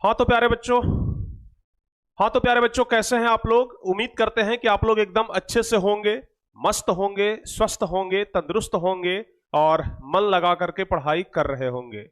हाँ तो प्यारे बच्चों हाँ तो प्यारे बच्चों कैसे हैं आप लोग। उम्मीद करते हैं कि आप लोग एकदम अच्छे से होंगे, मस्त होंगे, स्वस्थ होंगे, तंदुरुस्त होंगे और मन लगा करके पढ़ाई कर रहे होंगे।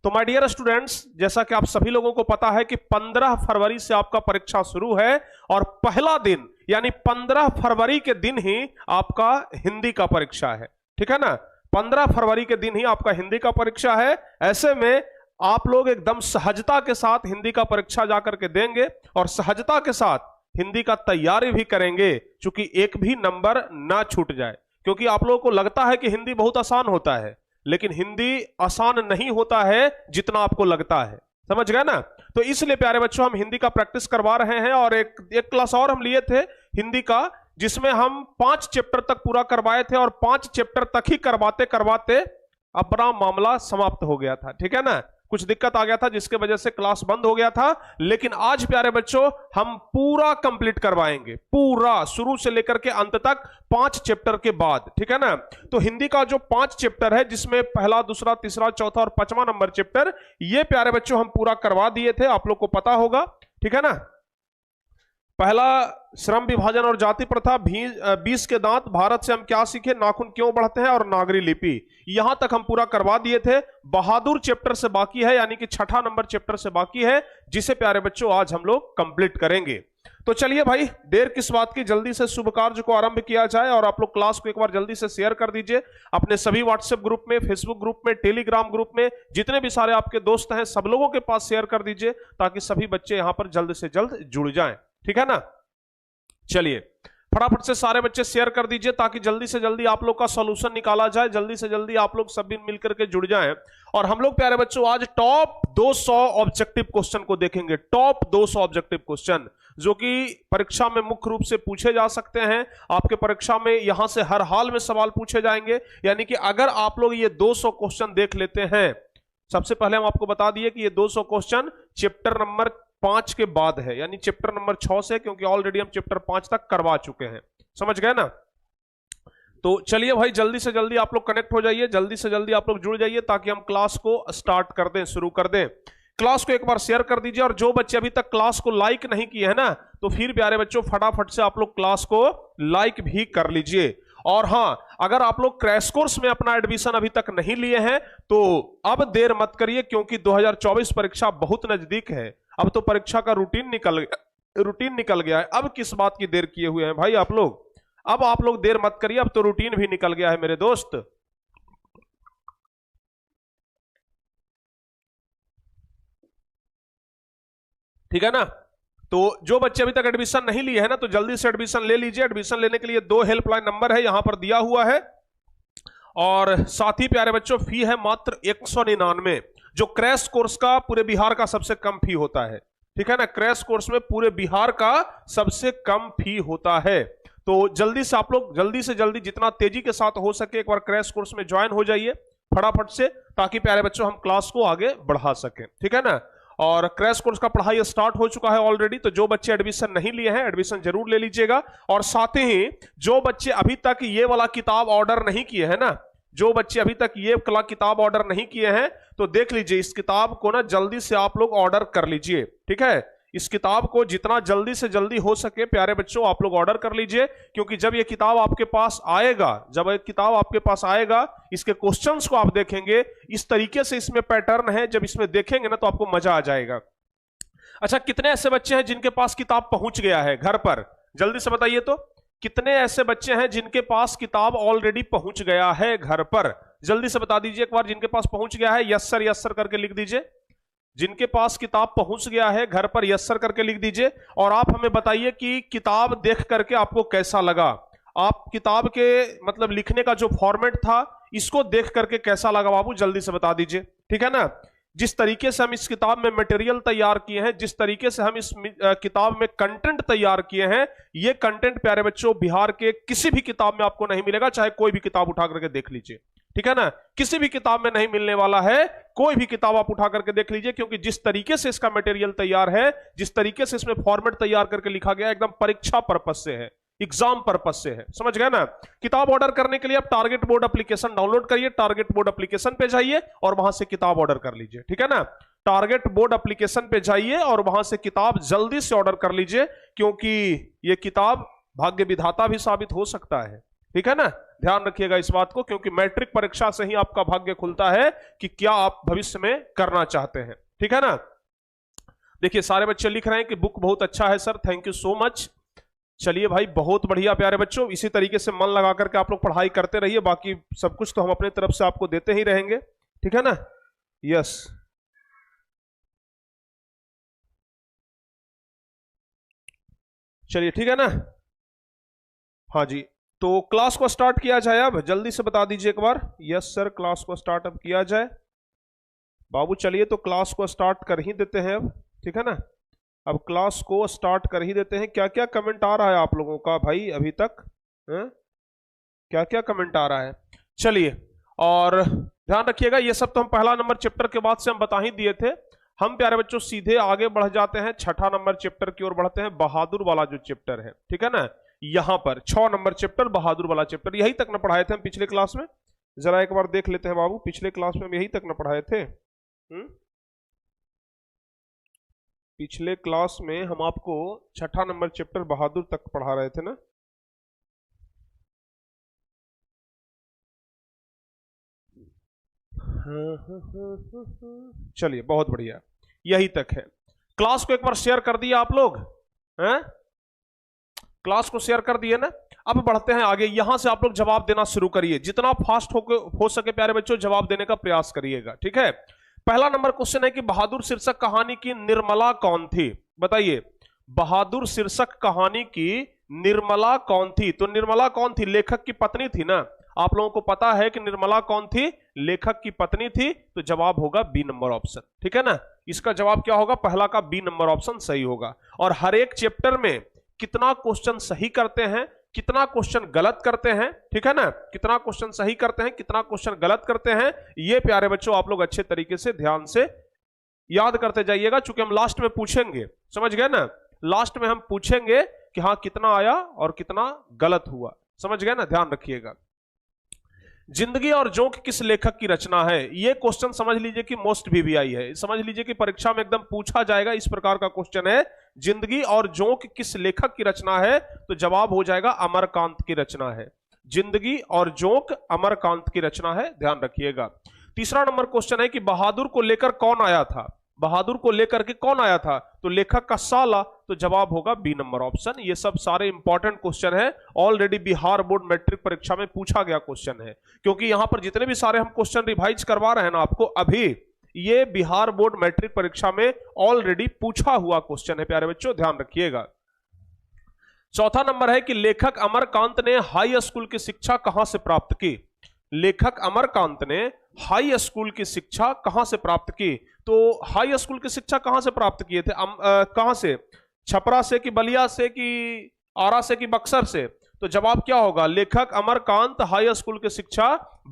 तो माय डियर स्टूडेंट्स, जैसा कि आप सभी लोगों को पता है कि 15 फरवरी से आपका परीक्षा शुरू है और पहला दिन यानी 15 फरवरी के दिन ही आपका हिंदी का परीक्षा है। ठीक है ना, 15 फरवरी के दिन ही आपका हिंदी का परीक्षा है। ऐसे में आप लोग एकदम सहजता के साथ हिंदी का परीक्षा जाकर के देंगे और सहजता के साथ हिंदी का तैयारी भी करेंगे, क्योंकि एक भी नंबर ना छूट जाए। क्योंकि आप लोगों को लगता है कि हिंदी बहुत आसान होता है, लेकिन हिंदी आसान नहीं होता है जितना आपको लगता है। समझ गए ना। तो इसलिए प्यारे बच्चों हम हिंदी का प्रैक्टिस करवा रहे हैं और एक क्लास और हम लिए थे हिंदी का, जिसमें हम 5 चैप्टर तक पूरा करवाए थे और 5 चैप्टर तक ही करवाते करवाते अपना मामला समाप्त हो गया था। ठीक है ना, कुछ दिक्कत आ गया था जिसके वजह से क्लास बंद हो गया था। लेकिन आज प्यारे बच्चों हम पूरा कंप्लीट करवाएंगे, पूरा शुरू से लेकर के अंत तक 5 चैप्टर के बाद। ठीक है ना। तो हिंदी का जो 5 चैप्टर है, जिसमें पहला, दूसरा, तीसरा, चौथा और 5वां नंबर चैप्टर, ये प्यारे बच्चों हम पूरा करवा दिए थे, आप लोग को पता होगा। ठीक है ना। पहला श्रम विभाजन और जाति प्रथा, 20 के दांत, भारत से हम क्या सीखे, नाखून क्यों बढ़ते हैं और नागरी लिपि, यहां तक हम पूरा करवा दिए थे। बहादुर चैप्टर से बाकी है, यानी कि 6ठा नंबर चैप्टर से बाकी है, जिसे प्यारे बच्चों आज हम लोग कंप्लीट करेंगे। तो चलिए भाई, देर किस बात की, जल्दी से शुभ कार्य को आरंभ किया जाए। और आप लोग क्लास को एक बार जल्दी से शेयर कर दीजिए अपने सभी व्हाट्सएप ग्रुप में, फेसबुक ग्रुप में, टेलीग्राम ग्रुप में, जितने भी सारे आपके दोस्त हैं सब लोगों के पास शेयर कर दीजिए, ताकि सभी बच्चे यहां पर जल्द से जल्द जुड़ जाएं। ठीक है ना। चलिए फटाफट से सारे बच्चे शेयर कर दीजिए, ताकि जल्दी से जल्दी आप लोग का सॉल्यूशन निकाला जाए, जल्दी से जल्दी आप लोग सभी मिलकर के जुड़ जाएं। और हम लोग प्यारे बच्चों आज टॉप 200 ऑब्जेक्टिव क्वेश्चन को देखेंगे। टॉप 200 ऑब्जेक्टिव क्वेश्चन जो कि परीक्षा में मुख्य रूप से पूछे जा सकते हैं। आपके परीक्षा में यहां से हर हाल में सवाल पूछे जाएंगे। यानी कि अगर आप लोग ये 200 क्वेश्चन देख लेते हैं, सबसे पहले हम आपको बता दिए कि ये 200 क्वेश्चन चैप्टर नंबर 5 के बाद है, यानी चैप्टर नंबर 6 से, क्योंकि ऑलरेडी हम चैप्टर 5 तक करवा चुके हैं। समझ गए ना। तो चलिए भाई, जल्दी से जल्दी आप लोग कनेक्ट हो जाइए, जल्दी से जल्दी आप लोग जुड़ जाइए, ताकि हम क्लास को स्टार्ट कर दें, शुरू कर दें। क्लास को एक बार शेयर कर दीजिए, और जो बच्चे अभी तक क्लास को लाइक नहीं किए हैं ना, तो फिर प्यारे बच्चों फटाफट से आप लोग क्लास को लाइक भी कर लीजिए। और हां, अगर आप लोग क्रैश कोर्स में अपना एडमिशन अभी तक नहीं लिए हैं, तो अब देर मत करिए, क्योंकि 2024 परीक्षा बहुत नजदीक है। अब तो परीक्षा का रूटीन निकल गया है। अब किस बात की देर किए हुए हैं भाई आप लोग। अब आप लोग देर मत करिए, अब तो रूटीन भी निकल गया है मेरे दोस्त। ठीक है ना। तो जो बच्चे अभी तक एडमिशन नहीं लिए हैं ना, तो जल्दी से एडमिशन ले लीजिए। एडमिशन लेने के लिए 2 हेल्पलाइन नंबर है, यहां पर दिया हुआ है। और साथ ही प्यारे बच्चों फी है मात्र 199, जो क्रैश कोर्स का पूरे बिहार का सबसे कम फी होता है। ठीक है ना, क्रैश कोर्स में पूरे बिहार का सबसे कम फी होता है। तो जल्दी से आप लोग जल्दी से जल्दी जितना तेजी के साथ हो सके एक बार क्रैश कोर्स में ज्वाइन हो जाइए फटाफट से, ताकि प्यारे बच्चों हम क्लास को आगे बढ़ा सकें। ठीक है ना। और क्रैश कोर्स का पढ़ाई स्टार्ट हो चुका है ऑलरेडी, तो जो बच्चे एडमिशन नहीं लिए हैं एडमिशन जरूर ले लीजिएगा। और साथ ही जो बच्चे अभी तक ये वाला किताब ऑर्डर नहीं किए हैं ना, जो बच्चे अभी तक ये किताब ऑर्डर नहीं किए हैं, तो देख लीजिए इस किताब को ना जल्दी से आप लोग ऑर्डर कर लीजिए। ठीक है, इस किताब को जितना जल्दी से जल्दी हो सके प्यारे बच्चों आप लोग ऑर्डर कर लीजिए, क्योंकि जब ये किताब आपके पास आएगा, इसके क्वेश्चंस को आप देखेंगे, इस तरीके से इसमें पैटर्न है, जब इसमें देखेंगे ना तो आपको मजा आ जाएगा। अच्छा, कितने ऐसे बच्चे हैं जिनके पास किताब पहुंच गया है घर पर, जल्दी से बताइए तो। कितने ऐसे बच्चे हैं जिनके पास किताब ऑलरेडी पहुंच गया है घर पर, जल्दी से बता दीजिए एक बार। जिनके पास पहुंच गया है यस सर करके लिख दीजिए। जिनके पास किताब पहुंच गया है घर पर यस सर करके लिख दीजिए। और आप हमें बताइए कि किताब देख करके आपको कैसा लगा। आप किताब के मतलब लिखने का जो फॉर्मेट था, इसको देख करके कैसा लगा बाबू, जल्दी से बता दीजिए। ठीक है ना। जिस तरीके से हम इस किताब में मटेरियल तैयार किए हैं, जिस तरीके से हम इस किताब में कंटेंट तैयार किए हैं, ये कंटेंट प्यारे बच्चों बिहार के किसी भी किताब में आपको नहीं मिलेगा, चाहे कोई भी किताब उठा करके देख लीजिए। ठीक है ना, किसी भी किताब में नहीं मिलने वाला है, कोई भी किताब आप उठा करके देख लीजिए, क्योंकि जिस तरीके से इसका मटेरियल तैयार है, जिस तरीके से इसमें फॉर्मेट तैयार करके लिखा गया है, एकदम परीक्षा पर्पस से है, एग्जाम पर्पस से है। समझ गए ना। किताब ऑर्डर करने के लिए आप टारगेट बोर्ड एप्लीकेशन डाउनलोड करिए, टारगेट बोर्ड एप्लीकेशन पे जाइए और वहां से किताब ऑर्डर कर लीजिए। ठीक है ना। टारगेट बोर्ड एप्लीकेशन पे जाइए और वहां से किताब जल्दी से ऑर्डर कर लीजिए, क्योंकि ये किताब भाग्य विधाता भी साबित हो सकता है। ठीक है ना, ध्यान रखिएगा इस बात को, क्योंकि मैट्रिक परीक्षा से ही आपका भाग्य खुलता है कि क्या आप भविष्य में करना चाहते हैं। ठीक है ना। देखिए सारे बच्चे लिख रहे हैं कि बुक बहुत अच्छा है sir, thank you so much. चलिए भाई, बहुत बढ़िया प्यारे बच्चों, इसी तरीके से मन लगा करके आप लोग पढ़ाई करते रहिए, बाकी सब कुछ तो हम अपने तरफ से आपको देते ही रहेंगे। ठीक है ना। यस, चलिए ठीक है ना। हाँ जी, तो क्लास को स्टार्ट किया जाए, अब जल्दी से बता दीजिए एक बार। यस सर, क्लास को स्टार्ट अब किया जाए। बाबू चलिए तो क्लास को स्टार्ट कर ही देते हैं अब। ठीक है ना, अब क्लास को स्टार्ट कर ही देते हैं। क्या क्या कमेंट आ रहा है आप लोगों का भाई अभी तक? क्या क्या कमेंट आ रहा है? चलिए, और ध्यान रखिएगा, ये सब तो हम पहला नंबर चैप्टर के बाद से हम बता ही दिए थे। हम प्यारे बच्चों सीधे आगे बढ़ जाते हैं, छठा नंबर चैप्टर की ओर बढ़ते हैं, बहादुर वाला जो चैप्टर है। ठीक है ना, यहां पर 6 नंबर चैप्टर बहादुर वाला चैप्टर, यही तक न पढ़ाए थे हम पिछले क्लास में। जरा एक बार देख लेते हैं बाबू, पिछले क्लास में हम यही तक न पढ़ाए थे। पिछले क्लास में हम आपको छठा नंबर चैप्टर बहादुर तक पढ़ा रहे थे ना। चलिए बहुत बढ़िया, यही तक है। क्लास को एक बार शेयर कर दिया आप लोग हैं? क्लास को शेयर कर दिए ना। अब बढ़ते हैं आगे, यहां से आप लोग जवाब देना शुरू करिए, जितना फास्ट हो सके प्यारे बच्चों जवाब देने का प्रयास करिएगा। ठीक है, पहला नंबर क्वेश्चन है कि बहादुर शीर्षक कहानी की निर्मला कौन थी? बताइए, बहादुर शीर्षक कहानी की निर्मला कौन थी? तो निर्मला कौन थी? लेखक की पत्नी थी ना। आप लोगों को पता है कि निर्मला कौन थी? लेखक की पत्नी थी। तो जवाब होगा बी नंबर ऑप्शन। ठीक है ना, इसका जवाब क्या होगा? पहला का बी नंबर ऑप्शन सही होगा। और हर एक चैप्टर में कितना क्वेश्चन सही करते हैं, कितना क्वेश्चन गलत करते हैं, ठीक है ना, कितना क्वेश्चन सही करते हैं, कितना क्वेश्चन गलत करते हैं, ये प्यारे बच्चों आप लोग अच्छे तरीके से ध्यान से याद करते जाइएगा, चूंकि हम लास्ट में पूछेंगे, समझ गए ना, लास्ट में हम पूछेंगे कि हाँ कितना आया और कितना गलत हुआ। समझ गए ना, ध्यान रखिएगा। जिंदगी और जोंक किस लेखक की रचना है? ये क्वेश्चन समझ लीजिए कि मोस्ट VVI है, समझ लीजिए कि परीक्षा में एकदम पूछा जाएगा, इस प्रकार का क्वेश्चन है। जिंदगी और जोंक किस लेखक की रचना है? तो जवाब हो जाएगा अमरकांत की रचना है। जिंदगी और जोंक अमरकांत की रचना है, ध्यान रखिएगा। तीसरा नंबर क्वेश्चन है कि बहादुर को लेकर कौन आया था? बहादुर को लेकर के कौन आया था? तो लेखक का साला। तो जवाब होगा बी नंबर ऑप्शन। ये सब सारे इंपॉर्टेंट क्वेश्चन है, ऑलरेडी बिहार बोर्ड मैट्रिक परीक्षा में पूछा गया क्वेश्चन है, क्योंकि यहां पर जितने भी सारे हम क्वेश्चन रिवाइज करवा रहे हैं ना आपको अभी, ये बिहार बोर्ड मैट्रिक परीक्षा में ऑलरेडी पूछा हुआ क्वेश्चन है प्यारे बच्चों, ध्यान रखिएगा। चौथा नंबर है कि लेखक अमरकांत ने हाई स्कूल की शिक्षा कहां से प्राप्त की? लेखक अमरकांत ने हाई स्कूल की शिक्षा कहां से प्राप्त की? तो हाई स्कूल की शिक्षा कहां से प्राप्त किए थे? कहां से? छपरा से कि बलिया से कि आरा से कि बक्सर से? तो जवाब क्या होगा? लेखक अमरकांत हाई स्कूल की शिक्षा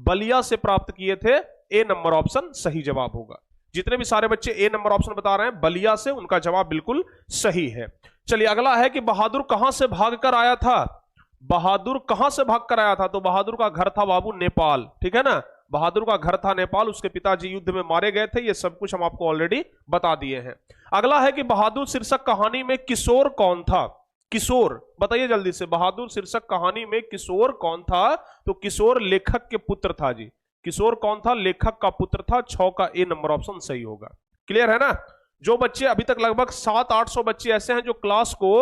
बलिया से प्राप्त किए थे। ए नंबर ऑप्शन सही जवाब होगा। जितने भी सारे बच्चे ए नंबर ऑप्शन बता रहे हैं बलिया से, उनका जवाब बिल्कुल सही है। चलिए अगला है कि बहादुर कहां से भागकर आया था? बहादुर कहां से भागकर आया था? तो बहादुर का घर था बाबू नेपाल, ठीक है ना, बहादुर का घर था नेपाल, उसके पिताजी युद्ध में मारे गए थे, ये सब कुछ हम आपको ऑलरेडी बता दिए हैं। अगला है कि बहादुर शीर्षक कहानी में किशोर कौन था? किशोर बताइए जल्दी से, बहादुर शीर्षक कहानी में किशोर कौन था? तो किशोर लेखक के पुत्र था जी। किशोर कौन था? लेखक का पुत्र था। 6 का ए नंबर ऑप्शन सही होगा। क्लियर है ना? जो बच्चे अभी तक लगभग 700-800 बच्चे ऐसे हैं जो क्लास को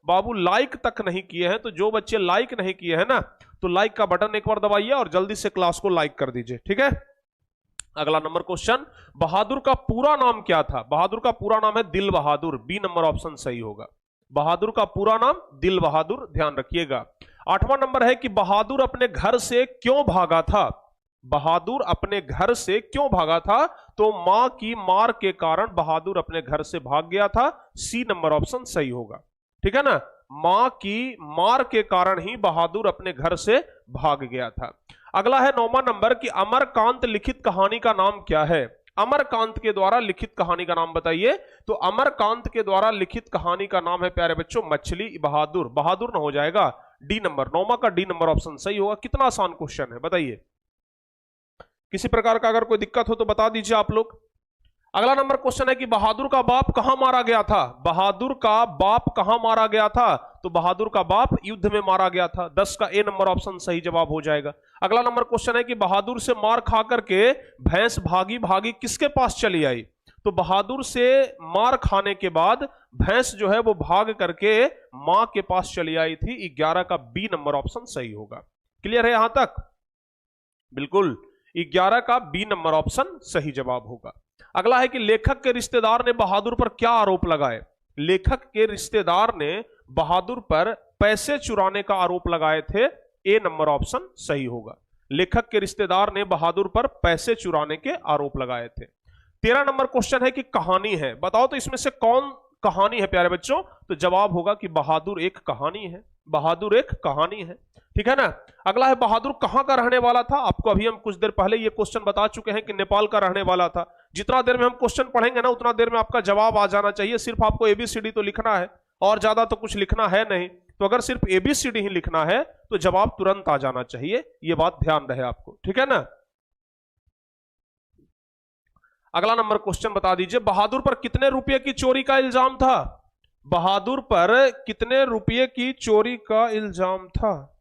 बाबू लाइक तक नहीं किए हैं, तो जो बच्चे लाइक नहीं किए हैं ना, तो लाइक का बटन एक बार दबाइए और जल्दी से क्लास को लाइक कर दीजिए, ठीक है। अगला नंबर क्वेश्चन, बहादुर का पूरा नाम क्या था? बहादुर का पूरा नाम है दिल बहादुर। बी नंबर ऑप्शन सही होगा। बहादुर का पूरा नाम दिल बहादुर, ध्यान रखिएगा। 8वां नंबर है कि बहादुर अपने घर से क्यों भागा था? बहादुर अपने घर से क्यों भागा था? तो मां की मार के कारण बहादुर अपने घर से भाग गया था। सी नंबर ऑप्शन सही होगा, ठीक है ना। मां की मार के कारण ही बहादुर अपने घर से भाग गया था। अगला है 9वां नंबर कि अमरकांत लिखित कहानी का नाम क्या है? अमरकांत के द्वारा लिखित कहानी का नाम बताइए। तो अमरकांत के द्वारा लिखित कहानी का नाम है प्यारे बच्चों मछली बहादुर। बहादुर ना हो जाएगा, डी नंबर, 9वां का डी नंबर ऑप्शन सही होगा। कितना आसान क्वेश्चन है बताइए। किसी प्रकार का अगर कोई दिक्कत हो तो बता दीजिए आप लोग। अगला नंबर क्वेश्चन है कि बहादुर का बाप कहां मारा गया था? बहादुर का बाप कहां मारा गया था? तो बहादुर का बाप युद्ध में मारा गया था। 10 का ए नंबर ऑप्शन सही जवाब हो जाएगा। अगला नंबर क्वेश्चन है कि बहादुर से मार खा करके भैंस भागी भागी किसके पास चली आई? तो बहादुर से मार खाने के बाद भैंस जो है वो भाग करके मां के पास चली आई थी। 11 का बी नंबर ऑप्शन सही होगा। क्लियर है यहां तक? बिल्कुल, 11 का बी नंबर ऑप्शन सही जवाब होगा। अगला है कि लेखक के रिश्तेदार ने बहादुर पर क्या आरोप लगाए? लेखक के रिश्तेदार ने बहादुर पर पैसे चुराने का आरोप लगाए थे। ए नंबर ऑप्शन सही होगा। लेखक के रिश्तेदार ने बहादुर पर पैसे चुराने के आरोप लगाए थे। 13 नंबर क्वेश्चन है कि कहानी है, बताओ तो इसमें से कौन कहानी है प्यारे बच्चों? तो जवाब होगा कि बहादुर एक कहानी है। बहादुर एक कहानी है, ठीक है ना। अगला है बहादुर कहां का रहने वाला था? आपको अभी हम कुछ देर पहले ये क्वेश्चन बता चुके हैं कि नेपाल का रहने वाला था। जितना देर में हम क्वेश्चन पढ़ेंगे ना उतना देर में आपका जवाब आ जाना चाहिए। सिर्फ आपको एबीसीडी तो लिखना है और ज्यादा तो कुछ लिखना है नहीं। तो अगर सिर्फ एबीसीडी ही लिखना है तो जवाब तुरंत आ जाना चाहिए, ये बात ध्यान रहे आपको, ठीक है ना। अगला नंबर क्वेश्चन बता दीजिए, बहादुर पर कितने रुपए की चोरी का इल्जाम था? बहादुर पर कितने रुपए की चोरी का इल्जाम था?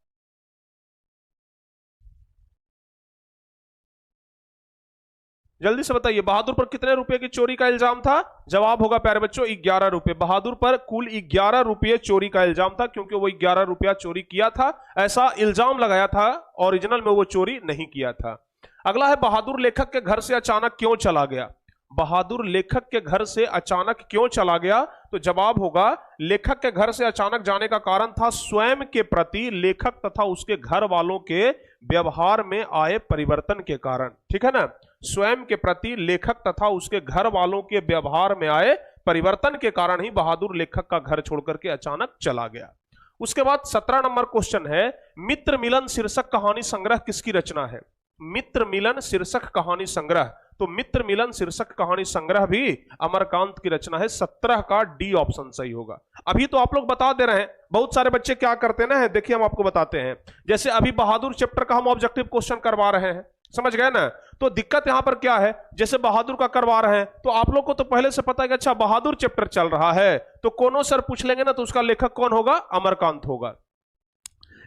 जल्दी से बताइए, बहादुर पर कितने रुपए की चोरी का इल्जाम था? जवाब होगा प्यारे बच्चों 11 रुपए। बहादुर पर कुल 11 रुपए चोरी का इल्जाम था, क्योंकि वो 11 रुपया चोरी किया था, ऐसा इल्जाम लगाया था। ओरिजिनल में वो चोरी नहीं किया था। अगला है बहादुर लेखक के घर से अचानक क्यों चला गया? बहादुर लेखक के घर से अचानक क्यों चला गया? तो जवाब होगा लेखक के घर से अचानक जाने का कारण था स्वयं के प्रति लेखक तथा उसके घर वालों के व्यवहार में आए परिवर्तन के कारण, ठीक है ना। स्वयं के प्रति लेखक तथा उसके घर वालों के व्यवहार में आए परिवर्तन के कारण ही बहादुर लेखक का घर छोड़कर के अचानक चला गया। उसके बाद 17 नंबर क्वेश्चन है, मित्र मिलन शीर्षक कहानी संग्रह किसकी रचना है? मित्र मिलन शीर्षक कहानी संग्रह, तो मित्र मिलन शीर्षक कहानी संग्रह भी अमरकांत की रचना है। 17 का डी ऑप्शन सही होगा। अभी तो आप लोग बता दे रहे हैं, बहुत सारे बच्चे क्या करते ना, देखिए हम आपको बताते हैं। जैसे अभी बहादुर चैप्टर का हम ऑब्जेक्टिव क्वेश्चन करवा रहे हैं, समझ गए ना। तो दिक्कत यहां पर क्या है, जैसे बहादुर का करवा रहे हैं तो आप लोग को तो पहले से पता है कि अच्छा बहादुर चैप्टर चल रहा है, तो कोनो सर पूछ लेंगे ना तो उसका लेखक कौन होगा? अमरकांत होगा।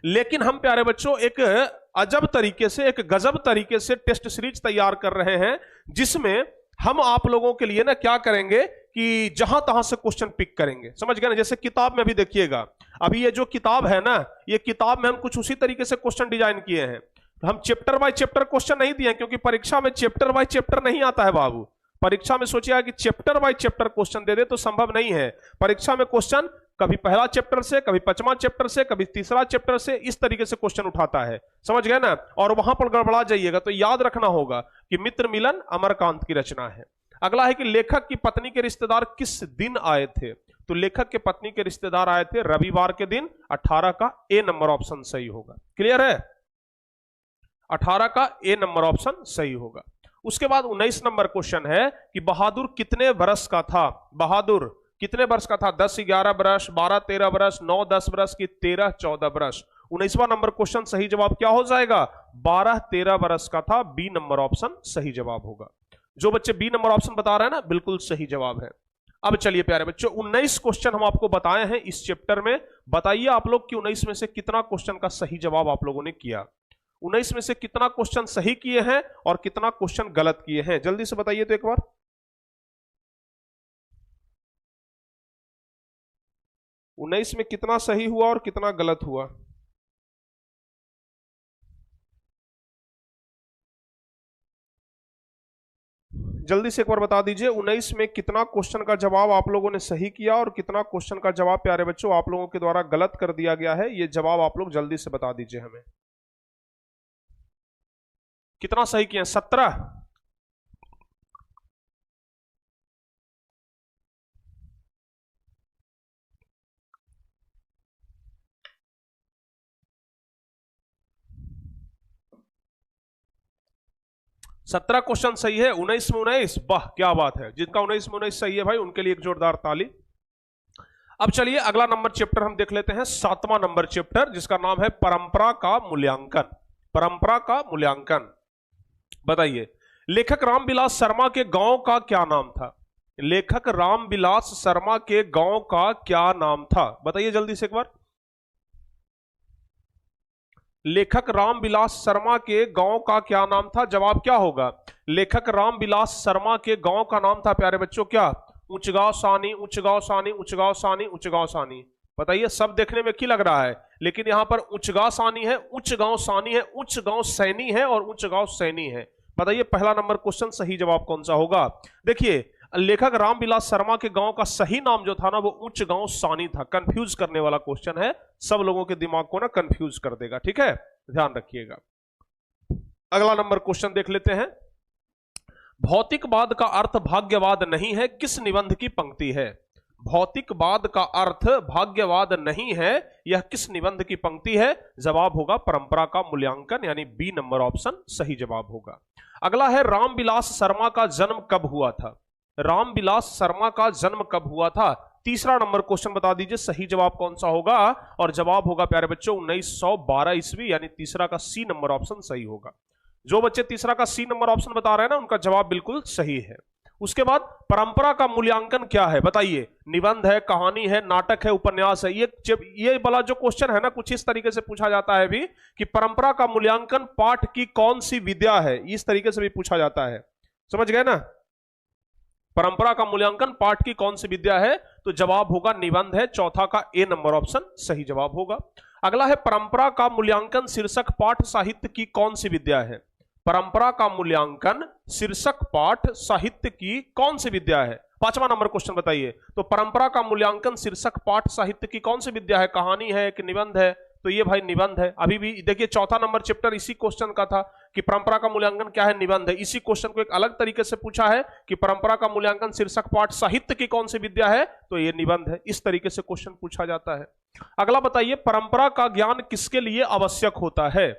लेकिन हम प्यारे बच्चों एक अजब तरीके से, एक गजब तरीके से टेस्ट सीरीज तैयार कर रहे हैं, जिसमें हम आप लोगों के लिए ना क्या करेंगे कि जहां तहां से क्वेश्चन पिक करेंगे, समझ गए ना। जैसे किताब में भी देखिएगा, अभी ये जो किताब है ना, ये किताब में हम कुछ उसी तरीके से क्वेश्चन डिजाइन किए हैं। हम चैप्टर बाय चैप्टर क्वेश्चन नहीं दिए, क्योंकि परीक्षा में चैप्टर बाय चैप्टर नहीं आता है बाबू। परीक्षा में सोचिएगा कि चैप्टर बाय चैप्टर क्वेश्चन दे दे तो संभव नहीं है। परीक्षा में क्वेश्चन कभी पहला चैप्टर से, कभी 5वां चैप्टर से, कभी तीसरा चैप्टर से, इस तरीके से क्वेश्चन उठाता है, समझ गए ना। और वहां पर गड़बड़ा जाइएगा तो याद रखना होगा कि मित्र मिलन अमरकांत की रचना है। अगला है कि लेखक की पत्नी के रिश्तेदार किस दिन आए थे? तो लेखक के पत्नी के रिश्तेदार आए थे रविवार के दिन। 18 का ए नंबर ऑप्शन सही होगा। क्लियर है? 18 का ए नंबर ऑप्शन सही होगा। उसके बाद 19 नंबर क्वेश्चन है कि बहादुर कितने वर्ष का था? बहादुर कितने वर्ष का था? 10-11 वर्ष, 12-13 वर्ष, 9-10 वर्ष की 13-14 वर्ष। 19वां नंबर क्वेश्चन सही जवाब क्या हो जाएगा? 12-13 वर्ष का था। बी नंबर ऑप्शन सही जवाब होगा। जो बच्चे बी नंबर ऑप्शन बता रहे हैं ना, बिल्कुल सही जवाब है। अब चलिए प्यारे बच्चों, 19 क्वेश्चन हम आपको बताए हैं इस चैप्टर में। बताइए आप लोग कि 19 में से कितना क्वेश्चन का सही जवाब आप लोगों ने किया? 19 में से कितना क्वेश्चन सही किए हैं और कितना क्वेश्चन गलत किए हैं? जल्दी से बताइए तो एक बार। 19 में कितना सही हुआ और कितना गलत हुआ? जल्दी से एक बार बता दीजिए, 19 में कितना क्वेश्चन का जवाब आप लोगों ने सही किया और कितना क्वेश्चन का जवाब प्यारे बच्चों आप लोगों के द्वारा गलत कर दिया गया है? ये जवाब आप लोग जल्दी से बता दीजिए हमें। कितना सही किए? 17। सत्रह क्वेश्चन सही है, 19 में 19। वाह क्या बात है, जिनका 19 में 19 सही है भाई उनके लिए एक जोरदार ताली। अब चलिए अगला नंबर चैप्टर हम देख लेते हैं, 7वां नंबर चैप्टर, जिसका नाम है परंपरा का मूल्यांकन। परंपरा का मूल्यांकन। बताइए, लेखक रामविलास शर्मा के गांव का क्या नाम था? लेखक रामविलास शर्मा के गांव का क्या नाम था? बताइए जल्दी से एक बार। लेखक रामविलास शर्मा के गांव का क्या नाम था? जवाब क्या होगा? लेखक रामविलास शर्मा के गांव का नाम था प्यारे बच्चों क्या? ऊंचगांव सानी, ऊंचगांव सानी, ऊंचगांव सानी, ऊंचगांव सानी। बताइए, सब देखने में की लग रहा है, लेकिन यहां पर ऊंचगांव सानी है, ऊंचगांव सानी है, ऊंचगांव सैनी है और ऊंचगांव सैनी है। बताइए पहला नंबर क्वेश्चन सही जवाब कौन सा होगा? देखिए, लेखक रामविलास शर्मा के गांव का सही नाम जो था ना वो ऊंचगांव सानी था। कंफ्यूज करने वाला क्वेश्चन है, सब लोगों के दिमाग को ना कंफ्यूज कर देगा, ठीक है, ध्यान रखिएगा। अगला नंबर क्वेश्चन देख लेते हैं। भौतिकवाद का अर्थ भाग्यवाद नहीं है, किस निबंध की पंक्ति है? भौतिकवाद का अर्थ भाग्यवाद नहीं है, यह किस निबंध की पंक्ति है? जवाब होगा परंपरा का मूल्यांकन, यानी बी नंबर ऑप्शन सही जवाब होगा। अगला है रामविलास शर्मा का जन्म कब हुआ था? रामविलास शर्मा का जन्म कब हुआ था? तीसरा नंबर क्वेश्चन बता दीजिए सही जवाब कौन सा होगा? और जवाब होगा प्यारे बच्चों 1912 ईस्वी, यानी तीसरा का सी नंबर ऑप्शन सही होगा। जो बच्चे तीसरा का सी नंबर ऑप्शन बता रहे हैं ना, उनका जवाब बिल्कुल सही है। उसके बाद परंपरा का मूल्यांकन क्या है? बताइए, निबंध है, कहानी है, नाटक है, उपन्यास है? ये वाला जो क्वेश्चन है ना, कुछ इस तरीके से पूछा जाता है भी कि परंपरा का मूल्यांकन पाठ की कौन सी विद्या है, इस तरीके से भी पूछा जाता है। समझ गए ना? परंपरा का मूल्यांकन पाठ की कौन सी विद्या है? तो जवाब होगा निबंध है, चौथा का ए नंबर ऑप्शन सही जवाब होगा। अगला है परंपरा का मूल्यांकन शीर्षक पाठ साहित्य की कौन सी विद्या है? परंपरा का मूल्यांकन शीर्षक पाठ साहित्य की कौन सी विद्या है? पांचवा नंबर क्वेश्चन बताइए। तो परंपरा का मूल्यांकन शीर्षक पाठ साहित्य की कौन सी विद्या है? कहानी है कि निबंध है? तो ये भाई निबंध है। अभी भी देखिए, चौथा नंबर चैप्टर इसी क्वेश्चन का था कि परंपरा का मूल्यांकन क्या है? निबंध है। इसी क्वेश्चन को एक अलग तरीके से पूछा है कि परंपरा का मूल्यांकन शीर्षक पाठ साहित्य की कौन सी विद्या है? तो ये निबंध है। इस तरीके से क्वेश्चन पूछा जाता है। अगला बताइए, परंपरा का ज्ञान किसके लिए आवश्यक होता है?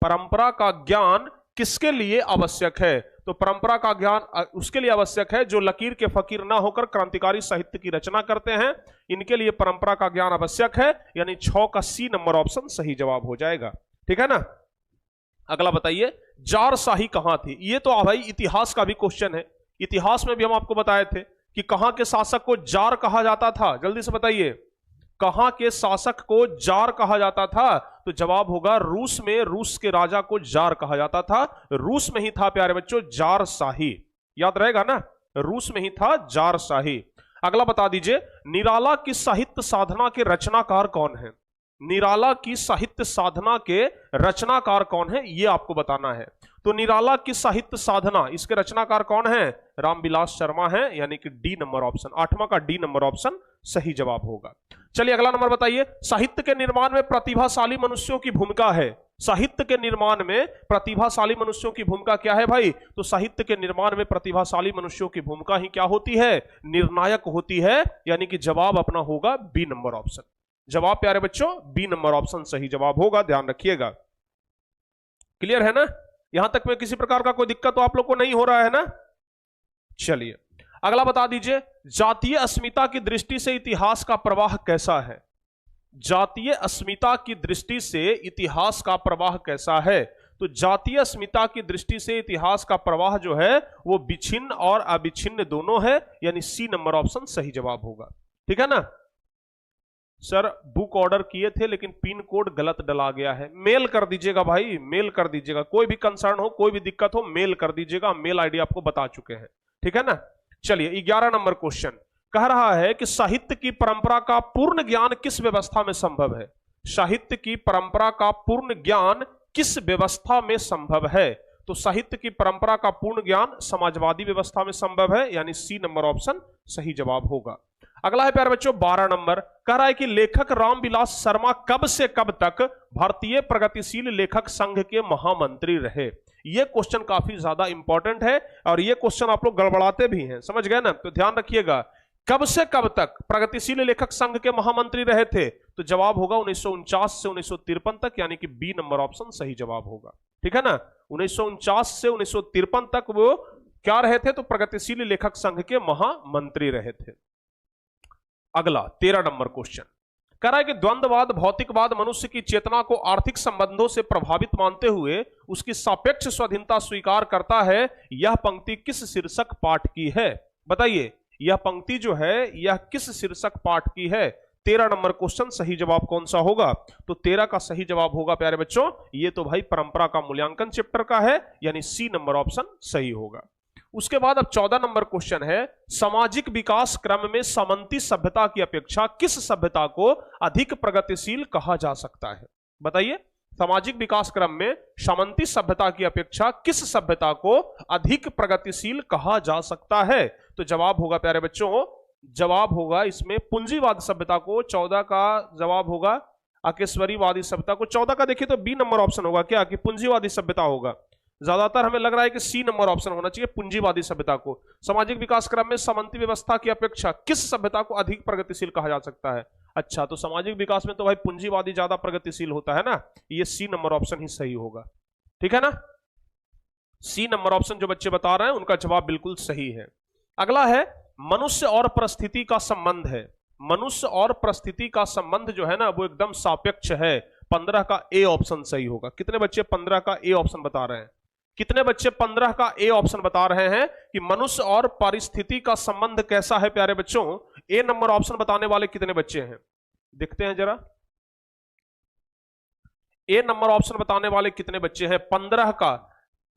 परंपरा का ज्ञान किसके लिए आवश्यक है? तो परंपरा का ज्ञान उसके लिए आवश्यक है जो लकीर के फकीर ना होकर क्रांतिकारी साहित्य की रचना करते हैं, इनके लिए परंपरा का ज्ञान आवश्यक है, यानी 6 का सी नंबर ऑप्शन सही जवाब हो जाएगा। ठीक है ना? अगला बताइए, जारशाही कहां थी? ये तो भाई इतिहास का भी क्वेश्चन है। इतिहास में भी हम आपको बताए थे कि कहां के शासक को जार कहा जाता था। जल्दी से बताइए, कहां के शासक को जार कहा जाता था? तो जवाब होगा रूस में, रूस के राजा को जार कहा जाता था। रूस में ही था प्यारे बच्चों जारशाही, याद रहेगा ना? रूस में ही था जारशाही। अगला बता दीजिए, निराला की साहित्य साधना के रचनाकार कौन है? निराला की साहित्य साधना के रचनाकार कौन है, ये आपको बताना है। तो निराला की साहित्य साधना, इसके रचनाकार कौन है? रामविलास शर्मा है, यानी कि डी नंबर ऑप्शन, 8वां का डी नंबर ऑप्शन सही जवाब होगा। चलिए अगला नंबर बताइए, साहित्य के निर्माण में प्रतिभाशाली मनुष्यों की भूमिका है। साहित्य के निर्माण में प्रतिभाशाली मनुष्यों की भूमिका क्या है भाई? तो साहित्य के निर्माण में प्रतिभाशाली मनुष्यों की भूमिका ही क्या होती है? निर्णायक होती है, यानी कि जवाब अपना होगा बी नंबर ऑप्शन। जवाब प्यारे बच्चों बी नंबर ऑप्शन सही जवाब होगा, ध्यान रखिएगा। क्लियर है ना? यहां तक में किसी प्रकार का कोई दिक्कत तो आप लोग को नहीं हो रहा है ना? चलिए अगला बता दीजिए, जातीय अस्मिता की दृष्टि से इतिहास का प्रवाह कैसा है? जातीय अस्मिता की दृष्टि से इतिहास का प्रवाह कैसा है? तो जातीय अस्मिता की दृष्टि से इतिहास का प्रवाह जो है वो विच्छिन्न और अविच्छिन्न दोनों है, यानी सी नंबर ऑप्शन सही जवाब होगा। ठीक है ना? सर बुक ऑर्डर किए थे लेकिन पिन कोड गलत डला गया है। मेल कर दीजिएगा भाई, मेल कर दीजिएगा। कोई भी कंसर्न हो, कोई भी दिक्कत हो, मेल कर दीजिएगा। मेल आईडी आपको बता चुके हैं। ठीक है ना? चलिए 11 नंबर क्वेश्चन कह रहा है कि साहित्य की परंपरा का पूर्ण ज्ञान किस व्यवस्था में संभव है? साहित्य की परंपरा का पूर्ण ज्ञान किस व्यवस्था में संभव है? तो साहित्य की परंपरा का पूर्ण ज्ञान समाजवादी व्यवस्था में संभव है, यानी सी नंबर ऑप्शन सही जवाब होगा। अगला है प्यारे बच्चों 12 नंबर, कह रहा है कि लेखक रामविलास शर्मा कब से कब तक भारतीय प्रगतिशील लेखक संघ के महामंत्री रहे? यह क्वेश्चन काफी ज्यादा इंपॉर्टेंट है और यह क्वेश्चन आप लोग गड़बड़ाते भी हैं, समझ गए ना? तो ध्यान रखिएगा, कब से कब तक प्रगतिशील लेखक संघ के महामंत्री रहे थे? तो जवाब होगा 1949 से 1953 तक, यानी कि बी नंबर ऑप्शन सही जवाब होगा। ठीक है ना? 1949 से 1953 तक वो क्या रहे थे? तो प्रगतिशील लेखक संघ के महामंत्री रहे थे। अगला 13 नंबर क्वेश्चन, कह रहा है कि द्वंद्ववाद भौतिकवाद मनुष्य की चेतना को आर्थिक संबंधों से प्रभावित मानते हुए उसकी सापेक्ष स्वाधीनता स्वीकार करता है। यह पंक्ति किस शीर्षक पाठ की है? बताइए, यह पंक्ति जो है यह किस शीर्षक पाठ की है? 13 नंबर क्वेश्चन, सही जवाब कौन सा होगा? तो 13 का सही जवाब होगा प्यारे बच्चों, ये तो भाई परंपरा का मूल्यांकन चैप्टर का है, यानी सी नंबर ऑप्शन सही होगा। उसके बाद अब 14 नंबर क्वेश्चन है, सामाजिक विकास क्रम में सामंती सभ्यता की अपेक्षा किस सभ्यता को अधिक प्रगतिशील कहा जा सकता है? बताइए, सामाजिक विकास क्रम में सामंती सभ्यता की अपेक्षा किस सभ्यता को अधिक प्रगतिशील कहा जा सकता है? तो जवाब होगा प्यारे बच्चों, जवाब होगा इसमें पूंजीवाद सभ्यता को। 14 का जवाब होगा अकेश्वरीवादी सभ्यता को। 14 का देखिए तो बी नंबर ऑप्शन होगा क्या, कि पूंजीवादी सभ्यता होगा। ज्यादातर हमें लग रहा है कि सी नंबर ऑप्शन होना चाहिए, पूंजीवादी सभ्यता को। सामाजिक विकास क्रम में सामंती व्यवस्था की अपेक्षा किस सभ्यता को अधिक प्रगतिशील कहा जा सकता है? अच्छा, तो सामाजिक विकास में तो भाई पूंजीवादी ज्यादा प्रगतिशील होता है ना, ये सी नंबर ऑप्शन ही सही होगा। ठीक है ना, सी नंबर ऑप्शन जो बच्चे बता रहे हैं उनका जवाब बिल्कुल सही है। अगला है, मनुष्य और परिस्थिति का संबंध है। मनुष्य और परिस्थिति का संबंध जो है ना वो एकदम सापेक्ष है। 15 का ए ऑप्शन सही होगा। कितने बच्चे 15 का ए ऑप्शन बता रहे हैं? कितने बच्चे 15 का ए ऑप्शन बता रहे हैं कि मनुष्य और परिस्थिति का संबंध कैसा है? प्यारे बच्चों, ए नंबर ऑप्शन बताने वाले कितने बच्चे हैं? देखते हैं जरा, ए नंबर ऑप्शन बताने वाले कितने बच्चे हैं? 15 का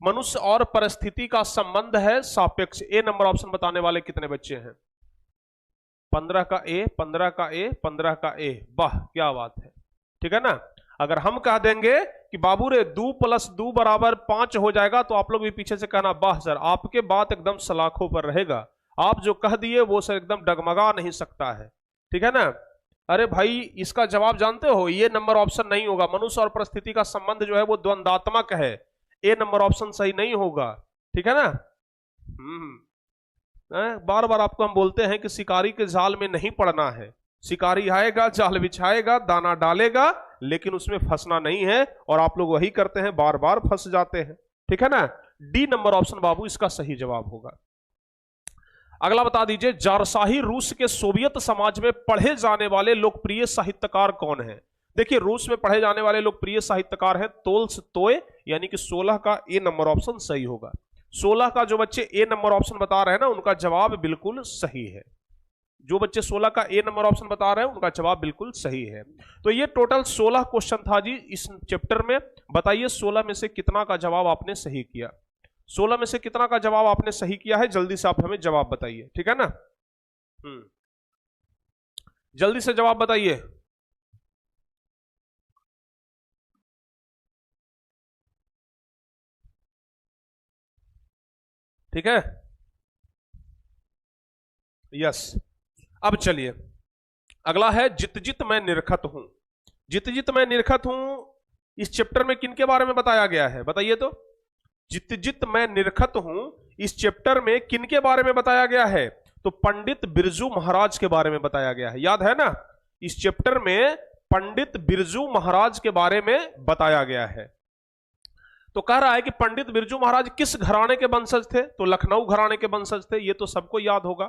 मनुष्य और परिस्थिति का संबंध है सापेक्ष। ए नंबर ऑप्शन बताने वाले कितने बच्चे हैं? 15 का ए, 15 का ए, 15 का ए। वाह, क्या बात है। ठीक है ना, अगर हम कह देंगे कि बाबू रे 2 + 2 = 5 हो जाएगा, तो आप लोग भी पीछे से कहना वाह सर, आपके बात एकदम सलाखों पर रहेगा, आप जो कह दिए वो सर एकदम डगमगा नहीं सकता है। ठीक है ना, अरे भाई इसका जवाब जानते हो, ये नंबर ऑप्शन नहीं होगा। मनुष्य और परिस्थिति का संबंध जो है वो द्वंद्वात्मक है, ए नंबर ऑप्शन सही नहीं होगा। ठीक है ना, बार बार आपको हम बोलते हैं कि शिकारी के जाल में नहीं पड़ना है। शिकारी आएगा, जाल बिछाएगा, दाना डालेगा, लेकिन उसमें फंसना नहीं है, और आप लोग वही करते हैं, बार बार फंस जाते हैं। ठीक है ना, डी नंबर ऑप्शन बाबू इसका सही जवाब होगा। अगला बता दीजिए, जारशाही रूस के सोवियत समाज में पढ़े जाने वाले लोकप्रिय साहित्यकार कौन है? देखिए, रूस में पढ़े जाने वाले लोकप्रिय साहित्यकार हैं तोल्स्टॉय, यानी कि 16 का ए नंबर ऑप्शन सही होगा। 16 का जो बच्चे ए नंबर ऑप्शन बता रहे हैं ना उनका जवाब बिल्कुल सही है। जो बच्चे 16 का ए नंबर ऑप्शन बता रहे हैं उनका जवाब बिल्कुल सही है। तो ये टोटल 16 क्वेश्चन था जी इस चैप्टर में। बताइए 16 में से कितना का जवाब आपने सही किया? 16 में से कितना का जवाब आपने सही किया है? जल्दी से आप हमें जवाब बताइए। ठीक है ना, जल्दी से जवाब बताइए। ठीक है, यस। अब चलिए, अगला है जित जित मैं निरखत हूं। जित जित मैं निरखत हूं इस चैप्टर में किनके बारे में बताया गया है? बताइए तो, जित जित मैं निरखत हूं इस चैप्टर में किनके बारे में बताया गया है? तो पंडित बिरजू महाराज के बारे में बताया गया है। याद है ना, इस चैप्टर में पंडित बिरजू महाराज के बारे में बताया गया है। तो कह रहा है कि पंडित बिरजू महाराज किस घराने के वंशज थे? तो लखनऊ घराने के वंशज थे, ये तो सबको याद होगा।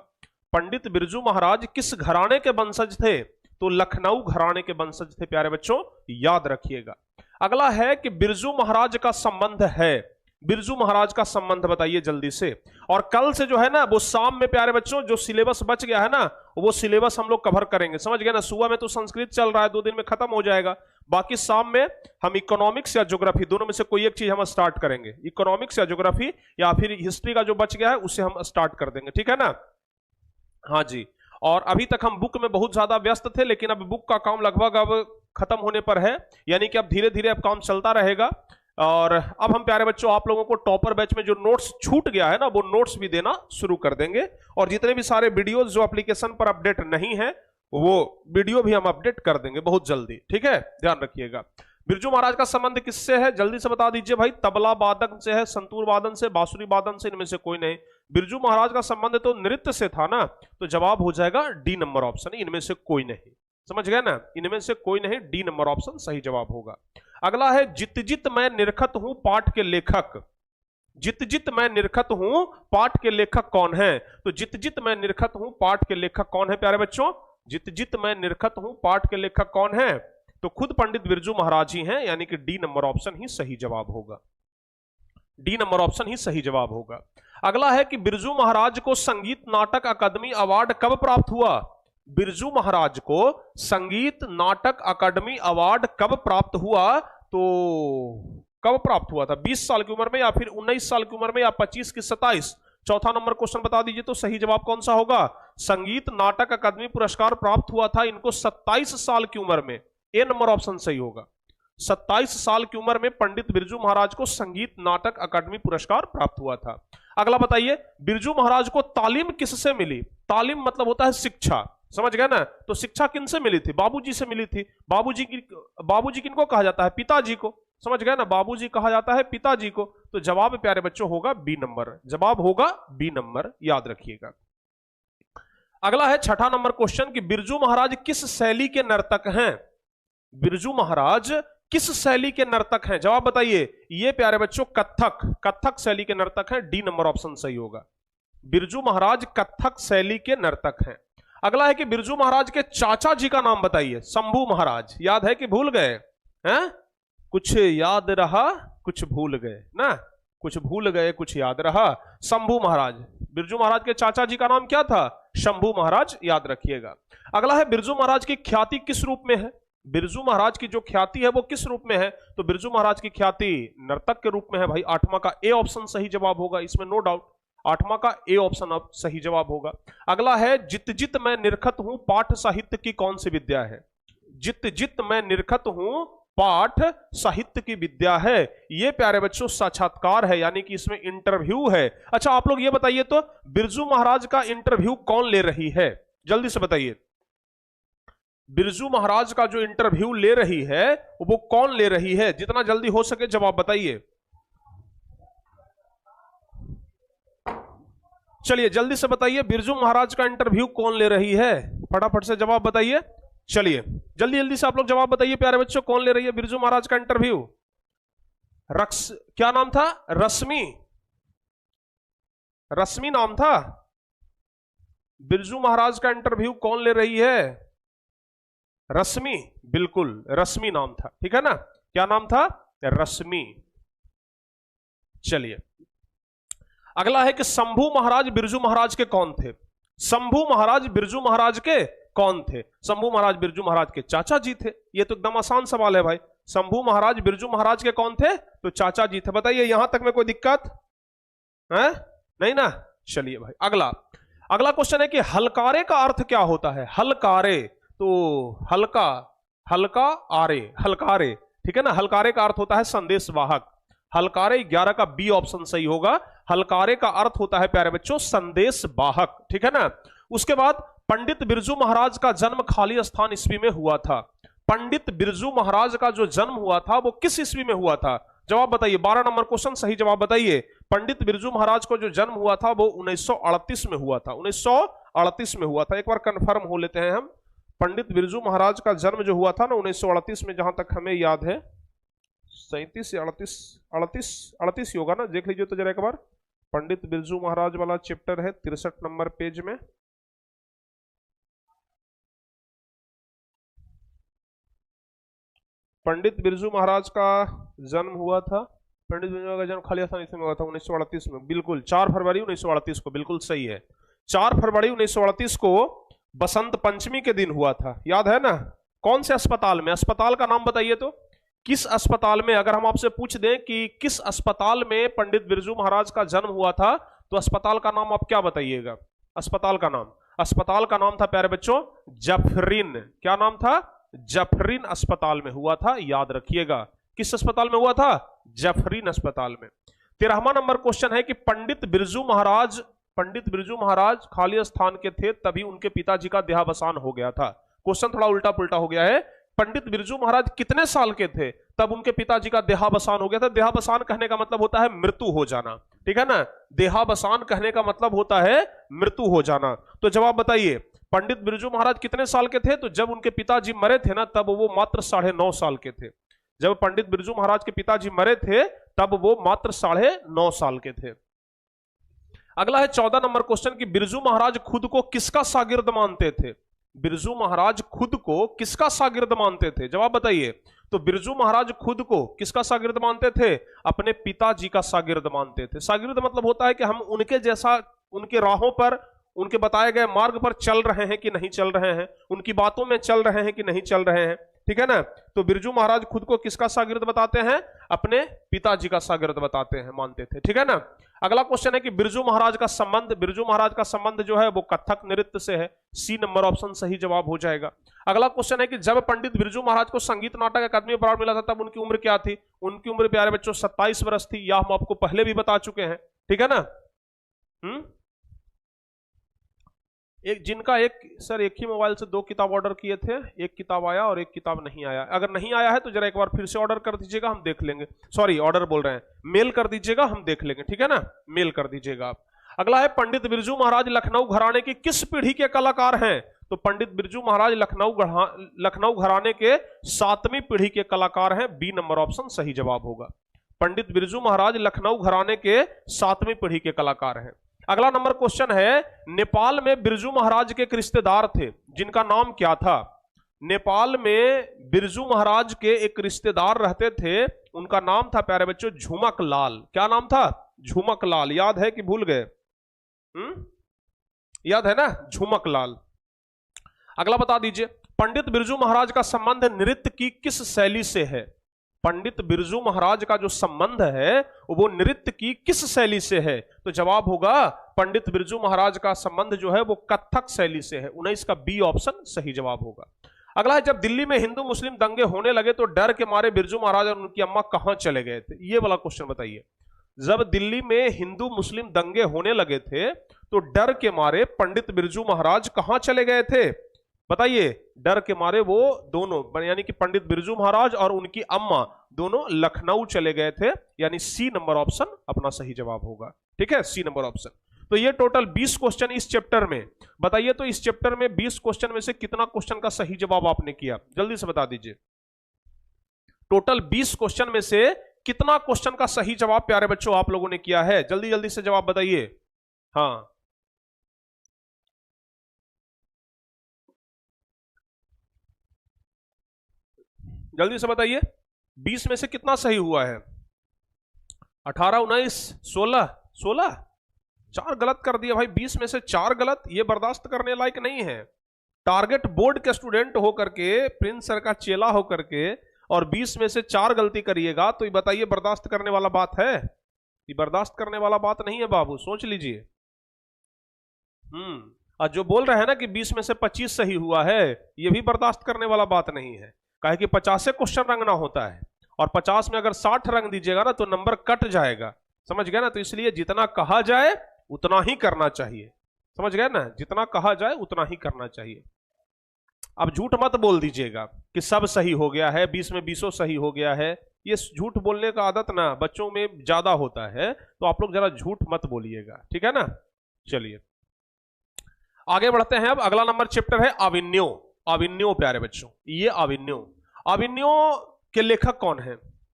पंडित बिरजू महाराज किस घराने के वंशज थे? तो लखनऊ घराने के वंशज थे प्यारे बच्चों, याद रखिएगा। अगला है कि बिरजू महाराज का संबंध है, बिरजू महाराज का संबंध बताइए जल्दी से। और कल से जो है ना वो शाम में प्यारे बच्चों जो सिलेबस बच गया है ना वो सिलेबस हम लोग कवर करेंगे, समझ गए ना। सुबह में तो संस्कृत चल रहा है, 2 दिन में खत्म हो जाएगा। बाकी शाम में हम इकोनॉमिक्स या ज्योग्राफी दोनों में से कोई एक चीज हम स्टार्ट करेंगे, इकोनॉमिक्स या ज्योग्राफी या फिर हिस्ट्री का जो बच गया है उसे हम स्टार्ट कर देंगे। ठीक है ना, हाँ जी। और अभी तक हम बुक में बहुत ज्यादा व्यस्त थे, लेकिन अब बुक का काम लगभग अब खत्म होने पर है, यानी कि अब धीरे धीरे अब काम चलता रहेगा। और अब हम प्यारे बच्चों आप लोगों को टॉपर बैच में जो नोट्स छूट गया है ना वो नोट्स भी देना शुरू कर देंगे। और जितने भी सारे वीडियोस जो एप्लीकेशन पर अपडेट नहीं है वो वीडियो भी हम अपडेट कर देंगे बहुत जल्दी। ठीक है, ध्यान रखिएगा। बिरजू महाराज का संबंध किससे है? जल्दी से बता दीजिए भाई। तबला वादन से है, संतूर वादन से, बांसुरी वादन से, इनमें से कोई नहीं। बिरजू महाराज का संबंध तो नृत्य से था ना, तो जवाब हो जाएगा डी नंबर ऑप्शन, इनमें से कोई नहीं। समझ गए ना, इनमें से कोई नहीं, डी नंबर ऑप्शन सही जवाब होगा। अगला है जित जित मैं निरखत हूं पाठ के लेखक। जित जित मैं निरखत हूं पाठ के लेखक कौन है? तो जित जित मैं निरखत हूं पाठ के लेखक कौन है प्यारे बच्चों? जित जित मैं निरखत हूं पाठ के लेखक कौन है? तो खुद पंडित बिरजू महाराज ही हैं, यानी कि डी नंबर ऑप्शन ही सही जवाब होगा। डी नंबर ऑप्शन ही सही जवाब होगा। अगला है कि बिरजू महाराज को संगीत नाटक अकादमी अवार्ड कब प्राप्त हुआ? बिरजू महाराज को संगीत नाटक अकादमी अवार्ड कब प्राप्त हुआ? तो कब प्राप्त हुआ था? 20 साल की उम्र में, या फिर 19 साल की उम्र में, या 25 की 27? चौथा नंबर क्वेश्चन बता दीजिए तो सही जवाब कौन सा होगा? संगीत नाटक अकादमी पुरस्कार प्राप्त हुआ था इनको 27 साल की उम्र में। ए नंबर ऑप्शन सही होगा। 27 साल की उम्र में पंडित बिरजू महाराज को संगीत नाटक अकादमी पुरस्कार प्राप्त हुआ था। अगला बताइए, बिरजू महाराज को तालीम किससे मिली? तालीम मतलब होता है शिक्षा, समझ गए ना? तो शिक्षा किनसे मिली थी? बाबूजी से मिली थी। बाबूजी किनको कहा जाता है? पिताजी को, समझ गए ना? बाबूजी कहा जाता है पिताजी को। तो जवाब प्यारे बच्चों होगा बी नंबर, जवाब होगा बी नंबर, याद रखिएगा। अगला है छठा नंबर क्वेश्चन कि बिरजू महाराज किस शैली के नर्तक हैं? बिरजू महाराज किस शैली के नर्तक हैं? जवाब बताइए। ये प्यारे बच्चों कथक शैली के नर्तक हैं। डी नंबर ऑप्शन सही होगा। बिरजू महाराज कथक शैली के नर्तक हैं। अगला है कि बिरजू महाराज के चाचा जी का नाम बताइए। शंभू महाराज, याद है कि भूल गए हैं? कुछ याद रहा कुछ भूल गए ना, कुछ भूल गए कुछ याद रहा। शंभू महाराज, बिरजू महाराज के चाचा जी का नाम क्या था? शंभू महाराज, याद रखिएगा। अगला है बिरजू महाराज की ख्याति किस रूप में है? बिरजू महाराज की जो ख्याति है वो किस रूप में है? तो बिरजू महाराज की ख्याति नर्तक के रूप में है भाई। आठवां का ए ऑप्शन सही जवाब होगा, इसमें नो डाउट। आठवां का ए ऑप्शन अब सही जवाब होगा। अगला है जित जित मैं निरखत हूं पाठ साहित्य की कौन सी विद्या है? जित जित मैं निरखत हूं पाठ साहित्य की विद्या है। ये प्यारे बच्चों साक्षात्कार है, यानी कि इसमें इंटरव्यू है। अच्छा आप लोग ये बताइए तो बिरजू महाराज का इंटरव्यू कौन ले रही है? जल्दी से बताइए। बिरजू महाराज का जो इंटरव्यू ले रही है वो कौन ले रही है? जितना जल्दी हो सके जवाब बताइए। चलिए जल्दी से बताइए, बिरजू महाराज का इंटरव्यू कौन ले रही है? फटाफट से जवाब बताइए। चलिए जल्दी जल्दी से आप लोग जवाब बताइए प्यारे बच्चों, कौन ले रही है बिरजू महाराज का इंटरव्यू? क्या नाम था? रश्मि, रश्मि नाम था। बिरजू महाराज का इंटरव्यू कौन ले रही है? रश्मि, बिल्कुल रश्मि नाम था, ठीक है ना? क्या नाम था? रश्मि। चलिए अगला है कि शंभू महाराज बिरजू महाराज के कौन थे? शंभू महाराज बिरजू महाराज के कौन थे? शंभू महाराज बिरजू महाराज के चाचा जी थे। ये तो एकदम आसान सवाल है भाई। शंभू महाराज बिरजू महाराज के कौन थे? तो चाचा जी थे। बताइए यहां तक में कोई दिक्कत है? नहीं ना? चलिए भाई अगला क्वेश्चन है कि हलकारे का अर्थ क्या होता है? हलकारे, तो हल्का आरे, हलकारे, ठीक है ना? हलकारे का अर्थ होता है संदेशवाहक। हलकारे 11 का बी ऑप्शन सही होगा। हलकारे का अर्थ होता है प्यारे बच्चों संदेशवाहक, ठीक है ना? उसके बाद पंडित बिरजू महाराज का जन्म खाली स्थान ईस्वी में हुआ था। पंडित बिरजू महाराज का जो जन्म हुआ था वो किस ईस्वी में हुआ था? जवाब बताइए। 12 नंबर क्वेश्चन, सही जवाब बताइए। पंडित बिरजू महाराज को जो जन्म हुआ था वो 1938 में हुआ था। 1938 में हुआ था। एक बार कंफर्म हो लेते हैं हम। पंडित बिरजू महाराज का जन्म जो हुआ था ना 1938 में, जहां तक हमें याद है 37 या 38 ही होगा ना? देख लीजिए तो जरा एक बार। पंडित बिरजू महाराज वाला चैप्टर है 63 नंबर पेज में। पंडित बिरजू महाराज का जन्म हुआ था, पंडित बिरजू महाराज का जन्म खाली स्थान इसमें हुआ था 1938 में, बिल्कुल 4 फरवरी 1938 को, बिल्कुल सही है। 4 फरवरी 1938 को बसंत पंचमी के दिन हुआ था, याद है ना? कौन से अस्पताल में? अस्पताल का नाम बताइए तो। किस अस्पताल में? अगर हम आपसे पूछ दें कि किस अस्पताल में पंडित बिरजू महाराज का जन्म हुआ था, तो अस्पताल का नाम आप क्या बताइएगा? अस्पताल का नाम, अस्पताल का नाम था प्यारे बच्चों जफरीन। क्या नाम था? जफरीन अस्पताल में हुआ था, याद रखिएगा। किस अस्पताल में हुआ था? जफरीन अस्पताल में। 13वां नंबर क्वेश्चन है कि पंडित बिरजू महाराज खाली स्थान के थे, तभी उनके पिताजी का देहावसान हो गया था। क्वेश्चन थोड़ा उल्टा पुल्टा हो गया है। पंडित बिरजू महाराज कितने साल के थे तब उनके पिताजी का देहावसान हो गया था? देहावसान कहने का मतलब होता है मृत्यु हो जाना, ठीक है ना? देहावसान कहने का मतलब होता है मृत्यु हो जाना। तो जवाब बताइए, पंडित बिरजू महाराज कितने साल के थे? तो जब उनके पिताजी मरे थे ना, तब वो मात्र 9.5 साल के थे। जब पंडित बिरजू महाराज के पिताजी मरे थे तब वो मात्र 9.5 साल के थे। अगला है 14 नंबर क्वेश्चन कि बिरजू महाराज खुद को किसका शागिर्द मानते थे? बिरजू महाराज खुद को किसका शागिर्द मानते थे? जवाब बताइए। तो बिरजू महाराज खुद को किसका शागिर्द मानते थे? अपने पिताजी का शागिर्द मानते थे। शागिर्द मतलब होता है कि हम उनके जैसा, उनके राहों पर, उनके बताए गए मार्ग पर चल रहे हैं कि नहीं चल रहे हैं, उनकी बातों में चल रहे हैं कि नहीं चल रहे हैं, ठीक है ना। तो बिरजू महाराज खुद को किसका शागिर्द बताते हैं? अपने पिताजी का शागिर्द बताते हैं, मानते थे, ठीक है ना। अगला क्वेश्चन है कि बिरजू महाराज का संबंध जो है वो कथक नृत्य से है। सी नंबर ऑप्शन सही जवाब हो जाएगा। अगला क्वेश्चन है कि जब पंडित बिरजू महाराज को संगीत नाटक अकादमी अवार्ड मिला था तब उनकी उम्र क्या थी? उनकी उम्र प्यारे बच्चों 27 वर्ष थी। यह हम आपको पहले भी बता चुके हैं, ठीक है ना। जिनका एक ही मोबाइल से 2 किताब ऑर्डर किए थे, एक किताब आया और एक किताब नहीं आया। अगर नहीं आया है तो जरा एक बार फिर से ऑर्डर कर दीजिएगा, हम देख लेंगे। सॉरी, ऑर्डर बोल रहे हैं, मेल कर दीजिएगा, हम देख लेंगे, ठीक है ना। मेल कर दीजिएगा आप। अगला है पंडित बिरजू महाराज लखनऊ घराने की किस पीढ़ी के कलाकार हैं? तो पंडित बिरजू महाराज लखनऊ घराने के 7वीं पीढ़ी के कलाकार हैं। बी नंबर ऑप्शन सही जवाब होगा। पंडित बिरजू महाराज लखनऊ घराने के 7वीं पीढ़ी के कलाकार हैं। अगला नंबर क्वेश्चन है, नेपाल में बिरजू महाराज के एक रिश्तेदार थे जिनका नाम क्या था? नेपाल में बिरजू महाराज के एक रिश्तेदार रहते थे, उनका नाम था प्यारे बच्चों झुमक लाल। क्या नाम था? झुमक लाल। याद है कि भूल गए? याद है ना, झुमक लाल। अगला बता दीजिए, पंडित बिरजू महाराज का संबंध नृत्य की किस शैली से है? पंडित बिरजू महाराज का जो संबंध है वो नृत्य की किस शैली से है? तो जवाब होगा पंडित बिरजू महाराज का संबंध जो है वो कथक शैली से है। 19 का बी ऑप्शन सही जवाब होगा। अगला है, जब दिल्ली में हिंदू मुस्लिम दंगे होने लगे तो डर के मारे बिरजू महाराज और उनकी अम्मा कहां चले गए थे? ये वाला क्वेश्चन बताइए। जब दिल्ली में हिंदू मुस्लिम दंगे होने लगे थे तो डर के मारे पंडित बिरजू महाराज कहां चले गए थे? बताइए। डर के मारे वो दोनों, यानी कि पंडित बिरजू महाराज और उनकी अम्मा दोनों लखनऊ चले गए थे, यानी सी नंबर ऑप्शन अपना सही जवाब होगा, ठीक है, सी नंबर ऑप्शन। तो ये टोटल 20 क्वेश्चन इस चैप्टर में। बताइए तो इस चैप्टर में 20 क्वेश्चन में से कितना क्वेश्चन का सही जवाब आपने किया? जल्दी से बता दीजिए। टोटल 20 क्वेश्चन में से कितना क्वेश्चन का सही जवाब प्यारे बच्चों आप लोगों ने किया है? जल्दी जल्दी से जवाब बताइए। हाँ, जल्दी से बताइए। 20 में से कितना सही हुआ है? 18, 19, 16, 16, 4 गलत कर दिया भाई। 20 में से 4 गलत, ये बर्दाश्त करने लायक नहीं है। टारगेट बोर्ड के स्टूडेंट होकर के, प्रिंस सर का चेला होकर के, और 20 में से 4 गलती करिएगा तो ये बताइए बर्दाश्त करने वाला बात है? ये बर्दाश्त करने वाला बात नहीं है बाबू, सोच लीजिए। और जो बोल रहे हैं ना कि 20 में से 25 सही हुआ है, ये भी बर्दाश्त करने वाला बात नहीं है। काहे कि 50 क्वेश्चन रंगना होता है और 50 में अगर 60 रंग दीजिएगा ना तो नंबर कट जाएगा, समझ गए ना। तो इसलिए जितना कहा जाए उतना ही करना चाहिए, समझ गए ना। जितना कहा जाए उतना ही करना चाहिए। अब झूठ मत बोल दीजिएगा कि सब सही हो गया है, 20 में 20 सही हो गया है। ये झूठ बोलने का आदत ना बच्चों में ज्यादा होता है, तो आप लोग जरा झूठ मत बोलिएगा, ठीक है ना। चलिए आगे बढ़ते हैं। अब अगला नंबर चैप्टर है आविन्यो। आविन्यो प्यारे बच्चों, ये आविन्यो के लेखक कौन है?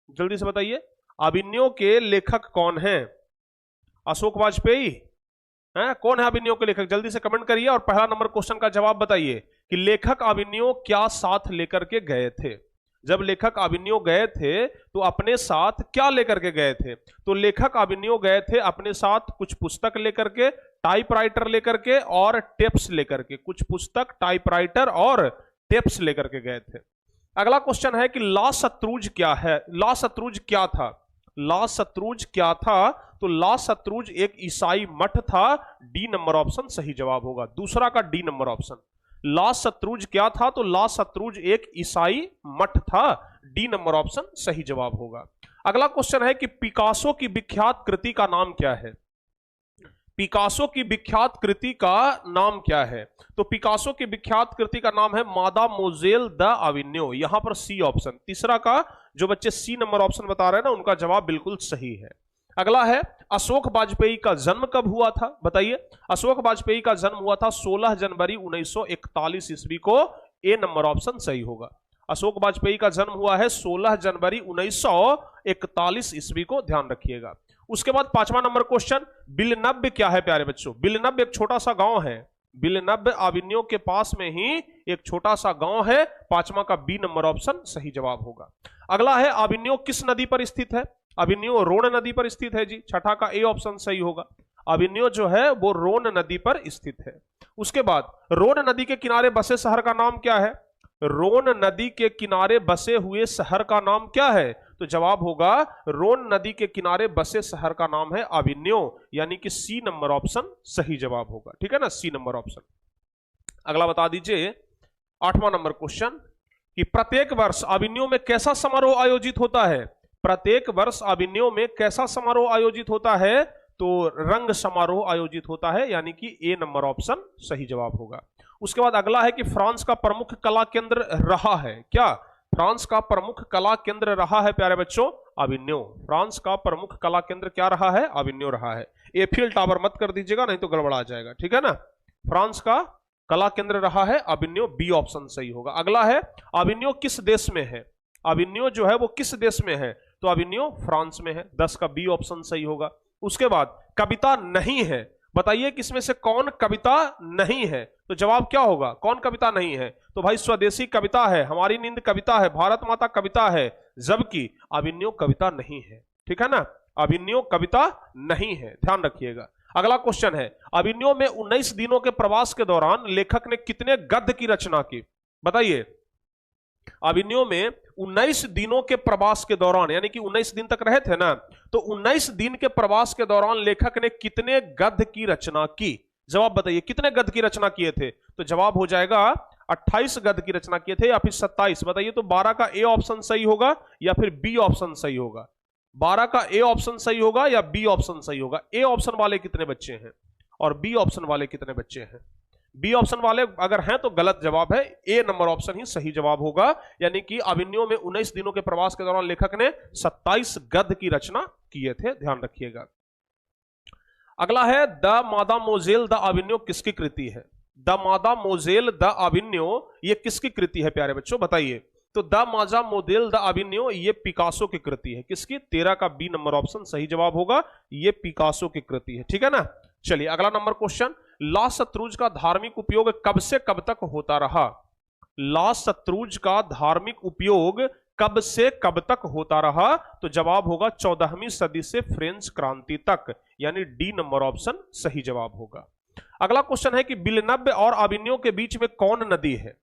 जल्दी से बताइए। आविन्यो के लेखक कौन है? अशोक वाजपेयी है? कौन है आविन्यो के लेखक? जल्दी से कमेंट करिए और पहला नंबर क्वेश्चन का जवाब बताइए कि लेखक आविन्यो क्या साथ लेकर के गए थे? जब लेखक आविन्यो गए थे तो अपने साथ क्या लेकर के गए थे? तो लेखक आविन्यो गए थे अपने साथ कुछ पुस्तक लेकर के, टाइपराइटर लेकर के और टेप्स लेकर के। कुछ पुस्तक, टाइपराइटर और टेप्स लेकर के गए थे। अगला क्वेश्चन है कि ला शत्रुज क्या है? ला शत्रुज क्या था? ला शत्रुज क्या था? तो ला शत्रुज एक ईसाई मठ था। डी नंबर ऑप्शन सही जवाब होगा। दूसरा का डी नंबर ऑप्शन। ला शत्रुज क्या था? तो ला शत्रुज एक ईसाई मठ था। डी नंबर ऑप्शन सही जवाब होगा। अगला क्वेश्चन है कि पिकासो की विख्यात कृति का नाम क्या है? पिकासो की विख्यात कृति का नाम क्या है? तो पिकासो की विख्यात कृति का नाम है मादामोजेल द आविन्यो। यहां पर सी ऑप्शन। तीसरा का जो बच्चे सी नंबर ऑप्शन बता रहे हैं ना, उनका जवाब बिल्कुल सही है। अगला है अशोक वाजपेयी का जन्म कब हुआ था? बताइए। अशोक वाजपेयी का जन्म हुआ था 16 जनवरी 1941 ईस्वी को। ए नंबर ऑप्शन सही होगा। अशोक वाजपेयी का जन्म हुआ है 16 जनवरी 1941 ईस्वी को, ध्यान रखिएगा। उसके बाद 5वां नंबर क्वेश्चन, बिलनब्य क्या है प्यारे बच्चों? बिलनब्य एक छोटा सा गांव है। बिलनब्बे अविन्यों के पास में ही एक छोटा सा गांव है। पांचवा का बी नंबर ऑप्शन सही जवाब होगा। अगला है अविन्यो किस नदी पर स्थित है? अविन्यो रोन नदी पर स्थित है जी। छठा का ए ऑप्शन सही होगा। अविन्यो जो है वो रोन नदी पर स्थित है। उसके बाद रोन नदी के किनारे बसे शहर का नाम क्या है? रोन नदी के किनारे बसे हुए शहर का नाम क्या है? तो जवाब होगा रोन नदी के किनारे बसे शहर का नाम है अविन्यो, यानी कि सी नंबर ऑप्शन सही जवाब होगा। ठीक है ना, सी नंबर ऑप्शन। अगला बता दीजिए 8वां नंबर क्वेश्चन कि प्रत्येक वर्ष अविन्यो में कैसा समारोह आयोजित होता है? प्रत्येक वर्ष अविन्यो में कैसा समारोह आयोजित होता है? तो रंग समारोह आयोजित होता है, यानी कि ए नंबर ऑप्शन सही जवाब होगा। उसके बाद अगला है कि फ्रांस का प्रमुख कला केंद्र रहा है क्या? फ्रांस का प्रमुख कला केंद्र रहा है प्यारे बच्चों अविन्यो। फ्रांस का प्रमुख कला केंद्र क्या रहा है? अविन्यो रहा है। एफिल टावर मत कर दीजिएगा, नहीं तो गड़बड़ा जाएगा। ठीक है ना, फ्रांस का कला केंद्र रहा है अविन्यो, बी ऑप्शन सही होगा। अगला है अविन्यो किस देश में है? अविन्यो जो है वो किस देश में है? तो अविन्यो फ्रांस में है। 10 का बी ऑप्शन सही होगा। उसके बाद कविता नहीं है, बताइए किसमें से कौन कविता नहीं है? तो जवाब क्या होगा? कौन कविता नहीं है? तो भाई स्वदेशी कविता है, हमारी नींद कविता है, भारत माता कविता है, जबकि अविन्यो कविता नहीं है। ठीक है ना, अविन्यो कविता नहीं है, ध्यान रखिएगा। अगला क्वेश्चन है अविन्यो में 19 दिनों के प्रवास के दौरान लेखक ने कितने गद्य की रचना की? बताइए, अविन्यो में 19 दिनों के प्रवास के दौरान, यानी कि 19 दिन तक रहे थे ना, तो 19 दिन के प्रवास के दौरान लेखक ने कितने गद्य की रचना की? जवाब बताइए, कितने गद्य की रचना किए थे? तो जवाब हो जाएगा 28 गद्य की रचना किए थे या फिर 27। बताइए तो 12 का ए ऑप्शन सही होगा या फिर बी ऑप्शन सही होगा? 12 का ए ऑप्शन सही होगा या बी ऑप्शन सही होगा? ए ऑप्शन वाले कितने बच्चे हैं और बी ऑप्शन वाले कितने बच्चे हैं? बी ऑप्शन वाले अगर हैं तो गलत जवाब है, ए नंबर ऑप्शन ही सही जवाब होगा। यानी कि अविन्यो में 19 दिनों के प्रवास के दौरान लेखक ने 27 गद्य की रचना किए थे, ध्यान रखिएगा। अगला है द मादामोजेल द अविन्यो किसकी कृति है? द मादामोजेल द अविन्यो ये किसकी कृति है प्यारे बच्चों? बताइए तो द मादामोजेल द अविन्यो ये पिकासो की कृति है। किसकी? 13 का बी नंबर ऑप्शन सही जवाब होगा, ये पिकासो की कृति है। ठीक है ना, चलिए अगला नंबर क्वेश्चन, ला शत्रुज का धार्मिक उपयोग कब से कब तक होता रहा? ला शत्रुज का धार्मिक उपयोग कब से कब तक होता रहा? तो जवाब होगा 14वीं सदी से फ्रेंच क्रांति तक, यानी डी नंबर ऑप्शन सही जवाब होगा। अगला क्वेश्चन है कि बिलनब्बे और अविन्यो के बीच में कौन नदी है?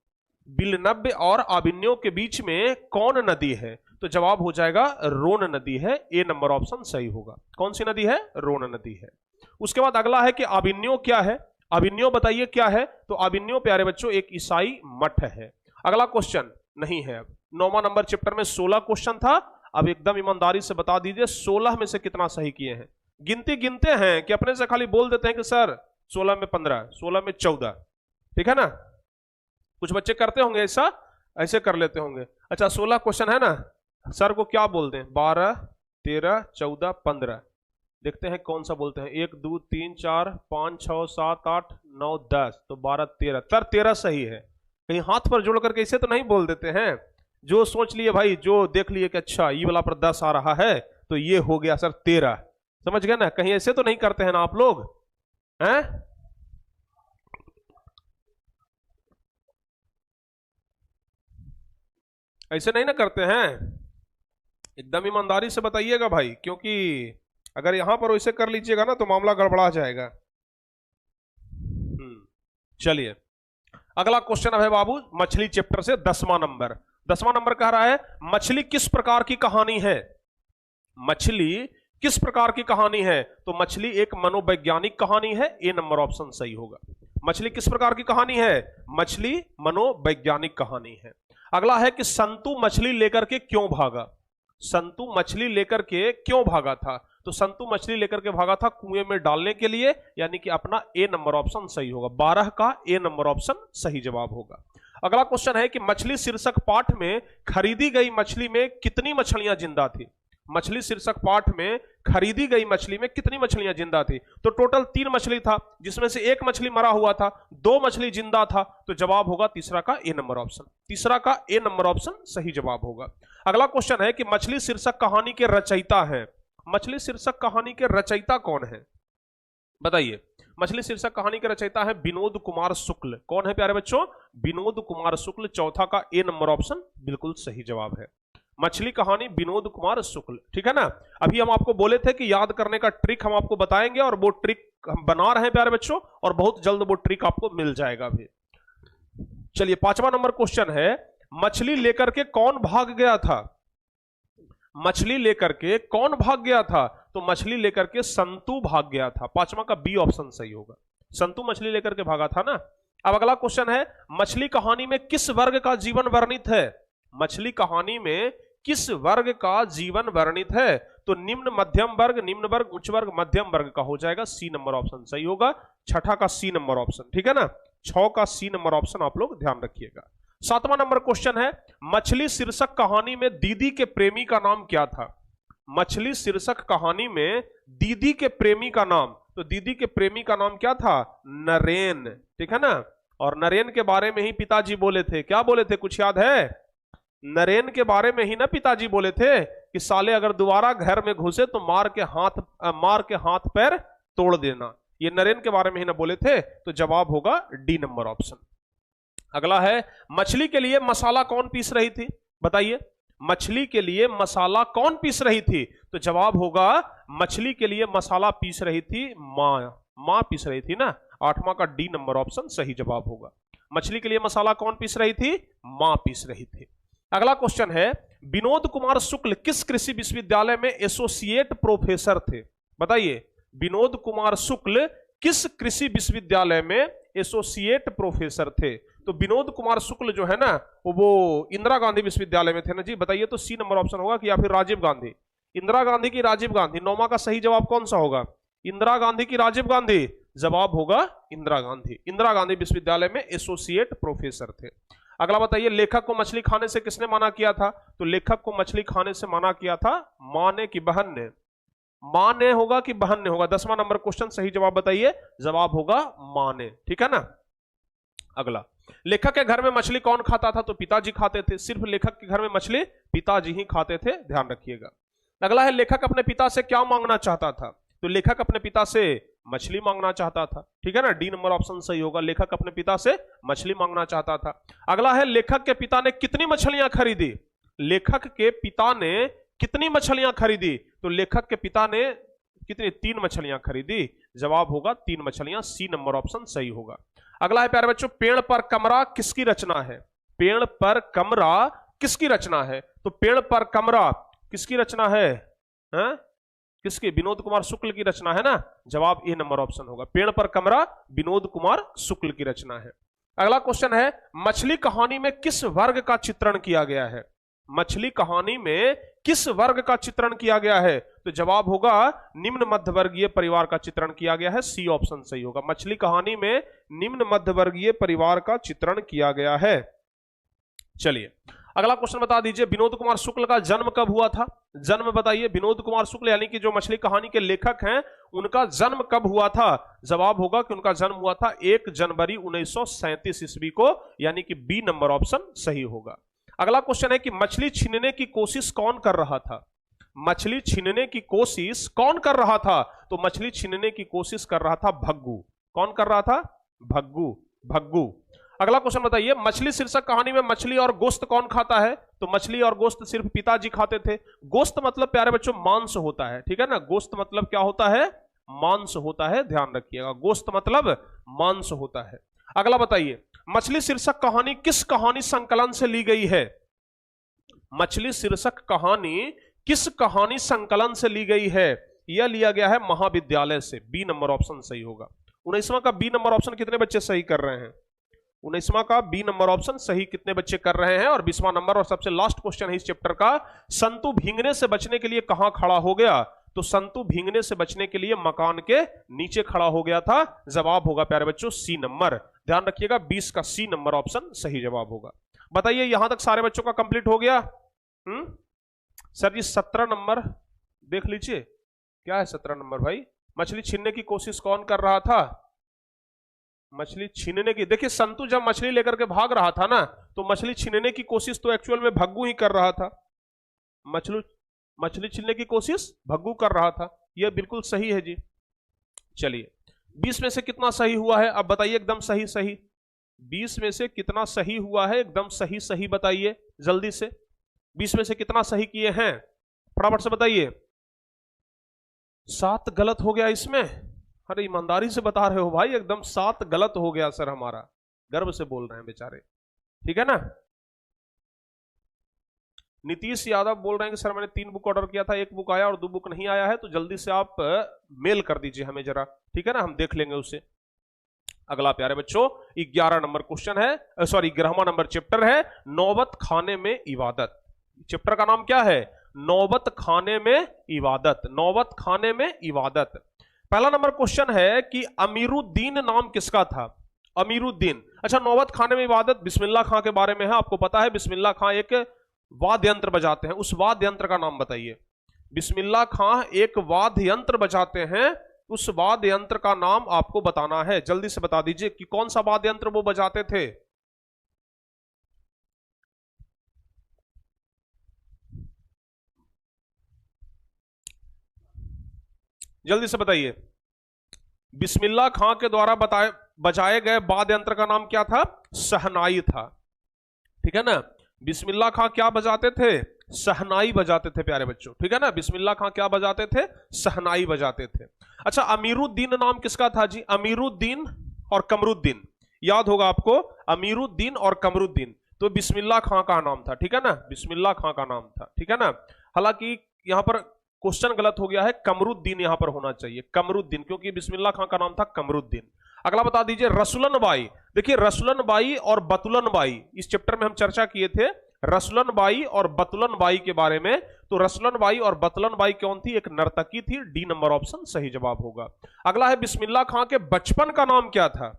बिलनब्बे और अविन्यो के बीच में कौन नदी है? तो जवाब हो जाएगा रोन नदी है, ए नंबर ऑप्शन सही होगा। कौन सी नदी है? रोन नदी है। उसके बाद अगला है कि अविन्यो क्या है? अविन्यो बताइए क्या है? तो अविन्यो प्यारे बच्चों एक ईसाई मठ है। अगला क्वेश्चन नहीं है। 9वां नंबर चैप्टर में 16 क्वेश्चन था। अब एकदम ईमानदारी से बता दीजिए 16 में से कितना सही किए हैं? गिनती गिनते हैं कि अपने से खाली बोल देते हैं कि सर 16 में 15, 16 में 14? ठीक है ना, कुछ बच्चे करते होंगे ऐसा, ऐसे कर लेते होंगे। अच्छा 16 क्वेश्चन है ना, सर को क्या बोल दें? 12, 13, 14, 15। देखते हैं कौन सा बोलते हैं। 1, 2, 3, 4, 5, 6, 7, 8, 9, 10, तो 12, 13। सर 13 सही है। कहीं हाथ पर जोड़ करके इसे तो नहीं बोल देते हैं? जो सोच लिए भाई, जो देख लिए कि अच्छा ये वाला पर 10 आ रहा है तो ये हो गया सर 13। समझ गए ना? कहीं ऐसे तो नहीं करते हैं ना आप लोग हैं? ऐसे नहीं ना करते हैं? एकदम ईमानदारी से बताइएगा भाई, क्योंकि अगर यहां पर वैसे कर लीजिएगा ना तो मामला गड़बड़ा जाएगा। चलिए अगला क्वेश्चन है बाबू मछली चैप्टर से 10वां नंबर। 10वां नंबर कह रहा है मछली किस प्रकार की कहानी है? मछली किस प्रकार की कहानी है? तो मछली एक मनोवैज्ञानिक कहानी है, ए नंबर ऑप्शन सही होगा। मछली किस प्रकार की कहानी है? मछली मनोवैज्ञानिक कहानी है। अगला है कि संतु मछली लेकर के क्यों भागा? संतु मछली लेकर के क्यों भागा था? तो संतु मछली लेकर के भागा था कुएं में डालने के लिए, यानी कि अपना ए नंबर ऑप्शन सही होगा। 12 का ए नंबर ऑप्शन सही जवाब होगा। अगला क्वेश्चन है कि मछली शीर्षक पाठ में खरीदी गई मछली में कितनी मछलियां जिंदा थी? मछली शीर्षक पाठ में खरीदी गई मछली में कितनी मछलियां जिंदा थी? तो टोटल 3 मछली था, जिसमें से 1 मछली मरा हुआ था, 2 मछली जिंदा था। तो जवाब होगा तीसरा का ए नंबर ऑप्शन। तीसरा का ए नंबर ऑप्शन सही जवाब होगा। अगला क्वेश्चन है कि मछली शीर्षक कहानी के रचयिता हैं। मछली शीर्षक कहानी के रचयिता कौन है? बताइए। मछली शीर्षक कहानी के रचयिता है विनोद कुमार शुक्ल। कौन है प्यारे बच्चों? विनोद कुमार शुक्ल। चौथा का ए नंबर ऑप्शन बिल्कुल सही जवाब है। मछली कहानी विनोद कुमार शुक्ल, ठीक है ना। अभी हम आपको बोले थे कि याद करने का ट्रिक हम आपको बताएंगे और वो ट्रिक हम बना रहे हैं प्यारे बच्चों, और बहुत जल्द वो ट्रिक आपको मिल जाएगा भी। चलिए 5वां नंबर क्वेश्चन है, मछली लेकर के कौन भाग गया था? मछली लेकर के कौन भाग गया था? तो मछली लेकर के संतु भाग गया था। 5वां का बी ऑप्शन सही होगा। संतु मछली लेकर के भागा था ना। अब अगला क्वेश्चन है, मछली कहानी में किस वर्ग का जीवन वर्णित है? मछली कहानी में किस वर्ग का जीवन वर्णित है? तो निम्न मध्यम वर्ग, निम्न वर्ग, उच्च वर्ग, मध्यम वर्ग का हो जाएगा। सी नंबर ऑप्शन सही होगा। छठा का सी नंबर ऑप्शन, ठीक है ना। 6 का सी नंबर ऑप्शन आप लोग ध्यान रखिएगा। 7वां नंबर क्वेश्चन है, मछली शीर्षक कहानी में दीदी के प्रेमी का नाम क्या था? मछली शीर्षक कहानी में दीदी के प्रेमी का नाम, तो दीदी के प्रेमी का नाम क्या था? नरेन, ठीक है ना। और नरेन के बारे में ही पिताजी बोले थे। क्या बोले थे, कुछ याद है? नरेन के बारे में ही ना पिताजी बोले थे कि साले अगर दोबारा घर में घुसे तो मार के हाथ पैर तोड़ देना। ये नरेन के बारे में ही ना बोले थे। तो जवाब होगा डी नंबर ऑप्शन। अगला है, मछली के लिए मसाला कौन पीस रही थी? बताइए, मछली के लिए मसाला कौन पीस रही थी? तो जवाब होगा मछली के लिए मसाला पीस रही थी मां पीस रही थी ना। 8वां का डी नंबर ऑप्शन सही जवाब होगा। मछली के लिए मसाला कौन पीस रही थी? मां पीस रही थी। अगला क्वेश्चन है, विनोद कुमार शुक्ल किस कृषि विश्वविद्यालय में एसोसिएट प्रोफेसर थे? बताइए, विनोद कुमार शुक्ल किस कृषि विश्वविद्यालय में एसोसिएट प्रोफेसर थे? तो विनोद कुमार शुक्ल जो है ना वो इंदिरा गांधी विश्वविद्यालय में थे ना जी। बताइए, तो सी नंबर ऑप्शन होगा कि या फिर राजीव गांधी? इंदिरा गांधी की राजीव गांधी? 9वां का सही जवाब कौन सा होगा? इंदिरा गांधी की राजीव गांधी? जवाब होगा इंदिरा गांधी। इंदिरा गांधी विश्वविद्यालय में एसोसिएट प्रोफेसर थे। अगला बताइए, लेखक को मछली खाने से किसने मना किया था? तो लेखक को मछली खाने से मना किया था मां ने कि बहन ने? मां ने होगा कि बहन ने होगा? 10वां नंबर क्वेश्चन, सही जवाब बताइए। जवाब होगा मां ने, ठीक है ना। अगला, लेखक के घर में मछली कौन खाता था? तो पिताजी खाते थे। सिर्फ लेखक के घर में मछली पिताजी ही खाते थे, ध्यान रखिएगा। अगला है, लेखक अपने पिता से क्या मांगना चाहता था? तो लेखक अपने पिता से मछली मांगना चाहता था, ठीक है ना। डी नंबर ऑप्शन सही होगा। लेखक अपने पिता से मछली मांगना चाहता था। अगला है, लेखक के पिता ने कितनी मछलियां खरीदी? लेखक के पिता ने कितनी मछलियां खरीदी? तो लेखक के पिता ने कितनी? 3 मछलियां खरीदी। जवाब होगा 3 मछलियां। सी नंबर ऑप्शन सही होगा। अगला है प्यारे बच्चों, पेड़ पर कमरा किसकी रचना है? पेड़ पर कमरा किसकी रचना है? तो पेड़ पर कमरा किसकी रचना है? किसकी? विनोद कुमार शुक्ल की रचना है ना। जवाब ए नंबर ऑप्शन होगा। पेड़ पर कमरा विनोद कुमार शुक्ल की रचना है। अगला क्वेश्चन है, मछली कहानी में किस वर्ग का चित्रण किया गया है? मछली कहानी में किस वर्ग का चित्रण किया गया है? तो जवाब होगा निम्न मध्यवर्गीय परिवार का चित्रण किया गया है। सी ऑप्शन सही होगा। मछली कहानी में निम्न मध्यवर्गीय परिवार का चित्रण किया गया है। चलिए अगला क्वेश्चन बता दीजिए, विनोद कुमार शुक्ल का जन्म कब हुआ था? जन्म बताइए। विनोद कुमार शुक्ल यानी कि जो मछली कहानी के लेखक हैं, उनका जन्म कब हुआ था? जवाब होगा कि उनका जन्म हुआ था 1 जनवरी 1937 ईस्वी को, यानी कि बी नंबर ऑप्शन सही होगा। अगला क्वेश्चन है कि मछली छीनने की कोशिश कौन कर रहा था? मछली छीनने की कोशिश कौन कर रहा था? तो मछली छीनने की कोशिश कर रहा था भग्गू। कौन कर रहा था? भग्गू। अगला क्वेश्चन बताइए, मछली शीर्षक कहानी में मछली और गोश्त कौन खाता है? तो मछली और गोश्त सिर्फ पिताजी खाते थे। गोश्त मतलब प्यारे बच्चों मांस होता है, ठीक है ना। गोश्त मतलब क्या होता है? मांस होता है, ध्यान रखिएगा। गोश्त मतलब मांस होता है। अगला बताइए, मछली शीर्षक कहानी किस कहानी संकलन से ली गई है? मछली शीर्षक कहानी किस कहानी संकलन से ली गई है? यह लिया गया है महाविद्यालय से। बी नंबर ऑप्शन सही होगा। 19वां का बी नंबर ऑप्शन कितने बच्चे सही कर रहे हैं? 19वां का बी नंबर ऑप्शन सही कितने बच्चे कर रहे हैं? और 20वां नंबर और सबसे लास्ट क्वेश्चन है इस चैप्टर का, संतु भींगने से बचने के लिए कहां खड़ा हो गया? तो संतु भींगने से बचने के लिए मकान के नीचे खड़ा हो गया था। जवाब होगा प्यारे बच्चों सी नंबर। ध्यान रखिएगा 20 का सी नंबर ऑप्शन सही जवाब होगा। बताइए यहां तक सारे बच्चों का कंप्लीट हो गया? सर जी 17 नंबर देख लीजिए। क्या है 17 नंबर भाई? मछली छीनने की कोशिश कौन कर रहा था? मछली छीनने की, देखिए संतु जब मछली लेकर के भाग रहा था ना, तो मछली छीनने की कोशिश तो एक्चुअल में भग्गू ही कर रहा था। मछली छीनने की कोशिश भग्गू कर रहा था। यह बिल्कुल सही है जी। चलिए 20 में से कितना सही हुआ है? अब बताइए एकदम सही सही। 20 में से कितना सही हुआ है? एकदम सही सही बताइए जल्दी से। 20 में से कितना सही किए हैं? फटाफट से बताइए। 7 गलत हो गया इसमें। अरे ईमानदारी से बता रहे हो भाई, एकदम 7 गलत हो गया सर हमारा। गर्व से बोल रहे हैं बेचारे, ठीक है ना। नीतीश यादव बोल रहे हैं कि सर मैंने 3 बुक ऑर्डर किया था, 1 बुक आया और 2 बुक नहीं आया है, तो जल्दी से आप मेल कर दीजिए हमें जरा, ठीक है ना, हम देख लेंगे उसे। अगला प्यारे बच्चों 11 नंबर क्वेश्चन है, सॉरी 11वां नंबर चैप्टर है, नौबत खाने में इबादत। चैप्टर का नाम क्या है? नौबत खाने में इबादत। नौबत खाने में इबादत। पहला नंबर क्वेश्चन है कि अमीरुद्दीन नाम किसका था? अमीरुद्दीन। अच्छा, नौबत खाने में इबादत बिस्मिल्लाह खां के बारे में है, आपको पता है बिस्मिल्लाह खां एक वाद्य यंत्र बजाते हैं, उस वाद्य यंत्र का नाम बताइए। बिस्मिल्लाह खां एक वाद्य यंत्र बजाते हैं, उस वाद्य यंत्र का नाम आपको बताना है। जल्दी से बता दीजिए कि कौन सा वाद्य यंत्र वो बजाते थे। जल्दी से बताइए। बिस्मिल्लाह खां के द्वारा बजाए गए वाद्य यंत्र का नाम क्या था? शहनाई था, ठीक है ना। बिस्मिल्लाह खां क्या बजाते थे? शहनाई बजाते थे प्यारे बच्चों, ठीक है ना। बिस्मिल्लाह खां क्या बजाते थे? शहनाई बजाते थे। अच्छा, अमीरुद्दीन नाम किसका था जी? अमीरुद्दीन और कमरुद्दीन, याद होगा आपको, अमीरुद्दीन और कमरुद्दीन, तो बिस्मिल्लाह खां का नाम था, ठीक है ना, बिस्मिल्लाह खां का नाम था, ठीक है ना। हालांकि यहां पर क्वेश्चन गलत हो गया है, कमरुद्दीन यहां पर होना चाहिए, कमरुद्दीन, क्योंकि बिस्मिल्लाह खां का नाम था कमरुद्दीन। अगला बता दीजिए रसुलन बाई। देखिए रसुलन बाई और बतुलन बाई, इस चैप्टर में हम चर्चा किए थे रसुलन बाई और बतुलन बाई के बारे में। तो रसुलन बाई और बतुलन बाई कौन थी? एक नर्तकी थी। डी नंबर ऑप्शन सही जवाब होगा। अगला है बिस्मिल्लाह खां के बचपन का नाम क्या था?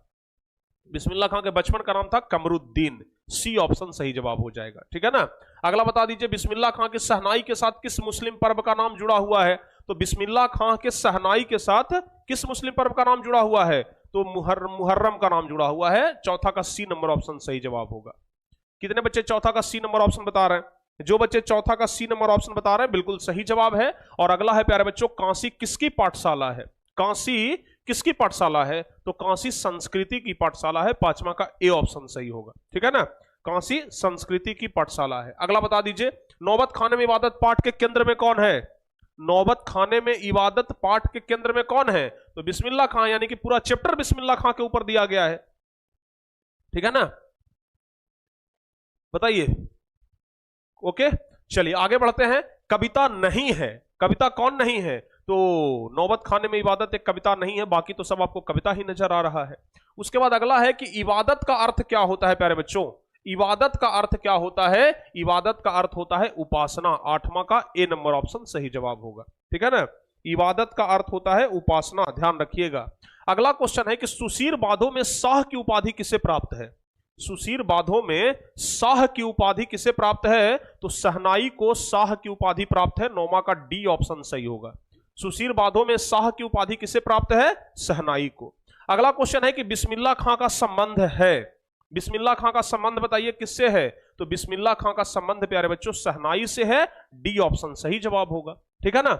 बिस्मिल्लाह खां के बचपन का नाम था कमरुद्दीन। सी ऑप्शन सही जवाब हो जाएगा, ठीक है ना। अगला बता दीजिए बिस्मिल्लाह खां के शहनाई के साथ किस मुस्लिम पर्व का नाम जुड़ा हुआ है? तो बिस्मिल्लाह खां के शहनाई के साथ किस मुस्लिम पर्व का नाम जुड़ा हुआ है? तो मुहर्रम का नाम जुड़ा हुआ है। चौथा का सी नंबर ऑप्शन सही जवाब होगा। कितने बच्चे चौथा का सी नंबर ऑप्शन बता रहे हैं? जो बच्चे चौथा का सी नंबर ऑप्शन बता रहे हैं बिल्कुल सही जवाब है। और अगला है प्यारे बच्चों, काशी किसकी पाठशाला है? काशी किसकी पाठशाला है? तो काशी संस्कृति की पाठशाला है। 5वां का ए ऑप्शन सही होगा, ठीक है ना, काशी संस्कृति की पाठशाला है। अगला बता दीजिए नौबत खाने में इबादत पाठ के केंद्र में कौन है? नौबत खाने में इबादत पाठ के केंद्र में कौन है? तो बिस्मिल्लाह खां, यानी कि पूरा चैप्टर बिस्मिल्लाह खां के ऊपर दिया गया है, ठीक है ना। बताइए, ओके, चलिए आगे बढ़ते हैं। कविता नहीं है, कविता कौन नहीं है? तो नौबत खाने में इबादत एक कविता नहीं है, बाकी तो सब आपको कविता ही नजर आ रहा है। उसके बाद अगला है कि इबादत का अर्थ क्या होता है प्यारे बच्चों? इबादत का अर्थ क्या होता है? इबादत का अर्थ होता है उपासना। 8वां का ए नंबर ऑप्शन सही जवाब होगा, ठीक है ना। इबादत का अर्थ होता है उपासना, ध्यान रखिएगा। अगला क्वेश्चन है कि सुशीर बाधों में शाह की उपाधि किसे प्राप्त है? सुशीर बाधों में शाह की उपाधि किसे प्राप्त है? तो शहनाई को शाह की उपाधि प्राप्त है। 9वां का डी ऑप्शन सही होगा। सुशीर बाधों में शाह की उपाधि किसे प्राप्त है? शहनाई को। अगला क्वेश्चन है कि बिस्मिल्लाह खां का संबंध है, बिस्मिल्लाह खां का संबंध बताइए किससे है? तो बिस्मिल्लाह खां का संबंध प्यारे बच्चों शहनाई से है। डी ऑप्शन सही जवाब होगा, ठीक है ना।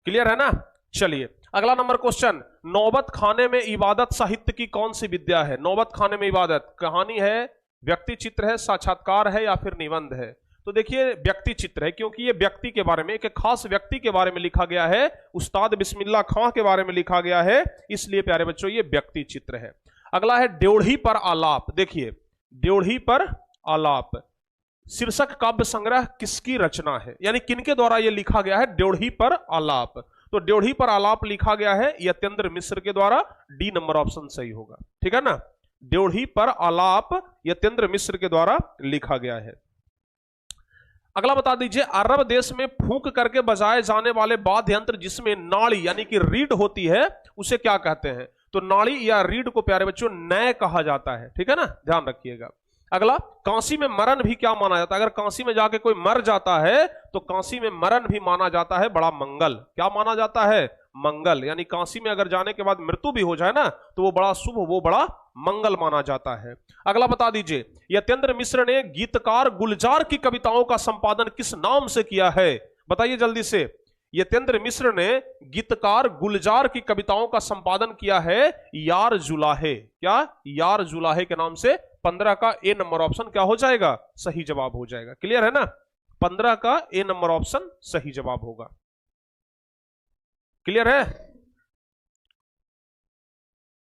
क्लियर है ना। चलिए अगला नंबर क्वेश्चन, नौबत खाने में इबादत साहित्य की कौन सी विद्या है? नौबत खाने में इबादत कहानी है, व्यक्ति चित्र है, साक्षात्कार है या फिर निबंध है? तो देखिए व्यक्ति चित्र है, क्योंकि ये व्यक्ति के बारे में, एक खास व्यक्ति के बारे में लिखा गया है, उस्ताद बिस्मिल्लाह खां के बारे में लिखा गया है, इसलिए प्यारे बच्चों ये व्यक्ति चित्र है। अगला है ड्योढ़ी पर आलाप। देखिए ड्योढ़ी पर आलाप शीर्षक काव्य संग्रह किसकी रचना है, यानी किनके द्वारा यह लिखा गया है? ड्योढ़ी पर आलाप। तो ड्योढ़ी पर आलाप लिखा गया है यत्येंद्र मिश्र के द्वारा। डी नंबर ऑप्शन सही होगा, ठीक है ना। ड्योढ़ी पर आलाप यत्येंद्र मिश्र के द्वारा लिखा गया है। अगला बता दीजिए अरब देश में फूंक करके बजाए जाने वाले वाद्य यंत्र जिसमें नाड़ी यानी कि रीड होती है उसे क्या कहते हैं? तो नाड़ी या रीड को प्यारे बच्चों नय कहा जाता है, ठीक है ना, ध्यान रखिएगा। अगला, काशी में मरण भी क्या माना जाता है? अगर काशी में जाके कोई मर जाता है तो काशी में मरण भी माना जाता है बड़ा मंगल। क्या माना जाता है? मंगल। यानी काशी में अगर जाने के बाद मृत्यु भी हो जाए ना तो वो बड़ा शुभ, वो बड़ा मंगल माना जाता है। अगला बता दीजिए यत्येंद्र मिश्र ने गीतकार गुलजार की कविताओं का संपादन किस नाम से किया है? बताइए जल्दी से। यतेंद्र मिश्र ने गीतकार गुलजार की कविताओं का संपादन किया है यार जुलाहे। क्या? यार जुलाहे के नाम से। 15 का ए नंबर ऑप्शन क्या हो जाएगा? सही जवाब हो जाएगा। क्लियर है ना? 15 का ए नंबर ऑप्शन सही जवाब होगा। क्लियर है?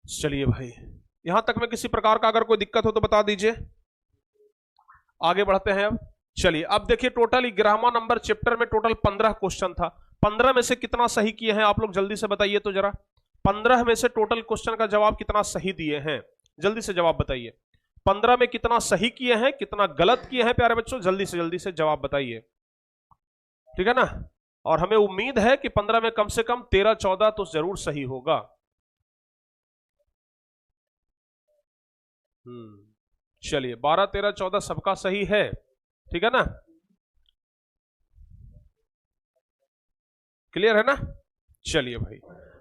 चलिए भाई, यहां तक में किसी प्रकार का अगर कोई दिक्कत हो तो बता दीजिए। आगे बढ़ते हैं अब। चलिए अब देखिए, टोटल ग्रामर नंबर चैप्टर में टोटल 15 क्वेश्चन था। 15 में से कितना सही किए हैं आप लोग जल्दी से बताइए तो जरा। 15 में से टोटल क्वेश्चन का जवाब कितना सही दिए हैं, जल्दी से जवाब बताइए। 15 में कितना सही किए हैं, कितना गलत किए हैं प्यारे बच्चों, जल्दी से जवाब बताइए। ठीक है ना? और हमें उम्मीद है कि 15 में कम से कम 13-14 तो जरूर सही होगा। चलिए 12, 13, 14 सबका सही है। ठीक है ना? क्लियर है ना? चलिए भाई,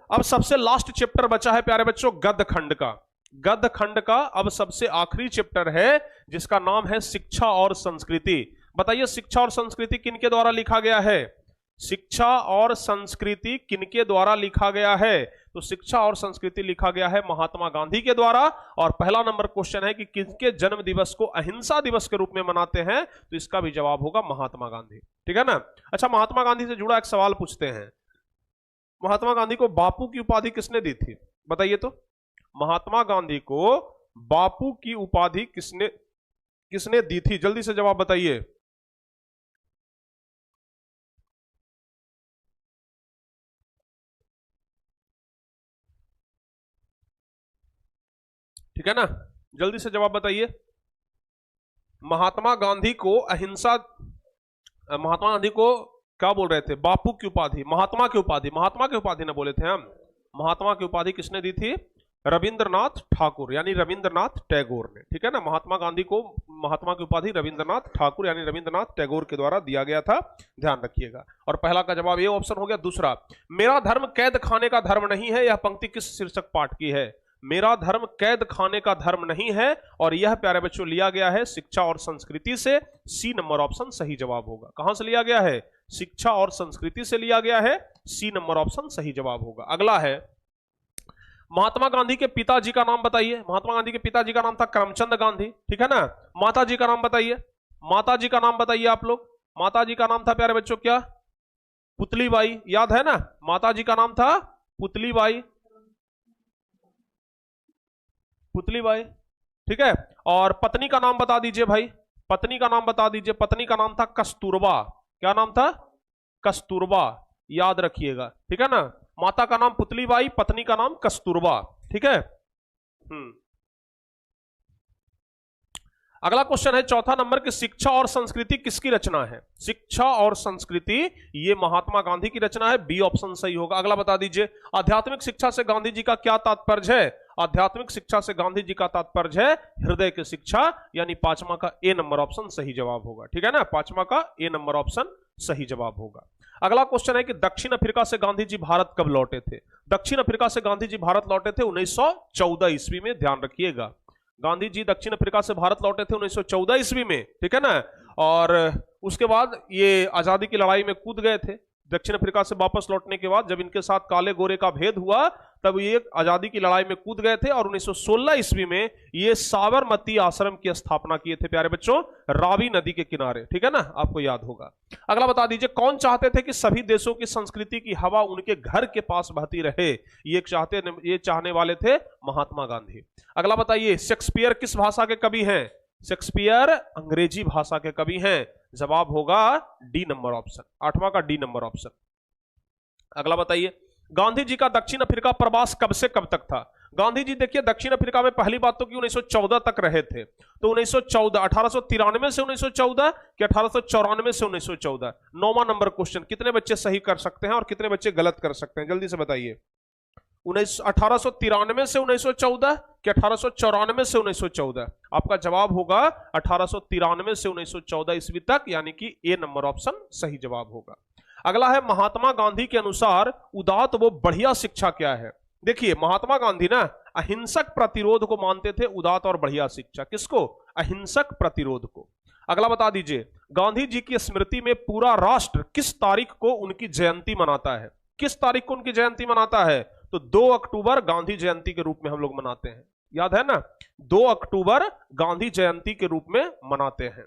अब सबसे लास्ट चैप्टर बचा है प्यारे बच्चों गद्य खंड का। गद्य खंड का अब सबसे आखिरी चैप्टर है जिसका नाम है शिक्षा और संस्कृति। बताइए शिक्षा और संस्कृति किनके द्वारा लिखा गया है? शिक्षा और संस्कृति किनके द्वारा लिखा गया है? तो शिक्षा और संस्कृति लिखा गया है महात्मा गांधी के द्वारा। और पहला नंबर क्वेश्चन है कि किसके जन्म दिवस को अहिंसा दिवस के रूप में मनाते हैं? तो इसका भी जवाब होगा महात्मा गांधी। ठीक है ना? अच्छा, महात्मा गांधी से जुड़ा एक सवाल पूछते हैं। महात्मा गांधी को बापू की उपाधि किसने दी थी? बताइए तो। महात्मा गांधी को बापू की उपाधि किसने दी थी? जल्दी से जवाब बताइए। ठीक है ना? जल्दी से जवाब बताइए। महात्मा गांधी को महात्मा गांधी को क्या बोल रहे थे? बापू की उपाधि, महात्मा की उपाधि ना बोले थे हम। महात्मा की उपाधि किसने दी थी? रविंद्रनाथ ठाकुर यानी रविंद्रनाथ टैगोर ने। ठीक है ना? महात्मा गांधी को महात्मा की उपाधि रविंद्रनाथ ठाकुर यानी रविंद्रनाथ टैगोर के द्वारा दिया गया था। ध्यान रखिएगा। और पहला का जवाब ये ऑप्शन हो गया। दूसरा, मेरा धर्म कैद खाने का धर्म नहीं है, यह पंक्ति किस शीर्षक पाठ की है? मेरा धर्म कैद खाने का धर्म नहीं है, और यह प्यारे बच्चों लिया गया है शिक्षा और संस्कृति से। सी नंबर ऑप्शन सही जवाब होगा। कहां से लिया गया है? शिक्षा और संस्कृति से लिया गया है। सी नंबर ऑप्शन सही जवाब होगा। अगला है, महात्मा गांधी के पिताजी का नाम बताइए। महात्मा गांधी के पिताजी का नाम था करमचंद गांधी। ठीक है ना? माताजी का नाम बताइए। माताजी का नाम बताइए आप लोग। माताजी का नाम था प्यारे बच्चों क्या? पुतलीबाई। याद है ना? माताजी का नाम था पुतलीबाई। पुतलीबाई। ठीक है? और पत्नी का नाम बता दीजिए भाई। पत्नी का नाम बता दीजिए। पत्नी का नाम था कस्तूरबा। क्या नाम था? कस्तूरबा। याद रखिएगा। ठीक है ना? माता का नाम पुतलीबाई, पत्नी का नाम कस्तूरबा। ठीक है? अगला क्वेश्चन है चौथा नंबर की, शिक्षा और संस्कृति किसकी रचना है? शिक्षा और संस्कृति ये महात्मा गांधी की रचना है। बी ऑप्शन सही होगा। अगला बता दीजिए, आध्यात्मिक शिक्षा से गांधी जी का क्या तात्पर्य है? आध्यात्मिक शिक्षा से गांधी जी का तात्पर्य है हृदय की शिक्षा, यानी पांचवा का ए नंबर ऑप्शन सही जवाब होगा। ठीक है ना? पांचवा का ए नंबर ऑप्शन सही जवाब होगा। अगला क्वेश्चन है कि दक्षिण अफ्रीका से गांधी जी भारत कब लौटे थे? दक्षिण अफ्रीका से गांधी जी भारत लौटे थे 1914 ईस्वी में। ध्यान रखिएगा, गांधी जी दक्षिण अफ्रीका से भारत लौटे थे 1914 ईस्वी में। ठीक है ना? और उसके बाद ये आजादी की लड़ाई में कूद गए थे। दक्षिण अफ्रीका से वापस लौटने के बाद जब इनके साथ काले गोरे का भेद हुआ, तब ये आजादी की लड़ाई में कूद गए थे और 1916 ईस्वी में ये साबरमती आश्रम की स्थापना किए थे प्यारे बच्चों, रावी नदी के किनारे। ठीक है ना? आपको याद होगा। अगला बता दीजिए, कौन चाहते थे कि सभी देशों की संस्कृति की हवा उनके घर के पास बहती रहे? ये चाहने वाले थे महात्मा गांधी। अगला बताइए, शेक्सपियर किस भाषा के कवि हैं? शेक्सपियर अंग्रेजी भाषा के कवि हैं। जवाब होगा डी नंबर ऑप्शन, आठवां का डी नंबर ऑप्शन। अगला बताइए, गांधी जी का दक्षिण अफ्रीका प्रवास कब से कब तक था? गांधी जी देखिए दक्षिण अफ्रीका में पहली बात तो कि 1914 तक रहे थे। तो 1914, 1893 से 1914 कि 1894 से 1914? 9वां नंबर क्वेश्चन, कितने बच्चे सही कर सकते हैं और कितने बच्चे गलत कर सकते हैं? जल्दी से बताइए। 1893 से 1914 कि 1894 से 1914? आपका जवाब होगा 1893 से 1914 ईस्वी तक, यानी कि ए नंबर ऑप्शन सही जवाब होगा। अगला है, महात्मा गांधी के अनुसार उदात्त वो बढ़िया शिक्षा क्या है? देखिए महात्मा गांधी ना अहिंसक प्रतिरोध को मानते थे, उदात्त और बढ़िया शिक्षा। किसको? अहिंसक प्रतिरोध को। अगला बता दीजिए, गांधी जी की स्मृति में पूरा राष्ट्र किस तारीख को उनकी जयंती मनाता है? किस तारीख को उनकी जयंती मनाता है? तो 2 अक्टूबर गांधी जयंती के रूप में हम लोग मनाते हैं, याद है ना, 2 अक्टूबर गांधी जयंती के रूप में मनाते हैं।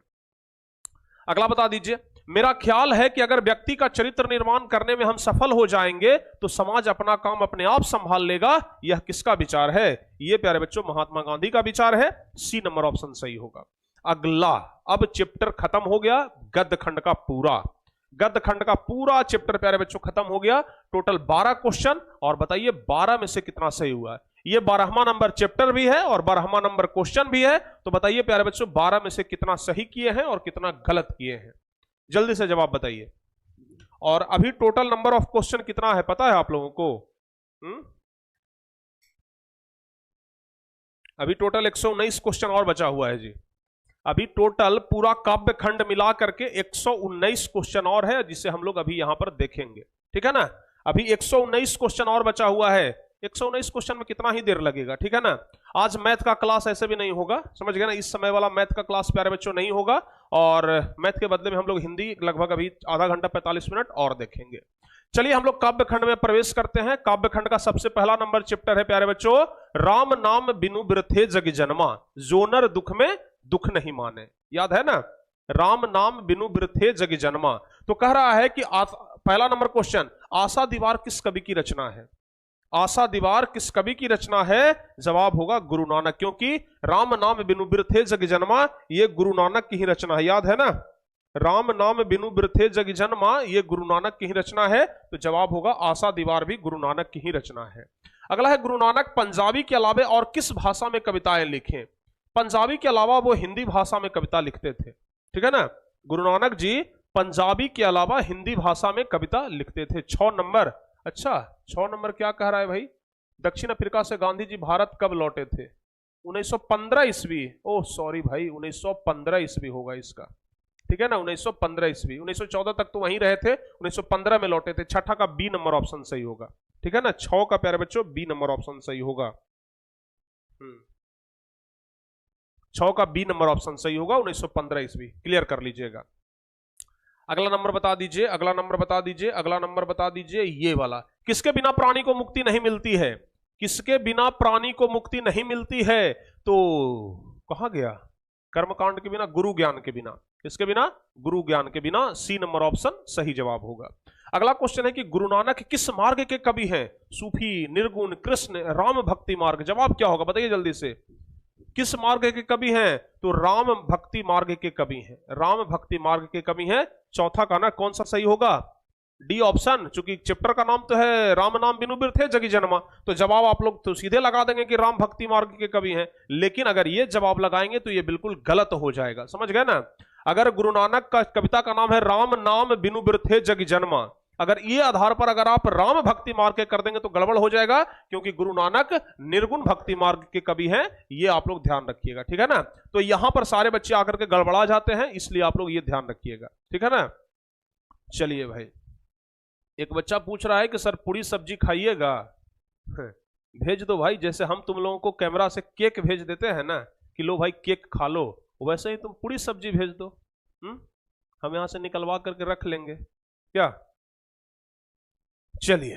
अगला बता दीजिए, मेरा ख्याल है कि अगर व्यक्ति का चरित्र निर्माण करने में हम सफल हो जाएंगे तो समाज अपना काम अपने आप संभाल लेगा। यह किसका विचार है? यह प्यारे बच्चों महात्मा गांधी का विचार है। सी नंबर ऑप्शन सही होगा। अगला, अब चैप्टर खत्म हो गया, गद्य खंड का पूरा, गद्य खंड का पूरा चैप्टर प्यारे बच्चों खत्म हो गया। टोटल 12 क्वेश्चन, और बताइए 12 में से कितना सही हुआ है? ये 12वां नंबर चैप्टर भी है और 12वां नंबर क्वेश्चन भी है। तो बताइए प्यारे बच्चों 12 में से कितना सही किए हैं और कितना गलत किए हैं? जल्दी से जवाब बताइए। और अभी टोटल नंबर ऑफ क्वेश्चन कितना है पता है आप लोगों को? अभी टोटल 119 क्वेश्चन और बचा हुआ है जी। अभी टोटल पूरा काव्य खंड मिला करके 119 क्वेश्चन और है, जिसे हम लोग अभी यहां पर देखेंगे, ठीक है ना। अभी 119 क्वेश्चन और बचा हुआ है। 119 क्वेश्चन में कितना ही देर लगेगा, ठीक है ना। आज मैथ का क्लास ऐसे भी नहीं होगा, समझ गए ना, इस समय वाला मैथ का क्लास प्यारे बच्चों नहीं होगा, और मैथ के बदले में हम लोग हिंदी लगभग अभी आधा घंटा 45 मिनट और देखेंगे। चलिए हम लोग काव्य खंड में प्रवेश करते हैं। काव्य खंड का सबसे पहला नंबर चैप्टर है प्यारे बच्चों, राम नाम बिनु बिरथे जग जन्मा, जोनर दुख में दुख नहीं माने, याद है ना, राम नाम बिनु बिरथे जग जन्मा। तो कह रहा है कि पहला नंबर क्वेश्चन, आशा दीवार किस कवि की रचना है? आशा दीवार किस कवि की रचना है? जवाब होगा गुरु नानक, क्योंकि राम नाम बिनु बिरथे जग जन्मा ये गुरु नानक की ही रचना है, याद है ना, राम नाम बिनु बिरथे जग जन्मा ये गुरु नानक की ही रचना है। तो जवाब होगा आशा दीवार भी गुरु नानक की ही रचना है। अगला है, गुरु नानक पंजाबी के अलावा और किस भाषा में कविताएं लिखे? पंजाबी के अलावा वो हिंदी भाषा में कविता लिखते थे, ठीक है ना। गुरु नानक जी पंजाबी के अलावा हिंदी भाषा में कविता लिखते थे। 6 नंबर, अच्छा 6 नंबर क्या कह रहा है भाई? दक्षिण अफ्रीका से गांधी जी भारत कब लौटे थे? 1915 ईस्वी। ओह सॉरी भाई, 1915 ईस्वी होगा इसका, ठीक है ना, 1915 ईस्वी। 1914 तक तो वहीं रहे थे, 1915 में लौटे थे। छठा का बी नंबर ऑप्शन सही होगा, ठीक है ना। 6 का प्यारे बच्चों बी नंबर ऑप्शन सही होगा। 6 का बी नंबर ऑप्शन सही होगा, 1915 ईस्वी, क्लियर कर लीजिएगा। अगला नंबर बता दीजिए, अगला नंबर बता दीजिए, अगला नंबर बता दीजिए, ये वाला, किसके बिना प्राणी को मुक्ति नहीं मिलती है? किसके बिना प्राणी को मुक्ति नहीं मिलती है? तो कहां गया? कर्मकांड के बिना, गुरु ज्ञान के बिना। किसके बिना? गुरु ज्ञान के बिना। सी नंबर ऑप्शन सही जवाब होगा। अगला क्वेश्चन है कि गुरु नानक किस मार्ग के कवि हैं? सूफी, निर्गुण, कृष्ण, राम भक्ति मार्ग। जवाब क्या होगा बताइए जल्दी से, किस मार्ग के कवि हैं? तो राम भक्ति मार्ग के कवि हैं, राम भक्ति मार्ग के कवि हैं। चौथा का ना कौन सा सही होगा? डी ऑप्शन, चूंकि चैप्टर का नाम तो है राम नाम बिनु बिरथे जग जन्मा, तो जवाब आप लोग तो सीधे लगा देंगे कि राम भक्ति मार्ग के कवि हैं। लेकिन अगर ये जवाब लगाएंगे तो ये बिल्कुल गलत हो जाएगा, समझ गए ना। अगर गुरु नानक का कविता का नाम है राम नाम बिनु बिरथे जग जन्मा, अगर ये आधार पर अगर आप राम भक्ति मार्ग के कर देंगे तो गड़बड़ हो जाएगा, क्योंकि गुरु नानक निर्गुण भक्ति मार्ग के कवि हैं, ये आप लोग ध्यान रखिएगा, ठीक है ना। तो यहां पर सारे बच्चे आकर के गड़बड़ा जाते हैं, इसलिए आप लोग ये ध्यान रखिएगा, ठीक है ना। चलिए भाई, एक बच्चा पूछ रहा है कि सर पूरी सब्जी खाइएगा, भेज दो भाई। जैसे हम तुम लोगों को कैमरा से केक भेज देते हैं ना कि लो भाई केक खा लो, वैसे ही तुम पूरी सब्जी भेज दो, हम यहां से निकलवा करके रख लेंगे क्या। चलिए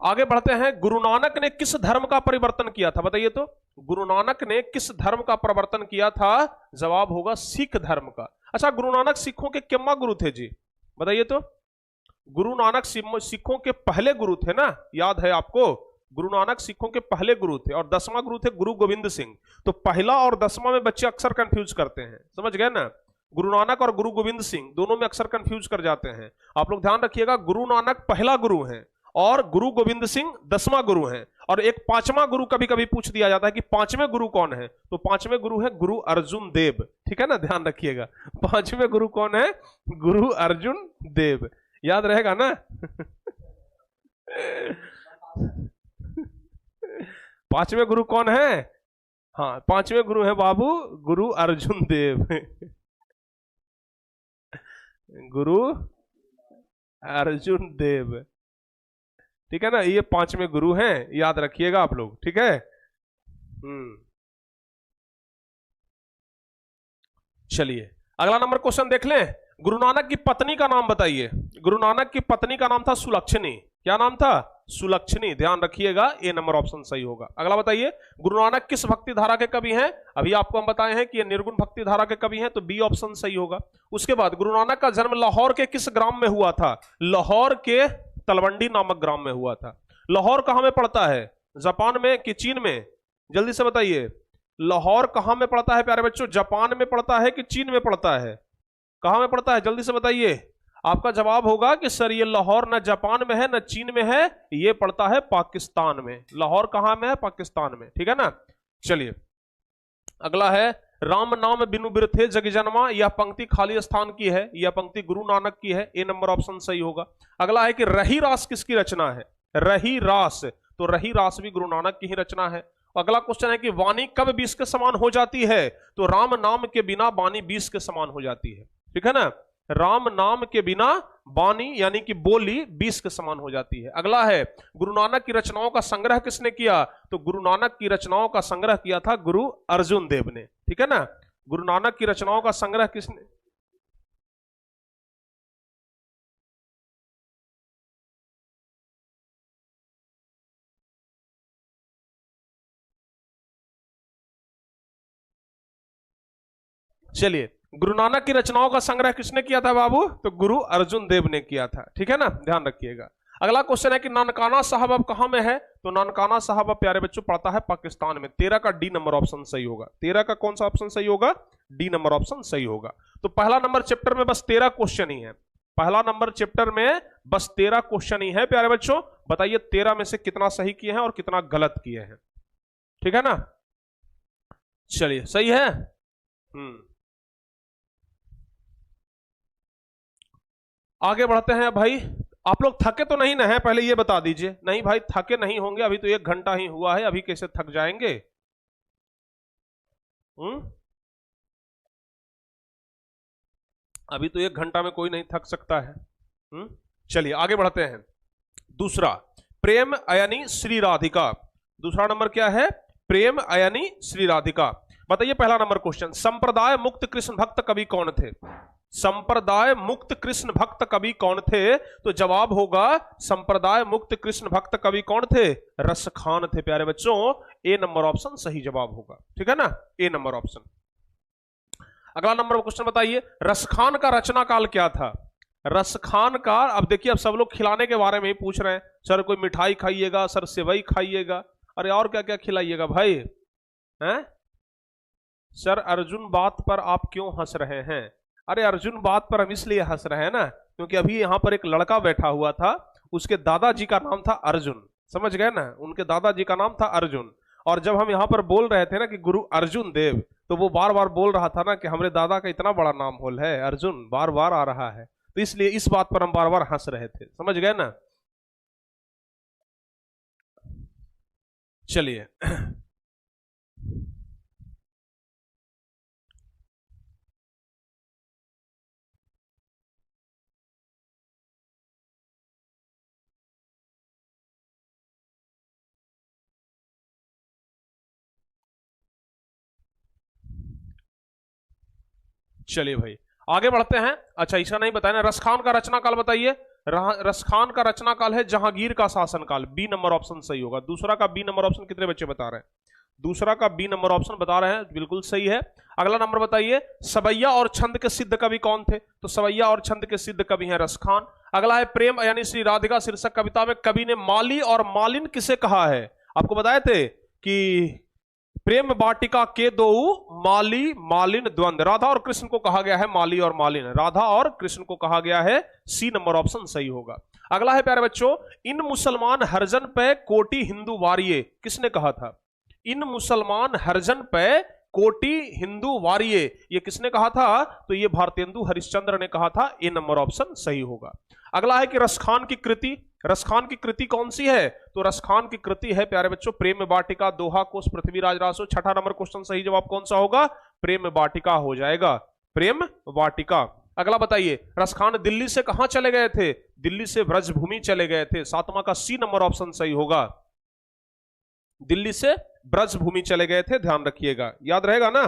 आगे बढ़ते हैं। गुरु नानक ने किस धर्म का परिवर्तन किया था बताइए तो? गुरु नानक ने किस धर्म का परिवर्तन किया था? जवाब होगा सिख धर्म का। अच्छा, गुरु नानक सिखों के किम्मा गुरु थे जी बताइए तो? गुरु नानक सिखों के पहले गुरु थे ना, याद है आपको? गुरु नानक सिखों के पहले गुरु थे और 10वां गुरु थे गुरु गोविंद सिंह। तो पहला और 10वां में बच्चे अक्सर कंफ्यूज करते हैं, समझ गए ना। गुरु नानक और गुरु गोविंद सिंह दोनों में अक्सर कंफ्यूज कर जाते हैं। आप लोग ध्यान रखिएगा, गुरु नानक पहला गुरु है और गुरु गोविंद सिंह 10वां गुरु हैं। और एक 5वां गुरु कभी कभी पूछ दिया जाता है कि 5वें गुरु कौन है? तो 5वें गुरु है गुरु अर्जुन देव, ठीक है ना, ध्यान रखिएगा। 5वें गुरु कौन है? गुरु अर्जुन देव, याद रहेगा ना। 5वें गुरु कौन है? हाँ, 5वें गुरु है बाबू गुरु अर्जुन देव। गुरु अर्जुन देव, ठीक है ना, ये 5वें गुरु हैं, याद रखिएगा आप लोग, ठीक है। चलिए अगला नंबर क्वेश्चन देख लें। गुरु नानक की पत्नी का नाम बताइए। गुरु नानक की पत्नी का नाम था सुलक्षणी। क्या नाम था? सुलक्षणी। ध्यान रखिएगा, ए नंबर ऑप्शन सही होगा। अगला बताइए, गुरु नानक किस भक्ति धारा के कवि हैं? अभी आपको हम बताए हैं कि ये निर्गुण भक्ति धारा के कवि हैं, तो बी ऑप्शन सही होगा। उसके बाद गुरु नानक का जन्म लाहौर के किस ग्राम में हुआ था? लाहौर के तलवंडी नामक ग्राम में हुआ था। लाहौर कहां में पड़ता है? जापान में कि चीन में? जल्दी से बताइए, लाहौर कहां में पड़ता है प्यारे बच्चों? जापान में पड़ता है कि चीन में पड़ता है? कहां में पड़ता है? जल्दी से बताइए। आपका जवाब होगा कि सर ये लाहौर न जापान में है न चीन में है, ये पड़ता है पाकिस्तान में। लाहौर कहां में है? पाकिस्तान में। ठीक है ना। चलिए अगला है, राम नाम बिनु बिरथे जग जन्मा। यह पंक्ति खाली स्थान की है, यह पंक्ति गुरु नानक की है। ए नंबर ऑप्शन सही होगा। अगला है कि रही रास किसकी रचना है? रही रास, तो रही रास भी गुरु नानक की ही रचना है। अगला क्वेश्चन है कि वाणी कब 20 के समान हो जाती है? तो राम नाम के बिना वाणी 20 के समान हो जाती है। ठीक है ना। राम नाम के बिना वाणी यानी कि बोली 20 के समान हो जाती है। अगला है, गुरु नानक की रचनाओं का संग्रह किसने किया? तो गुरु नानक की रचनाओं का संग्रह किया था गुरु अर्जुन देव ने। ठीक है ना। गुरु नानक की रचनाओं का संग्रह किसने? चलिए, गुरु नानक की रचनाओं का संग्रह किसने किया था बाबू? तो गुरु अर्जुन देव ने किया था। ठीक है ना, ध्यान रखिएगा। अगला क्वेश्चन है कि नानकाना साहब अब कहां में है? तो नानकाना साहब अब प्यारे बच्चों पड़ता है पाकिस्तान में। 13 का डी नंबर ऑप्शन सही होगा। 13 का कौन सा ऑप्शन सही होगा? डी नंबर ऑप्शन सही होगा। तो पहला नंबर चैप्टर में बस 13 क्वेश्चन ही है। पहला नंबर चैप्टर में बस 13 क्वेश्चन ही है प्यारे बच्चों। बताइए 13 में से कितना सही किए हैं और कितना गलत किए हैं। ठीक है ना। चलिए सही है। आगे बढ़ते हैं भाई। आप लोग थके तो नहीं ना है? पहले ये बता दीजिए। नहीं भाई थके नहीं होंगे, अभी तो 1 घंटा ही हुआ है, अभी कैसे थक जाएंगे? अभी तो 1 घंटा में कोई नहीं थक सकता है। चलिए आगे बढ़ते हैं। दूसरा, प्रेम अयनी श्री राधिका। दूसरा नंबर क्या है? प्रेम अयनी श्री राधिका। बताइए पहला नंबर क्वेश्चन, संप्रदाय मुक्त कृष्ण भक्त कवि कौन थे? संप्रदाय मुक्त कृष्ण भक्त कवि कौन थे? तो जवाब होगा संप्रदाय मुक्त कृष्ण भक्त कवि कौन थे? रसखान थे प्यारे बच्चों। ए नंबर ऑप्शन सही जवाब होगा। ठीक है ना, ए नंबर ऑप्शन। अगला नंबर क्वेश्चन बताइए, रसखान का रचना काल क्या था? रसखान का, अब देखिए अब सब लोग खिलाने के बारे में ही पूछ रहे हैं। सर कोई मिठाई खाइएगा, सर सेवई खाइएगा, अरे और क्या क्या खिलाइएगा भाई? हैं? सर अर्जुन बात पर आप क्यों हंस रहे हैं? अरे अर्जुन बात पर हम इसलिए हंस रहे हैं ना क्योंकि अभी यहां पर एक लड़का बैठा हुआ था, उसके दादाजी का नाम था अर्जुन। समझ गए ना, उनके दादाजी का नाम था अर्जुन। और जब हम यहाँ पर बोल रहे थे ना कि गुरु अर्जुन देव, तो वो बार बार बोल रहा था ना कि हमारे दादा का इतना बड़ा नाम होल है अर्जुन, बार बार आ रहा है, तो इसलिए इस बात पर हम बार बार हंस रहे थे। समझ गए ना। चलिए चलिए भाई आगे बढ़ते हैं। अच्छा इसका नहीं बताया ना, रसखान का रचना काल बताइए। रसखान का रचना काल है जहांगीर का शासनकाल। बी नंबर ऑप्शन सही होगा। दूसरा का बी नंबर ऑप्शन कितने बच्चे बता रहे हैं? दूसरा का बी नंबर ऑप्शन बता रहे हैं, बिल्कुल सही है। अगला नंबर बताइए, सवैया और छंद के सिद्ध कवि कौन थे? तो सवैया और छंद के सिद्ध कवि हैं रसखान। अगला है, प्रेम यानी श्री राधिका शीर्षक कविता में कवि ने माली और मालिन किसे कहा है? आपको बताए थे कि प्रेम वाटिका के दो माली मालिन द्वंद, राधा और कृष्ण को कहा गया है माली और मालिन, राधा और कृष्ण को कहा गया है। सी नंबर ऑप्शन सही होगा। अगला है प्यारे बच्चों, इन मुसलमान हरजन पे कोटि हिंदू वारिये किसने कहा था? इन मुसलमान हरजन पे कोटि हिंदू वारिये, ये किसने कहा था? तो ये भारतेंदु हरिश्चंद्र ने कहा था। ए नंबर ऑप्शन सही होगा। अगला है कि रसखान की कृति, रसखान की कृति कौन सी है? तो रसखान की कृति है प्यारे बच्चों प्रेम वाटिका, दोहा कोश, पृथ्वीराज रासो। छठा नंबर क्वेश्चन सही जवाब कौन सा होगा? प्रेम वाटिका हो जाएगा, प्रेम वाटिका। अगला बताइए, रसखान दिल्ली से कहां चले गए थे? दिल्ली से ब्रजभूमि चले गए थे। सातवां का सी नंबर ऑप्शन सही होगा, दिल्ली से ब्रजभूमि चले गए थे। ध्यान रखिएगा, याद रहेगा ना।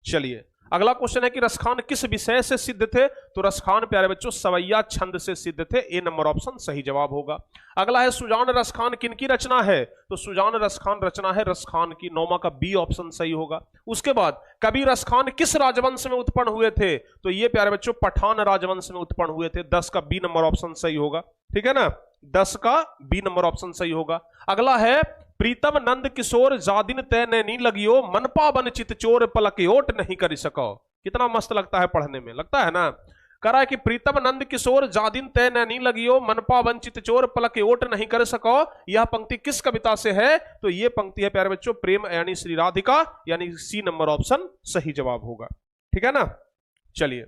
चलिए अगला क्वेश्चन है कि रसखान किस विषय से सिद्ध थे? तो रसखान प्यारे बच्चों सवैया छंद से सिद्ध थे। ए नंबर ऑप्शन सही जवाब होगा। अगला है सुजान रसखान किनकी रचना है? तो सुजान रसखान रचना है रसखान की। 9वां का बी ऑप्शन सही होगा। उसके बाद कवि रसखान किस राजवंश में उत्पन्न हुए थे? तो ये प्यारे बच्चों पठान राजवंश में उत्पन्न हुए थे। 10 का बी नंबर ऑप्शन सही होगा। ठीक है ना, 10 का बी नंबर ऑप्शन सही होगा। अगला है प्रीतम नंद किशोर जादिन तय नहीं लगियो मनपा बन चित चोर पलक ओट नहीं कर सको। कितना मस्त लगता है पढ़ने में, लगता है ना। कह रहा है कि प्रीतम नंद किशोर जादिन तय नहीं लगियो मनपा बन चित चोर पलक ओट नहीं कर सको। यह पंक्ति किस कविता से है? तो यह पंक्ति है प्यारे बच्चों प्रेम यानी श्री राधिका, यानी सी नंबर ऑप्शन सही जवाब होगा। ठीक है ना। चलिए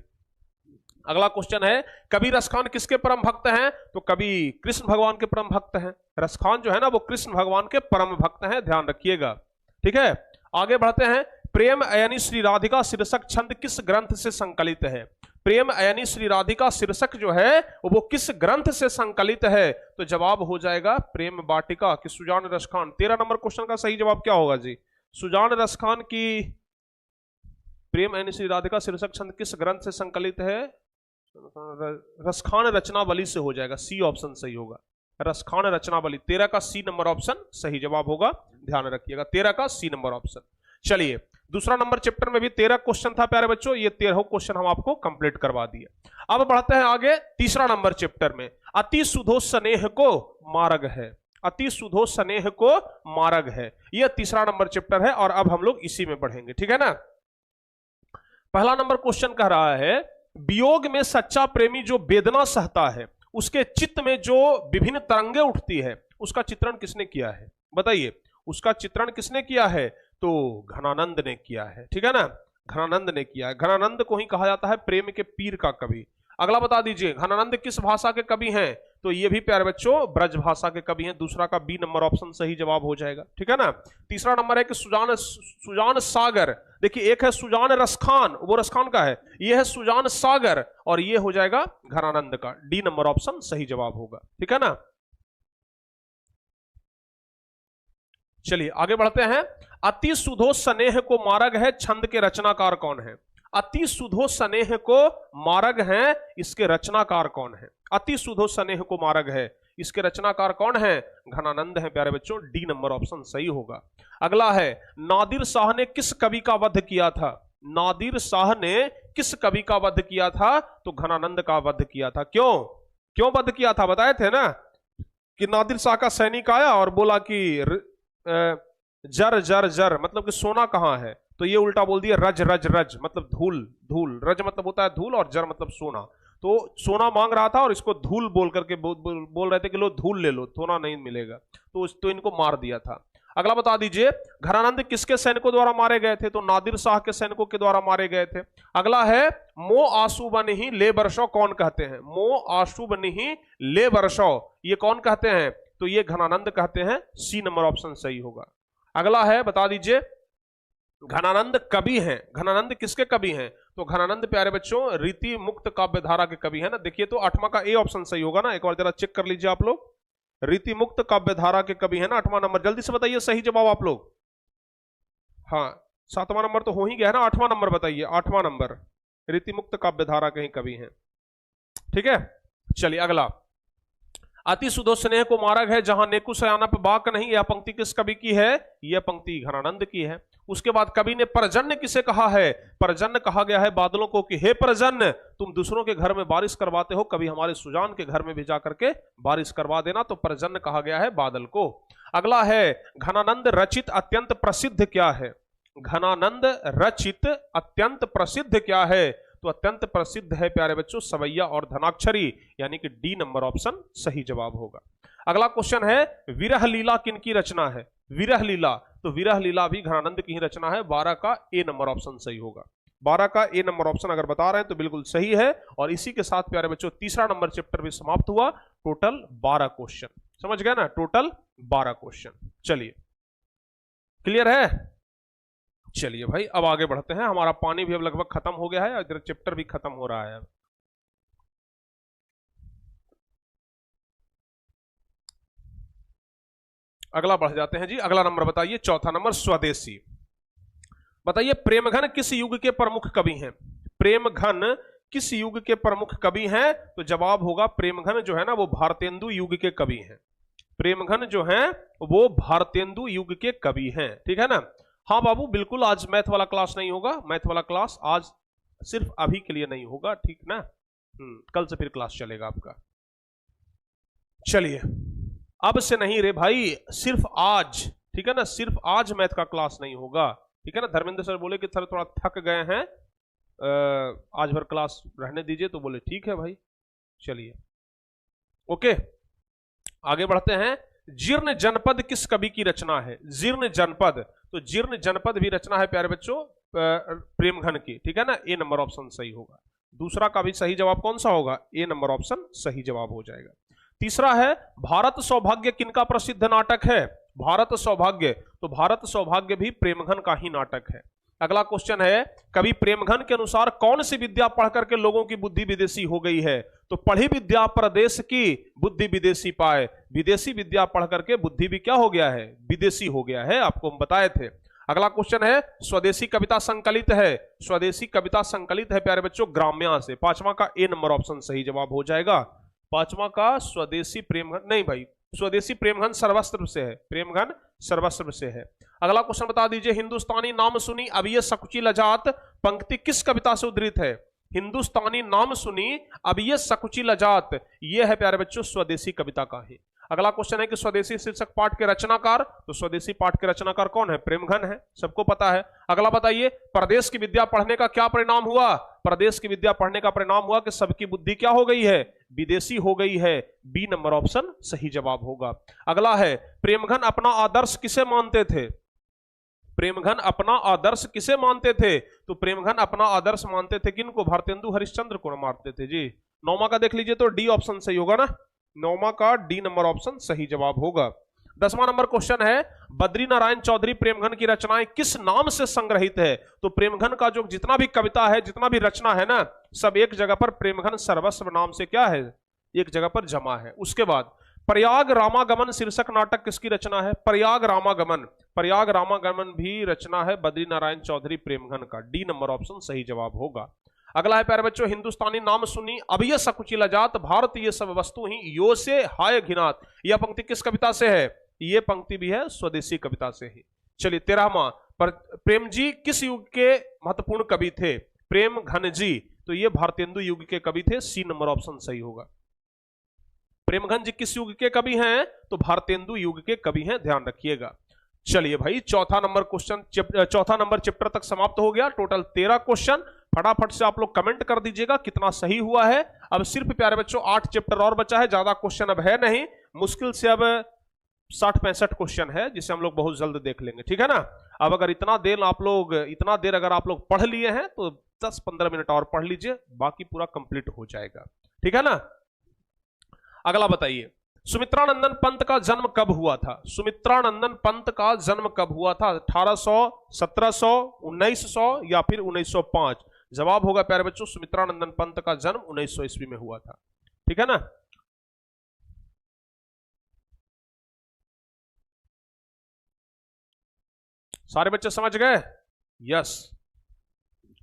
अगला क्वेश्चन है कवि रसखान किसके परम भक्त हैं? तो कवि कृष्ण भगवान के परम भक्त हैं। रसखान जो है ना वो कृष्ण भगवान के परम भक्त हैं, ध्यान रखिएगा। ठीक है, आगे बढ़ते हैं। प्रेम यानी श्री राधिका शीर्षक छंद किस ग्रंथ से संकलित है? प्रेम यानी श्री राधिका शीर्षक जो है वो किस ग्रंथ से संकलित है? तो जवाब हो जाएगा प्रेम वाटिका कि सुजान रसखान। 13 नंबर क्वेश्चन का सही जवाब क्या होगा जी? सुजान रसखान की प्रेम यानी श्री राधिका शीर्षक छंद किस ग्रंथ से संकलित है? रसखान रचनावली से हो जाएगा। सी ऑप्शन सही होगा, रसखान रचनावली। 13 का सी नंबर ऑप्शन सही जवाब होगा, ध्यान रखिएगा। 13 का सी नंबर ऑप्शन। चलिए दूसरा नंबर चैप्टर में भी 13 क्वेश्चन था प्यारे बच्चों, ये 13 क्वेश्चन हम आपको कंप्लीट करवा दिए। अब बढ़ते हैं आगे तीसरा नंबर चैप्टर में। अति सुधो स्नेह को मार्ग है, अति सुधो स्नेह को मार्ग है, यह तीसरा नंबर चैप्टर है और अब हम लोग इसी में बढ़ेंगे। ठीक है ना। पहला नंबर क्वेश्चन कह रहा है वियोग में सच्चा प्रेमी जो वेदना सहता है उसके चित्त में जो विभिन्न तरंगे उठती है उसका चित्रण किसने किया है? बताइए, उसका चित्रण किसने किया है? तो घनानंद ने किया है। ठीक है ना, घनानंद ने किया है। घनानंद को ही कहा जाता है प्रेम के पीर का कवि। अगला बता दीजिए घनानंद किस भाषा के कवि हैं? तो ये भी प्यारे बच्चों ब्रज भाषा के कवि हैं। दूसरा का बी नंबर ऑप्शन सही जवाब हो जाएगा। ठीक है ना। तीसरा नंबर है कि सुजान सागर। देखिए एक है सुजान रसखान, वो रसखान का है, ये है सुजान सागर और ये हो जाएगा घनानंद का। डी नंबर ऑप्शन सही जवाब होगा। ठीक है ना। चलिए आगे बढ़ते हैं। अति सुधो स्नेह को मार्ग है छंद के रचनाकार कौन है? अति सुधो स्नेह को मार्ग है, इसके रचनाकार कौन है? अति सुधो स्नेह को मार्ग है, इसके रचनाकार कौन है? घनानंद है प्यारे बच्चों। डी नंबर ऑप्शन सही होगा। अगला है नादिर शाह ने किस कवि का वध किया था? नादिर शाह ने किस कवि का वध किया था? तो घनानंद का वध किया था। क्यों क्यों वध किया था? बताए थे ना कि नादिर शाह का सैनिक आया और बोला कि जर जर जर मतलब कि सोना कहां है, तो ये उल्टा बोल दिया रज रज रज मतलब धूल धूल। रज मतलब होता है धूल और जर मतलब सोना। तो सोना मांग रहा था और इसको धूल बोल करके बोल रहे थे कि लो धूल ले लो, सोना नहीं मिलेगा, तो इनको मार दिया था। अगला बता दीजिए घनानंद किसके सैनिकों द्वारा मारे गए थे? तो नादिर शाह के सैनिकों के द्वारा मारे गए थे। अगला है मो आंसू बनिही ले बरसो कौन कहते हैं? मो आंसू बनिही ले बरसो ये कौन कहते हैं? तो ये घनानंद कहते हैं। सी नंबर ऑप्शन सही होगा। अगला है बता दीजिए घनानंद कवि हैं। घनानंद किसके कवि हैं? तो घनानंद प्यारे बच्चों रीति मुक्त काव्य धारा के कवि है ना। देखिए तो 8वां का ए ऑप्शन सही होगा ना, एक बार जरा चेक कर लीजिए आप लोग। रीति मुक्त काव्य धारा के कवि है ना 8वां नंबर। जल्दी से बताइए सही जवाब आप लोग। हाँ 7वां नंबर तो हो ही गया है ना, 8वां नंबर बताइए। 8वां नंबर रीति मुक्त काव्य धारा के ही कवि हैं। ठीक है। चलिए अगला अति सुधो स्नेह को मार्ग है जहां नेकु सयानप बाक नहीं, यह पंक्ति किस कवि की है? यह पंक्ति घनानंद की है। उसके बाद कवि ने परजन्य किसे कहा है? परजन्य कहा गया है बादलों को कि हे परजन्य तुम दूसरों के घर में बारिश करवाते हो, कभी हमारे सुजान के घर में भी जाकर के बारिश करवा देना। तो परजन्य कहा गया है बादल को। अगला है घनानंद रचित अत्यंत प्रसिद्ध क्या है? घनानंद रचित अत्यंत प्रसिद्ध क्या है? तो अत्यंत प्रसिद्ध है प्यारे बच्चों सवैया और धनाक्षरी, यानी कि डी नंबर ऑप्शन सही जवाब होगा। अगला क्वेश्चन है विरह लीला किनकी रचना है? विरह लीला, तो विरह लीला भी घनानंद की ही रचना है। 12 का ए नंबर ऑप्शन सही होगा। 12 का ए नंबर ऑप्शन अगर बता रहे हैं तो बिल्कुल सही है। और इसी के साथ प्यारे बच्चों तीसरा नंबर चैप्टर भी समाप्त हुआ। टोटल 12 क्वेश्चन, समझ गए ना, टोटल 12 क्वेश्चन। चलिए क्लियर है। चलिए भाई अब आगे बढ़ते हैं। हमारा पानी भी अब लगभग खत्म हो गया है, इधर चैप्टर भी खत्म हो रहा है। अगला बढ़ जाते हैं जी। अगला नंबर बताइए, चौथा नंबर स्वदेशी। बताइए प्रेमघन किस युग के प्रमुख कवि हैं? प्रेमघन किस युग के प्रमुख कवि हैं? तो जवाब होगा प्रेमघन जो है ना वो भारतेंदु युग के कवि हैं। प्रेमघन जो हैं वो भारतेंदु युग के कवि हैं, ठीक है ना। हाँ बाबू बिल्कुल, आज मैथ वाला क्लास नहीं होगा, मैथ वाला क्लास आज सिर्फ अभी के लिए नहीं होगा, ठीक ना। कल से फिर क्लास चलेगा आपका। चलिए, अब से नहीं रे भाई, सिर्फ आज, ठीक है ना, सिर्फ आज मैथ का क्लास नहीं होगा, ठीक है ना। धर्मेंद्र सर बोले कि सर थोड़ा थक गए हैं, आज भर क्लास रहने दीजिए, तो बोले ठीक है भाई। चलिए ओके, आगे बढ़ते हैं। जीर्ण जनपद किस कवि की रचना है? जीर्ण जनपद, तो जीर्ण जनपद भी रचना है प्यारे बच्चों प्रेमघन की, ठीक है ना। ए नंबर ऑप्शन सही होगा। दूसरा का भी सही जवाब कौन सा होगा? ए नंबर ऑप्शन सही जवाब हो जाएगा। तीसरा है भारत सौभाग्य किनका प्रसिद्ध नाटक है? भारत सौभाग्य, तो भारत सौभाग्य भी प्रेमघन का ही नाटक है। अगला क्वेश्चन है, कवि प्रेमघन के अनुसार कौन सी विद्या पढ़ करके लोगों की बुद्धि विदेशी हो गई है? तो पढ़ी विद्या प्रदेश की, बुद्धि विदेशी पाए। विदेशी विद्या पढ़ करके बुद्धि भी क्या हो गया है? विदेशी हो गया है, आपको हम बताए थे। अगला क्वेश्चन है, स्वदेशी कविता संकलित है। स्वदेशी कविता संकलित है प्यारे बच्चों ग्राम्या से। पांचवा का ए नंबर ऑप्शन सही जवाब हो जाएगा। पांचवा का स्वदेशी प्रेमघन, नहीं भाई, स्वदेशी प्रेमघन सर्वस्त्र से है, प्रेमघन सर्वस्त्र से है। अगला क्वेश्चन बता दीजिए, हिंदुस्तानी नाम सुनी अब ये सकुची लजात पंक्ति किस कविता से उद्धृत है? हिंदुस्तानी नाम सुनी अब ये सकुची लजात, ये है प्यारे बच्चों स्वदेशी कविता का ही। अगला क्वेश्चन है कि स्वदेशी शीर्षक पाठ के रचनाकार, तो स्वदेशी पाठ के रचनाकार कौन है? प्रेमघन है, सबको पता है। अगला बताइए, प्रदेश की विद्या पढ़ने का क्या परिणाम हुआ? प्रदेश की विद्या पढ़ने का परिणाम हुआ कि सबकी बुद्धि क्या हो गई है? विदेशी हो गई है। बी नंबर ऑप्शन सही जवाब होगा। अगला है, प्रेमघन अपना आदर्श किसे मानते थे? प्रेमघन अपना आदर्श किसे मानते थे? तो प्रेमघन अपना आदर्श मानते थे किनको? भारतेंदु हरिश्चंद्र को मानते थे जी। नौमा का देख लीजिए तो डी ऑप्शन सही होगा ना, नौमा का डी नंबर ऑप्शन सही जवाब होगा। 10वां नंबर क्वेश्चन है, बद्री नारायण चौधरी प्रेमघन की रचनाएं किस नाम से संग्रहित है? तो प्रेमघन का जो जितना भी कविता है, जितना भी रचना है ना, सब एक जगह पर प्रेमघन सर्वस्व नाम से क्या है? एक जगह पर जमा है। उसके बाद प्रयाग रामागमन शीर्षक नाटक किसकी रचना है? प्रयाग रामागमन, प्रयाग रामागमन भी रचना है बद्री नारायण चौधरी प्रेमघन का। डी नंबर ऑप्शन सही जवाब होगा। अगला है प्यारे बच्चों, हिंदुस्तानी नाम सुनी अब ये सकुची लजात भारत ये सब वस्तु ही यो से हाय घिनात, यह पंक्ति किस कविता से है? ये पंक्ति भी है स्वदेशी कविता से ही। चलिए 13वां, प्रेम जी किस युग के महत्वपूर्ण कवि थे? प्रेमघन जी, तो ये भारतेंदु युग के कवि थे। सी नंबर ऑप्शन सही होगा। प्रेमघन जी किस युग के कवि हैं? तो भारतेंदु युग के कवि हैं, ध्यान रखिएगा। चलिए भाई, चौथा नंबर चैप्टर तक समाप्त हो गया। Total 13 question. फटाफट से आप लोग कमेंट कर दीजिएगा कितना सही हुआ है। अब सिर्फ प्यारे बच्चों 8 चैप्टर और बचा है, ज्यादा क्वेश्चन अब है नहीं, मुश्किल से अब 60-65 क्वेश्चन है, जिसे हम लोग बहुत जल्द देख लेंगे, ठीक है ना। अब अगर इतना देर अगर आप लोग पढ़ लिए हैं तो 10-15 मिनट और पढ़ लीजिए, बाकी पूरा कंप्लीट हो जाएगा, ठीक है ना। अगला बताइए, सुमित्रानंदन पंत का जन्म कब हुआ था? सुमित्रानंदन पंत का जन्म कब हुआ था? 1800, 1700, 1900 या फिर 1905? जवाब होगा प्यारे बच्चों, सुमित्रानंदन पंत का जन्म 1900 ईस्वी में हुआ था, ठीक है ना। सारे बच्चे समझ गए? यस।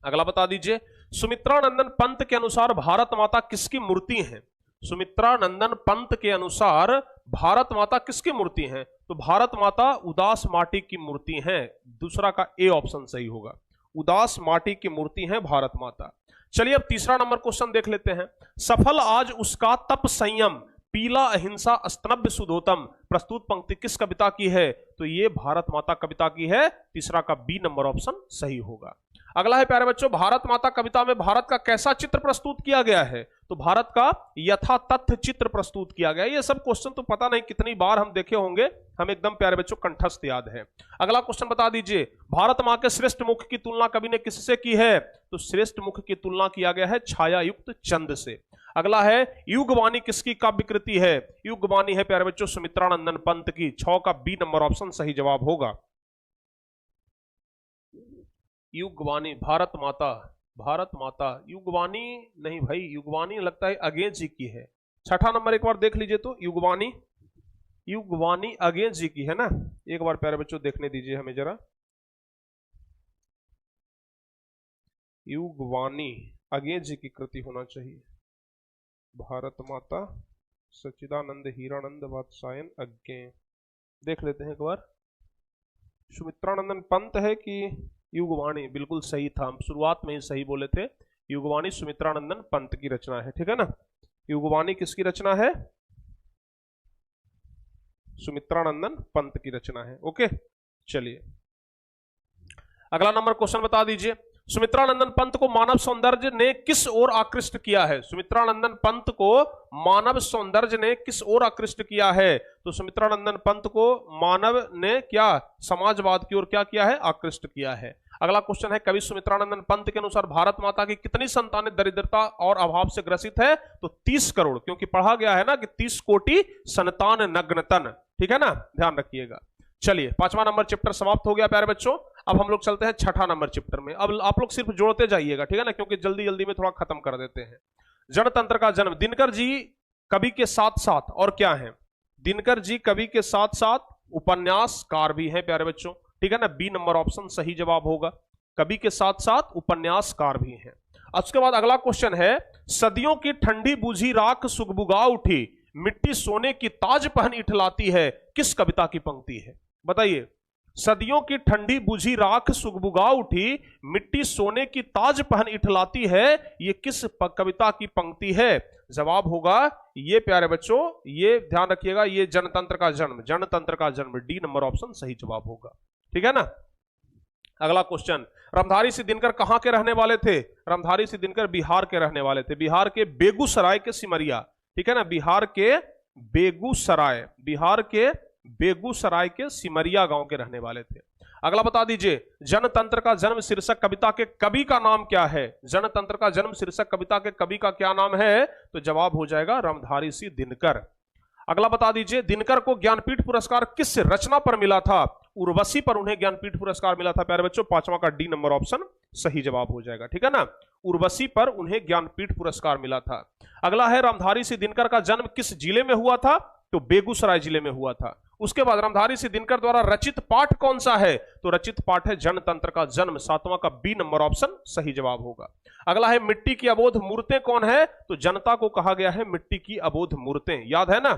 अगला बता दीजिए, सुमित्रानंदन पंत के अनुसार भारत माता किसकी मूर्ति है? सुमित्रानंदन पंत के अनुसार भारत माता किसकी मूर्ति है? तो भारत माता उदास माटी की मूर्ति है। दूसरा का ए ऑप्शन सही होगा, उदास माटी की मूर्ति है भारत माता। चलिए अब तीसरा नंबर क्वेश्चन देख लेते हैं। सफल आज उसका तप संयम, पीला अहिंसा स्तनभ्य सुधोतम, प्रस्तुत पंक्ति किस कविता की है? तो ये भारत माता कविता की है। तीसरा का बी नंबर ऑप्शन सही होगा। अगला है प्यारे बच्चों, भारत माता कविता में भारत का कैसा चित्र प्रस्तुत किया गया है? तो भारत का यथा तथ्य चित्र प्रस्तुत किया गया। ये सब क्वेश्चन तो पता नहीं कितनी बार हम देखे होंगे, हम एकदम प्यारे बच्चों कंठस्थ याद है। अगला क्वेश्चन बता दीजिए, भारत मां के श्रेष्ठ मुख की तुलना कवि ने किससे की है? तो श्रेष्ठ मुख की तुलना किया गया है छाया युक्त चंद से। अगला है, युगवाणी किसकी काव्य कृति है? युगवाणी है प्यारे बच्चों सुमित्रानंदन पंत की। 6 का बी नंबर ऑप्शन सही जवाब होगा। युगवाणी, भारत माता युगवाणी नहीं भाई, युगवाणी लगता है अगेंज जी की है। 6ठा नंबर एक बार देख लीजिए तो, युगवाणी अगेंज जी की है ना। एक बार प्यारे बच्चों देखने दीजिए हमें जरा। युगवाणी अगे जी की कृति होना चाहिए। भारत माता सच्चिदानंद हीरानंद वात्सायन अज्ञे। देख लेते हैं एक बार, सुमित्रानंदन पंत है कि युगवाणी? बिल्कुल सही था, हम शुरुआत में ही सही बोले थे। युगवाणी सुमित्रानंदन पंत की रचना है, ठीक है ना। युगवाणी किसकी रचना है? सुमित्रानंदन पंत की रचना है। ओके, चलिए अगला नंबर क्वेश्चन बता दीजिए। सुमित्रानंदन पंत को मानव सौंदर्य ने किस ओर आकृष्ट किया है? सुमित्रानंदन पंत को मानव सौंदर्य ने किस ओर आकृष्ट किया है? तो सुमित्रानंदन पंत को मानव ने क्या समाजवाद की ओर क्या किया है? आकृष्ट किया है। अगला क्वेश्चन है, कवि सुमित्रानंदन पंत के अनुसार भारत माता की कितनी संतानें दरिद्रता और अभाव से ग्रसित है? तो 30 करोड़, क्योंकि पढ़ा गया है ना कि 30 कोटि संतान नग्नतन, ठीक है ना, ध्यान रखिएगा। चलिए 5वां नंबर चैप्टर समाप्त हो गया प्यारे बच्चों। अब हम लोग चलते हैं 6ठा नंबर चैप्टर में। अब आप लोग सिर्फ जोड़ते जाइएगा, ठीक है ना, क्योंकि जल्दी जल्दी में थोड़ा खत्म कर देते हैं। जनतंत्र का जन्म। दिनकर जी कवि के साथ साथ और क्या है? दिनकर जी कवि के साथ साथ उपन्यासकार भी हैं प्यारे बच्चों, ठीक है ना। बी नंबर ऑप्शन सही जवाब होगा, कवि के साथ साथ उपन्यासकार भी हैं। उसके बाद अगला क्वेश्चन है, सदियों की ठंडी बूझी राख सुगबुगा उठी, मिट्टी सोने की ताज पहन इठलाती है, किस कविता की पंक्ति है? बताइए। सदियों की ठंडी बुझी राख सुगबुगा उठी, मिट्टी सोने की ताज पहन इठलाती है, ये किस कविता की पंक्ति है? जवाब होगा ये प्यारे बच्चों, ये ध्यान रखिएगा, ये जनतंत्र का जन्म, जनतंत्र का जन्म, डी नंबर ऑप्शन सही जवाब होगा, ठीक है ना। अगला क्वेश्चन, रामधारी सिंह दिनकर कहां के रहने वाले थे? रामधारी सिंह दिनकर बिहार के रहने वाले थे, बिहार के बेगूसराय के सिमरिया, ठीक है ना, बिहार के बेगूसराय, बिहार के बेगूसराय के सिमरिया गांव के रहने वाले थे। अगला बता दीजिए, जनतंत्र का जन्म शीर्षक कविता के कवि का नाम क्या है? जनतंत्र का जन्म शीर्षक कविता के कवि का क्या नाम है? तो जवाब हो जाएगा रामधारी सिंह दिनकर। अगला बता दीजिए, दिनकर को ज्ञानपीठ पुरस्कार किस रचना पर मिला था? उर्वशी पर उन्हें ज्ञानपीठ पुरस्कार मिला था प्यारे बच्चों, 5वां का डी नंबर ऑप्शन सही जवाब हो जाएगा, ठीक है ना। उर्वशी पर उन्हें ज्ञानपीठ पुरस्कार मिला था। अगला है, रामधारी सिंह दिनकर का जन्म किस जिले में हुआ था? तो बेगूसराय जिले में हुआ था। उसके बाद रामधारी सिंह दिनकर द्वारा रचित पाठ कौन सा है? तो रचित पाठ है जनतंत्र का जन्म, 7वां का बी नंबर ऑप्शन सही जवाब होगा। अगला है, मिट्टी की अबोध मूर्तें कौन है? तो जनता को कहा गया है मिट्टी की अबोध मूर्तें, याद है ना,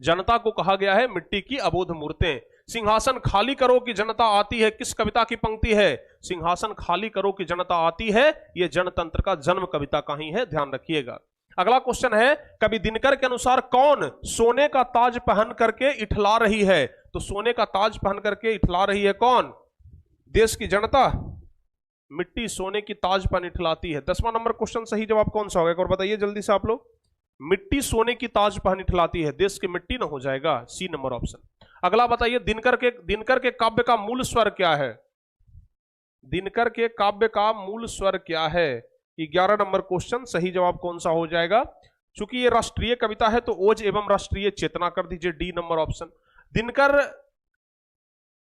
जनता को कहा गया है मिट्टी की अबोध मूर्तें। सिंहासन खाली करो कि जनता आती है, किस कविता की पंक्ति है? सिंहासन खाली करो कि जनता आती है, यह जनतंत्र का जन्म कविता का ही है, ध्यान रखिएगा। अगला क्वेश्चन है, कवि दिनकर के अनुसार कौन सोने का ताज पहन करके इठला रही है? तो सोने का ताज पहन करके इठला रही है कौन? देश की जनता। मिट्टी सोने की ताज पहन इठलाती है। 10वां नंबर क्वेश्चन सही जवाब कौन सा होगा, एक और बताइए जल्दी से आप लोग। मिट्टी सोने की ताज पहन इठलाती है, देश की मिट्टी ना हो जाएगा, सी नंबर ऑप्शन। अगला बताइए, दिनकर के काव्य का मूल स्वर क्या है? दिनकर के काव्य का मूल स्वर क्या है? 11 नंबर क्वेश्चन सही जवाब कौन सा हो जाएगा? चूंकि ये राष्ट्रीय कविता है तो ओज एवं राष्ट्रीय चेतना कर दीजिए, डी नंबर ऑप्शन। दिनकर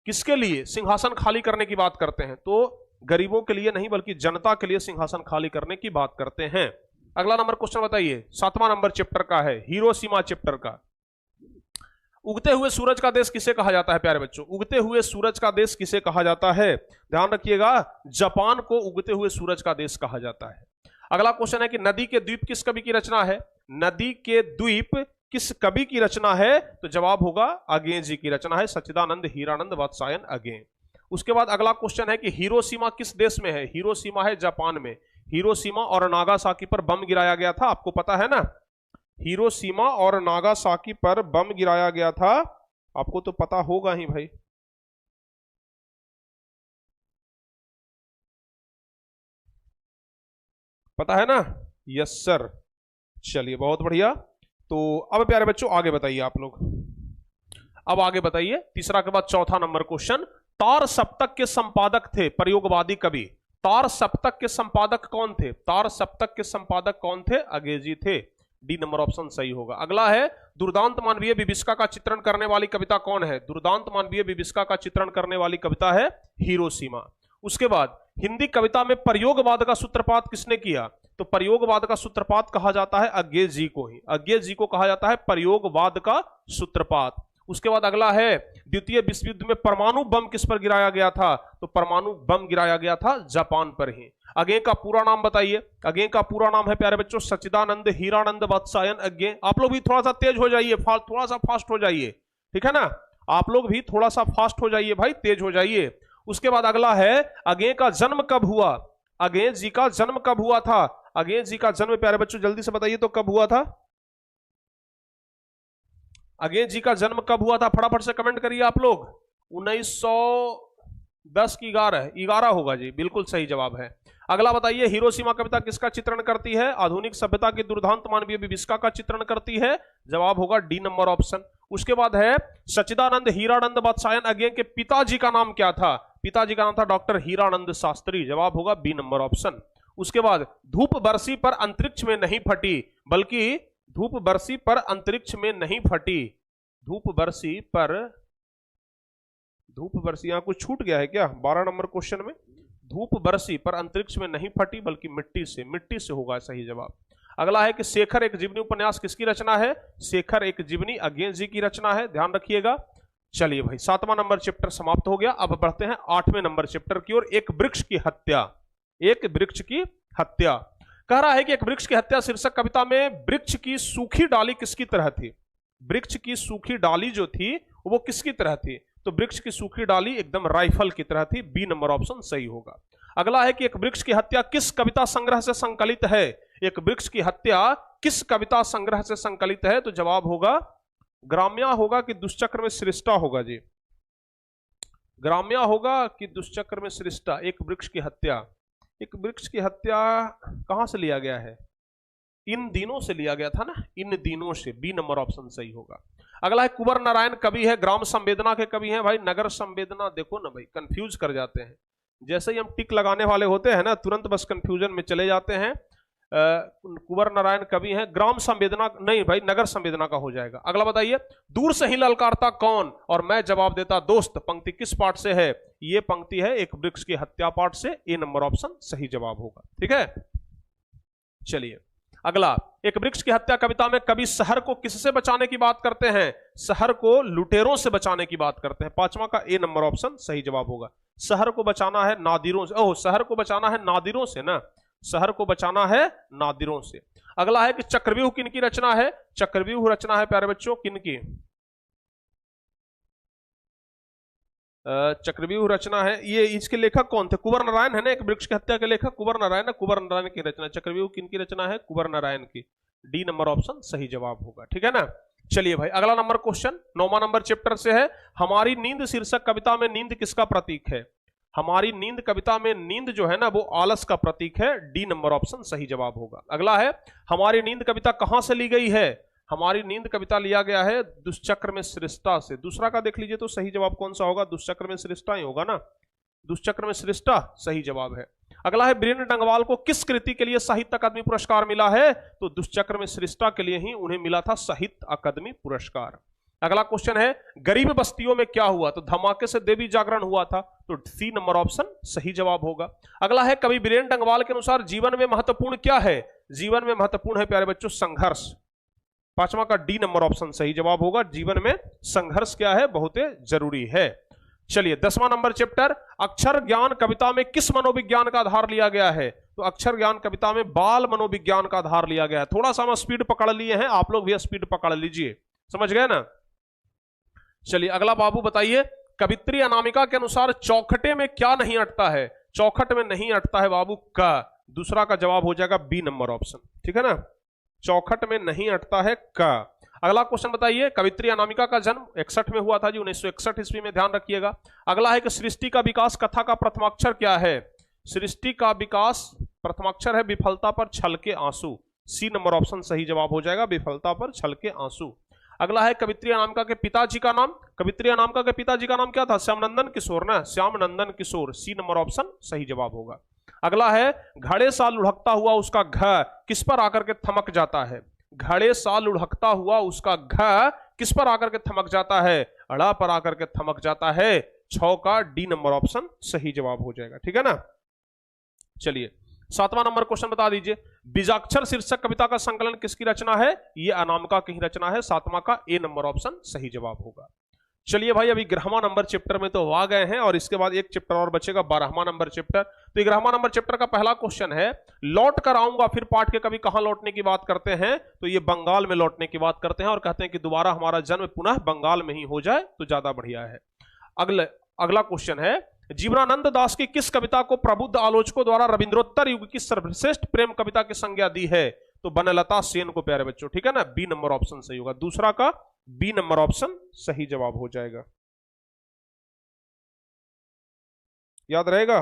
किसके लिए सिंहासन खाली करने की बात करते हैं? तो गरीबों के लिए नहीं बल्कि जनता के लिए सिंहासन खाली करने की बात करते हैं। अगला नंबर क्वेश्चन बताइए, 7वां नंबर चैप्टर का है, हिरोशिमा चैप्टर का। उगते हुए सूरज का देश किसे कहा जाता है प्यारे बच्चों? उगते हुए सूरज का देश किसे कहा जाता है? ध्यान रखिएगा, जापान को उगते हुए सूरज का देश कहा जाता है। अगला क्वेश्चन है कि नदी के द्वीप किस कवि की रचना है? नदी के द्वीप किस कवि की रचना है? तो जवाब होगा अगे जी की रचना है, सच्चिदानंद हीरानंद वात्सायन अगे। उसके बाद अगला क्वेश्चन है कि हिरोशिमा किस देश में है? हिरोशिमा है जापान में। हिरोशिमा और नागासाकी पर बम गिराया गया था, आपको पता है ना, हिरोशिमा और नागासाकी पर बम गिराया गया था, आपको तो पता होगा ही भाई। पता है ना? Yes sir. चलिए बहुत बढ़िया। तो अब प्यारे बच्चों आगे बताइए आप लोग, अब आगे बताइए। तीसरा के बाद चौथा नंबर क्वेश्चन, तार सप्तक के संपादक थे प्रयोगवादी कवि। तार सप्तक के संपादक कौन थे? तार सप्तक के संपादक कौन थे? अगेजी थे, डी नंबर ऑप्शन सही होगा। अगला है, दुर्दांत मानवीय विभीषिका का चित्रण करने वाली कविता कौन है? दुर्दांत मानवीय विभीषिका का चित्रण करने वाली कविता है हिरोशिमा। उसके बाद हिंदी कविता में प्रयोगवाद का सूत्रपात किसने किया? तो प्रयोगवाद का सूत्रपात कहा जाता है अज्ञे जी को ही, अज्ञे जी को कहा जाता है प्रयोगवाद का सूत्रपात। उसके बाद अगला है द्वितीय विश्व युद्ध में परमाणु बम किस पर गिराया गया था? तो परमाणु बम गिराया गया था जापान पर ही। अगे का पूरा नाम बताइए। अगे का पूरा नाम है प्यारे बच्चों सच्चिदानंद हीरानंद वात्सायन अज्ञे। आप लोग भी थोड़ा सा तेज हो जाइए, थोड़ा सा फास्ट हो जाइए, ठीक है ना? आप लोग भी थोड़ा सा फास्ट हो जाइए भाई, तेज हो जाइए। उसके बाद अगला है अगे का जन्म कब हुआ? अगे जी का जन्म कब हुआ था? अगे जी का जन्म प्यारे बच्चों जल्दी से बताइए तो कब हुआ था? अगे जी का जन्म कब हुआ था? फटाफट से कमेंट करिए आप लोग। 1910 की 11 होगा जी, बिल्कुल सही जवाब है। अगला बताइए हिरोशिमा कविता किसका चित्रण करती है? आधुनिक सभ्यता की दुर्दांत मानवीय विभीषिका का चित्रण करती है। जवाब होगा डी नंबर ऑप्शन। उसके बाद है सच्चिदानंद हीरानंद वात्सायन अज्ञे के पिताजी का नाम क्या था? पिताजी का नाम था डॉक्टर हीरानंद शास्त्री। जवाब होगा बी नंबर ऑप्शन। उसके बाद धूप बरसी पर अंतरिक्ष में नहीं फटी, बल्कि धूप बरसी पर अंतरिक्ष में नहीं फटी। धूप बरसी यहां कुछ छूट गया है क्या? 12 नंबर क्वेश्चन में धूप बरसी पर अंतरिक्ष में नहीं फटी बल्कि मिट्टी से होगा सही जवाब। अगला है कि शेखर एक जीवनी उपन्यास किसकी रचना है? शेखर एक जीवनी अज्ञे जी की रचना है, ध्यान रखिएगा। चलिए भाई 7वां नंबर चैप्टर समाप्त हो गया। अब बढ़ते हैं 8वें नंबर चैप्टर की ओर, एक वृक्ष की हत्या। एक वृक्ष की हत्या कह रहा है कि एक वृक्ष की हत्या शीर्षक कविता में वृक्ष की सूखी डाली किसकी तरह थी? वृक्ष की सूखी डाली जो थी वो किसकी तरह थी? तो वृक्ष की सूखी डाली एकदम राइफल की तरह थी। बी नंबर ऑप्शन सही होगा। अगला है कि एक वृक्ष की हत्या किस कविता संग्रह से संकलित है? एक वृक्ष की हत्या किस कविता संग्रह से संकलित है? तो जवाब होगा ग्राम्या होगा कि दुष्चक्र में सृष्टा होगा जी? ग्राम्या होगा कि दुष्चक्र में सृष्टा? एक वृक्ष की हत्या, एक वृक्ष की हत्या कहां से लिया गया है? इन दिनों से लिया गया था ना, इन दिनों से। बी नंबर ऑप्शन सही होगा। अगला है कुंवर नारायण कवि है, ग्राम संवेदना के कवि हैं भाई। नगर संवेदना देखो ना भाई, कंफ्यूज कर जाते हैं। जैसे ही हम टिक लगाने वाले होते हैं ना, तुरंत बस कंफ्यूजन में चले जाते हैं। कुंवर नारायण कवि हैं। ग्राम संवेदना नहीं भाई, नगर संवेदना का हो जाएगा। अगला बताइए दूर से ही ललकारता कौन? और मैं जवाब देता दोस्त। पंक्ति किस पाठ से है? ये पंक्ति है एक वृक्ष की हत्या पाठ से। ए नंबर ऑप्शन सही जवाब होगा, ठीक है। चलिए अगला, एक वृक्ष की हत्या कविता में कवि शहर को किससे बचाने की बात करते हैं? शहर को लुटेरों से बचाने की बात करते हैं। 5वां का ए नंबर ऑप्शन सही जवाब होगा। शहर को बचाना है नादिरों से। ओह, शहर को बचाना है नादिरों से ना, शहर को बचाना है नादिरों से। अगला है कि चक्रव्यूह किनकी रचना है? चक्रव्यूह रचना है प्यारे बच्चों किनकी? चक्रव्यूह रचना है, ये इसके लेखक कौन थे? कुंवर नारायण है ना, एक वृक्ष की हत्या के लेखक कुंवर नारायण है। कुंवर नारायण की रचना। चक्रव्यूह किनकी रचना है? कुंवर नारायण की। डी नंबर ऑप्शन सही जवाब होगा, ठीक है ना। चलिए भाई अगला नंबर क्वेश्चन 9वां नंबर चैप्टर से है। हमारी नींद शीर्षक कविता में नींद किसका प्रतीक है? हमारी नींद कविता में नींद जो है ना वो आलस का प्रतीक है। डी नंबर ऑप्शन सही जवाब होगा। अगला है हमारी नींद कविता कहां से ली गई है? हमारी नींद कविता लिया गया है दुष्चक्र में सृष्टा से। दूसरा का देख लीजिए तो सही जवाब कौन सा होगा? दुष्चक्र में सृष्टा ही होगा ना, दुष्चक्र में सृष्टा सही जवाब है। अगला है वीरेंद्र डंगवाल को किस कृति के लिए साहित्य अकादमी पुरस्कार मिला है? तो दुष्चक्र में सृष्टा के लिए ही उन्हें मिला था साहित्य अकादमी पुरस्कार। अगला क्वेश्चन है गरीब बस्तियों में क्या हुआ? तो धमाके से देवी जागरण हुआ था। तो सी नंबर ऑप्शन सही जवाब होगा। अगला है कवि वीरेंद्र डंगवाल के अनुसार जीवन में महत्वपूर्ण क्या है? जीवन में महत्वपूर्ण है प्यारे बच्चों संघर्ष। 5वां का डी नंबर ऑप्शन सही जवाब होगा। जीवन में संघर्ष क्या है? बहुत जरूरी है। चलिए 10वां नंबर चैप्टर अक्षर ज्ञान कविता में किस मनोविज्ञान का आधार लिया गया है? तो अक्षर ज्ञान कविता में बाल मनोविज्ञान का आधार लिया गया है। थोड़ा सा हम स्पीड पकड़ लिए हैं, आप लोग भी स्पीड पकड़ लीजिए, समझ गए ना। चलिए अगला बाबू बताइए कवित्री अनामिका के अनुसार चौखटे में क्या नहीं अटता है? चौखट में नहीं अटता है बाबू का। दूसरा का जवाब हो जाएगा बी नंबर ऑप्शन, ठीक है ना। चौखट में नहीं अटता है का। अगला क्वेश्चन बताइए कवित्री अनामिका का जन्म 61 में हुआ था जी, 1961 ईस्वी में, ध्यान रखिएगा। अगला है कि सृष्टि का विकास कथा का प्रथमाक्षर क्या है? सृष्टि का विकास प्रथमाक्षर है विफलता पर छल के आंसू। सी नंबर ऑप्शन सही जवाब हो जाएगा, विफलता पर छल के आंसू। अगला है कवित्री अनामिका के पिताजी का नाम। कवित्री अनामिका के पिताजी का नाम क्या था? श्यामनंदन किशोर ना, श्यामनंदन किशोर। सी नंबर ऑप्शन सही जवाब होगा। अगला है घड़े सा लुढ़कता हुआ उसका घ किस पर आकर के थमक जाता है? घड़े सा लुढ़कता हुआ उसका घ किस पर आकर के थमक जाता है? अड़ा पर आकर के थमक जाता है। 6 का डी नंबर ऑप्शन सही जवाब हो जाएगा, ठीक है ना। चलिए 7वां नंबर क्वेश्चन बता दीजिए बीजाक्षर शीर्षक कविता का संकलन किसकी रचना है? ये अनामिका की रचना है। 7वां का ए नंबर ऑप्शन सही जवाब होगा। चलिए भाई, अभी 11वां नंबर चैप्टर में तो आ गए हैं और इसके बाद एक चैप्टर और बचेगा, 12वां नंबर चैप्टर। तो 11वां नंबर चैप्टर का पहला क्वेश्चन है, लौट कर आऊंगा फिर पाठ के कभी कहां लौटने की बात करते हैं? तो ये बंगाल में लौटने की बात करते हैं और कहते हैं कि दोबारा हमारा जन्म पुनः बंगाल में ही हो जाए तो ज्यादा बढ़िया है। अगला क्वेश्चन है, जीवनानंद दास की किस कविता को प्रबुद्ध आलोचकों द्वारा रविंद्रोत्तर युग की सर्वश्रेष्ठ प्रेम कविता की संज्ञा दी है? तो बनलता सेन को प्यारे बच्चों, ठीक है ना, बी नंबर ऑप्शन सही होगा, दूसरा का बी नंबर ऑप्शन सही जवाब हो जाएगा, याद रहेगा।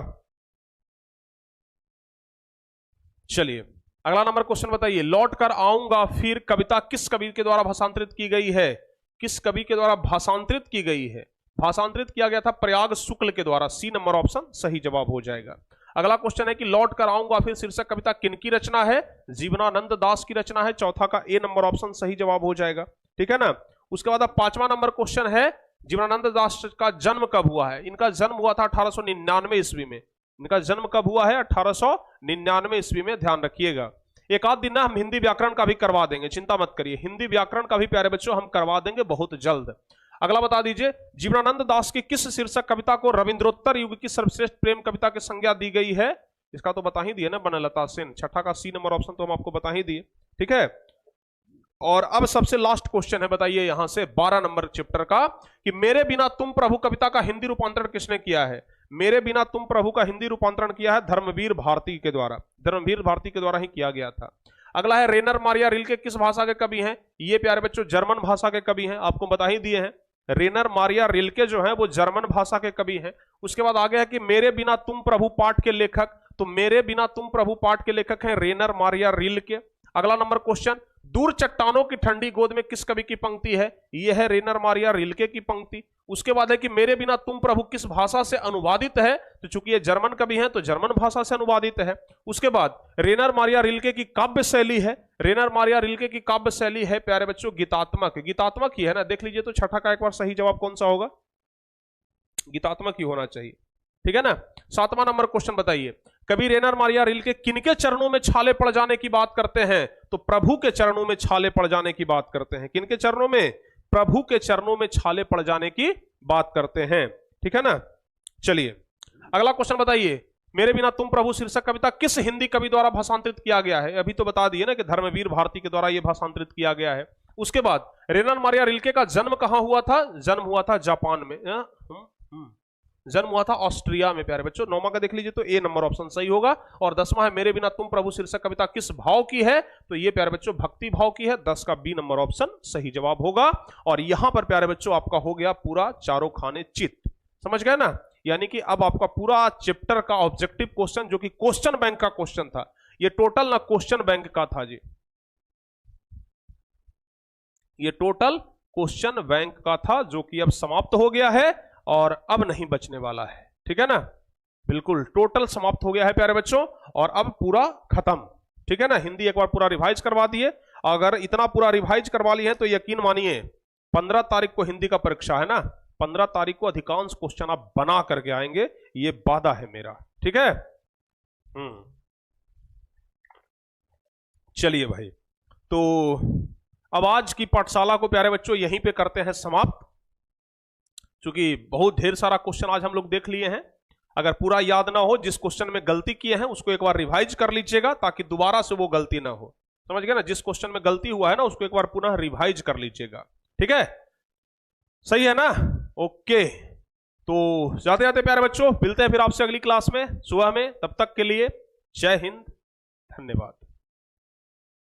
चलिए अगला नंबर क्वेश्चन बताइए, लौट कर आऊंगा फिर कविता किस कवि के द्वारा भाषांतरित की गई है? किस कवि के द्वारा भाषांतरित की गई है? भाषांतरित किया गया था प्रयाग शुक्ल के द्वारा, सी नंबर ऑप्शन सही जवाब हो जाएगा। अगला क्वेश्चन है कि लौट कर आऊंगा फिर शीर्षक कविता किनकी रचना है? जीवनानंद दास की रचना है, चौथा का ए नंबर ऑप्शन सही जवाब हो जाएगा, ठीक है ना। उसके बाद अब 5वां नंबर क्वेश्चन है, जीवनानंद दास का जन्म कब हुआ है? इनका जन्म हुआ था 1899 ईस्वी में। इनका जन्म कब हुआ है? 1899 ईस्वी में, ध्यान रखिएगा। एक आध दिन ना हम हिंदी व्याकरण का भी करवा देंगे, चिंता मत करिए, हिंदी व्याकरण का भी प्यारे बच्चों हम करवा देंगे बहुत जल्द। अगला बता दीजिए, जीवनानंद दास की किस शीर्षक कविता को रविंद्रोत्तर युग की सर्वश्रेष्ठ प्रेम कविता की संज्ञा दी गई है? इसका तो बता ही दिए ना, बनलता सेन, छठा का सी नंबर ऑप्शन तो हम आपको बता ही दिए, ठीक है। और अब सबसे लास्ट क्वेश्चन है, बताइए यहां से 12 नंबर चैप्टर का, कि मेरे बिना तुम प्रभु कविता का हिंदी रूपांतरण किसने किया है? मेरे बिना तुम प्रभु का हिंदी रूपांतरण किया है धर्मवीर भारती के द्वारा, धर्मवीर भारती के द्वारा ही किया गया था। अगला है, रेनर मारिया रिल्के किस भाषा के कवि हैं? ये प्यारे बच्चों जर्मन भाषा के कवि हैं, आपको बता ही दिए हैं। रेनर मारिया रिल्के जो है वो जर्मन भाषा के कवि हैं। उसके बाद आगे है कि मेरे बिना तुम प्रभु पाठ के लेखक, तो मेरे बिना तुम प्रभु पाठ के लेखक हैं रेनर मारिया रिल्के। अगला नंबर क्वेश्चन, दूर चट्टानों की ठंडी गोद में किस कवि की पंक्ति है? यह है रेनर मारिया रिल्के की पंक्ति। उसके बाद है कि मेरे बिना तुम प्रभु किस भाषा से अनुवादित है? तो चूंकि ये जर्मन कवि हैं तो जर्मन भाषा से अनुवादित है। उसके बाद रेनर मारिया रिल्के की काव्य शैली है, रेनर मारिया रिल्के की काव्य शैली है प्यारे बच्चों गीतात्मक, गीतात्मक ही है ना, देख लीजिए तो छठा का एक बार सही जवाब कौन सा होगा? गीतात्मक ही होना चाहिए, ठीक है ना। 7वां नंबर क्वेश्चन बताइए, कवि रेनर मारिया रिल्के किनके चरणों में छाले पड़ जाने की बात करते हैं? तो प्रभु के चरणों में छाले पड़ जाने की बात करते हैं। किनके चरणों में? प्रभु के चरणों में छाले पड़ जाने की बात करते हैं, ठीक है ना। चलिए अगला क्वेश्चन बताइए, मेरे बिना तुम प्रभु शीर्षक कविता किस हिंदी कवि द्वारा भाषांतरित किया गया है? अभी तो बता दिए ना कि धर्मवीर भारती के द्वारा यह भाषांतरित किया गया है। उसके बाद रेनर मारिया रिल्के का जन्म कहां हुआ था? जन्म हुआ था जापान में, जन्म हुआ था ऑस्ट्रिया में प्यारे बच्चों। 9वां का देख लीजिए तो ए नंबर ऑप्शन सही होगा। और 10वां है, मेरे बिना तुम प्रभु शीर्षक कविता किस भाव की है? तो ये प्यारे बच्चों भक्ति भाव की है, 10 का बी नंबर ऑप्शन सही जवाब होगा। और यहां पर प्यारे बच्चों आपका हो गया पूरा चारों खाने चित, समझ गए ना। यानी कि अब आपका पूरा चैप्टर का ऑब्जेक्टिव क्वेश्चन जो कि क्वेश्चन बैंक का क्वेश्चन था, ये टोटल ना क्वेश्चन बैंक का था जी, ये टोटल क्वेश्चन बैंक का था जो कि अब समाप्त हो गया है और अब नहीं बचने वाला है, ठीक है ना, बिल्कुल टोटल समाप्त हो गया है प्यारे बच्चों और अब पूरा खत्म, ठीक है ना। हिंदी एक बार पूरा रिवाइज करवा दिए, अगर इतना पूरा रिवाइज करवा लिए हैं तो यकीन मानिए 15 तारीख को हिंदी का परीक्षा है ना, 15 तारीख को अधिकांश क्वेश्चन आप बना करके आएंगे, ये वादा है मेरा, ठीक है। चलिए भाई, तो अब आज की पाठशाला को प्यारे बच्चों यहीं पे करते हैं समाप्त, क्योंकि बहुत ढेर सारा क्वेश्चन आज हम लोग देख लिए हैं। अगर पूरा याद ना हो, जिस क्वेश्चन में गलती किए हैं उसको एक बार रिवाइज कर लीजिएगा ताकि दोबारा से वो गलती ना हो, समझ गए ना। जिस क्वेश्चन में गलती हुआ है ना उसको एक बार पुनः रिवाइज कर लीजिएगा, ठीक है, सही है ना। ओके, तो जाते जाते प्यारे बच्चों मिलते हैं फिर आपसे अगली क्लास में सुबह में, तब तक के लिए जय हिंद, धन्यवाद।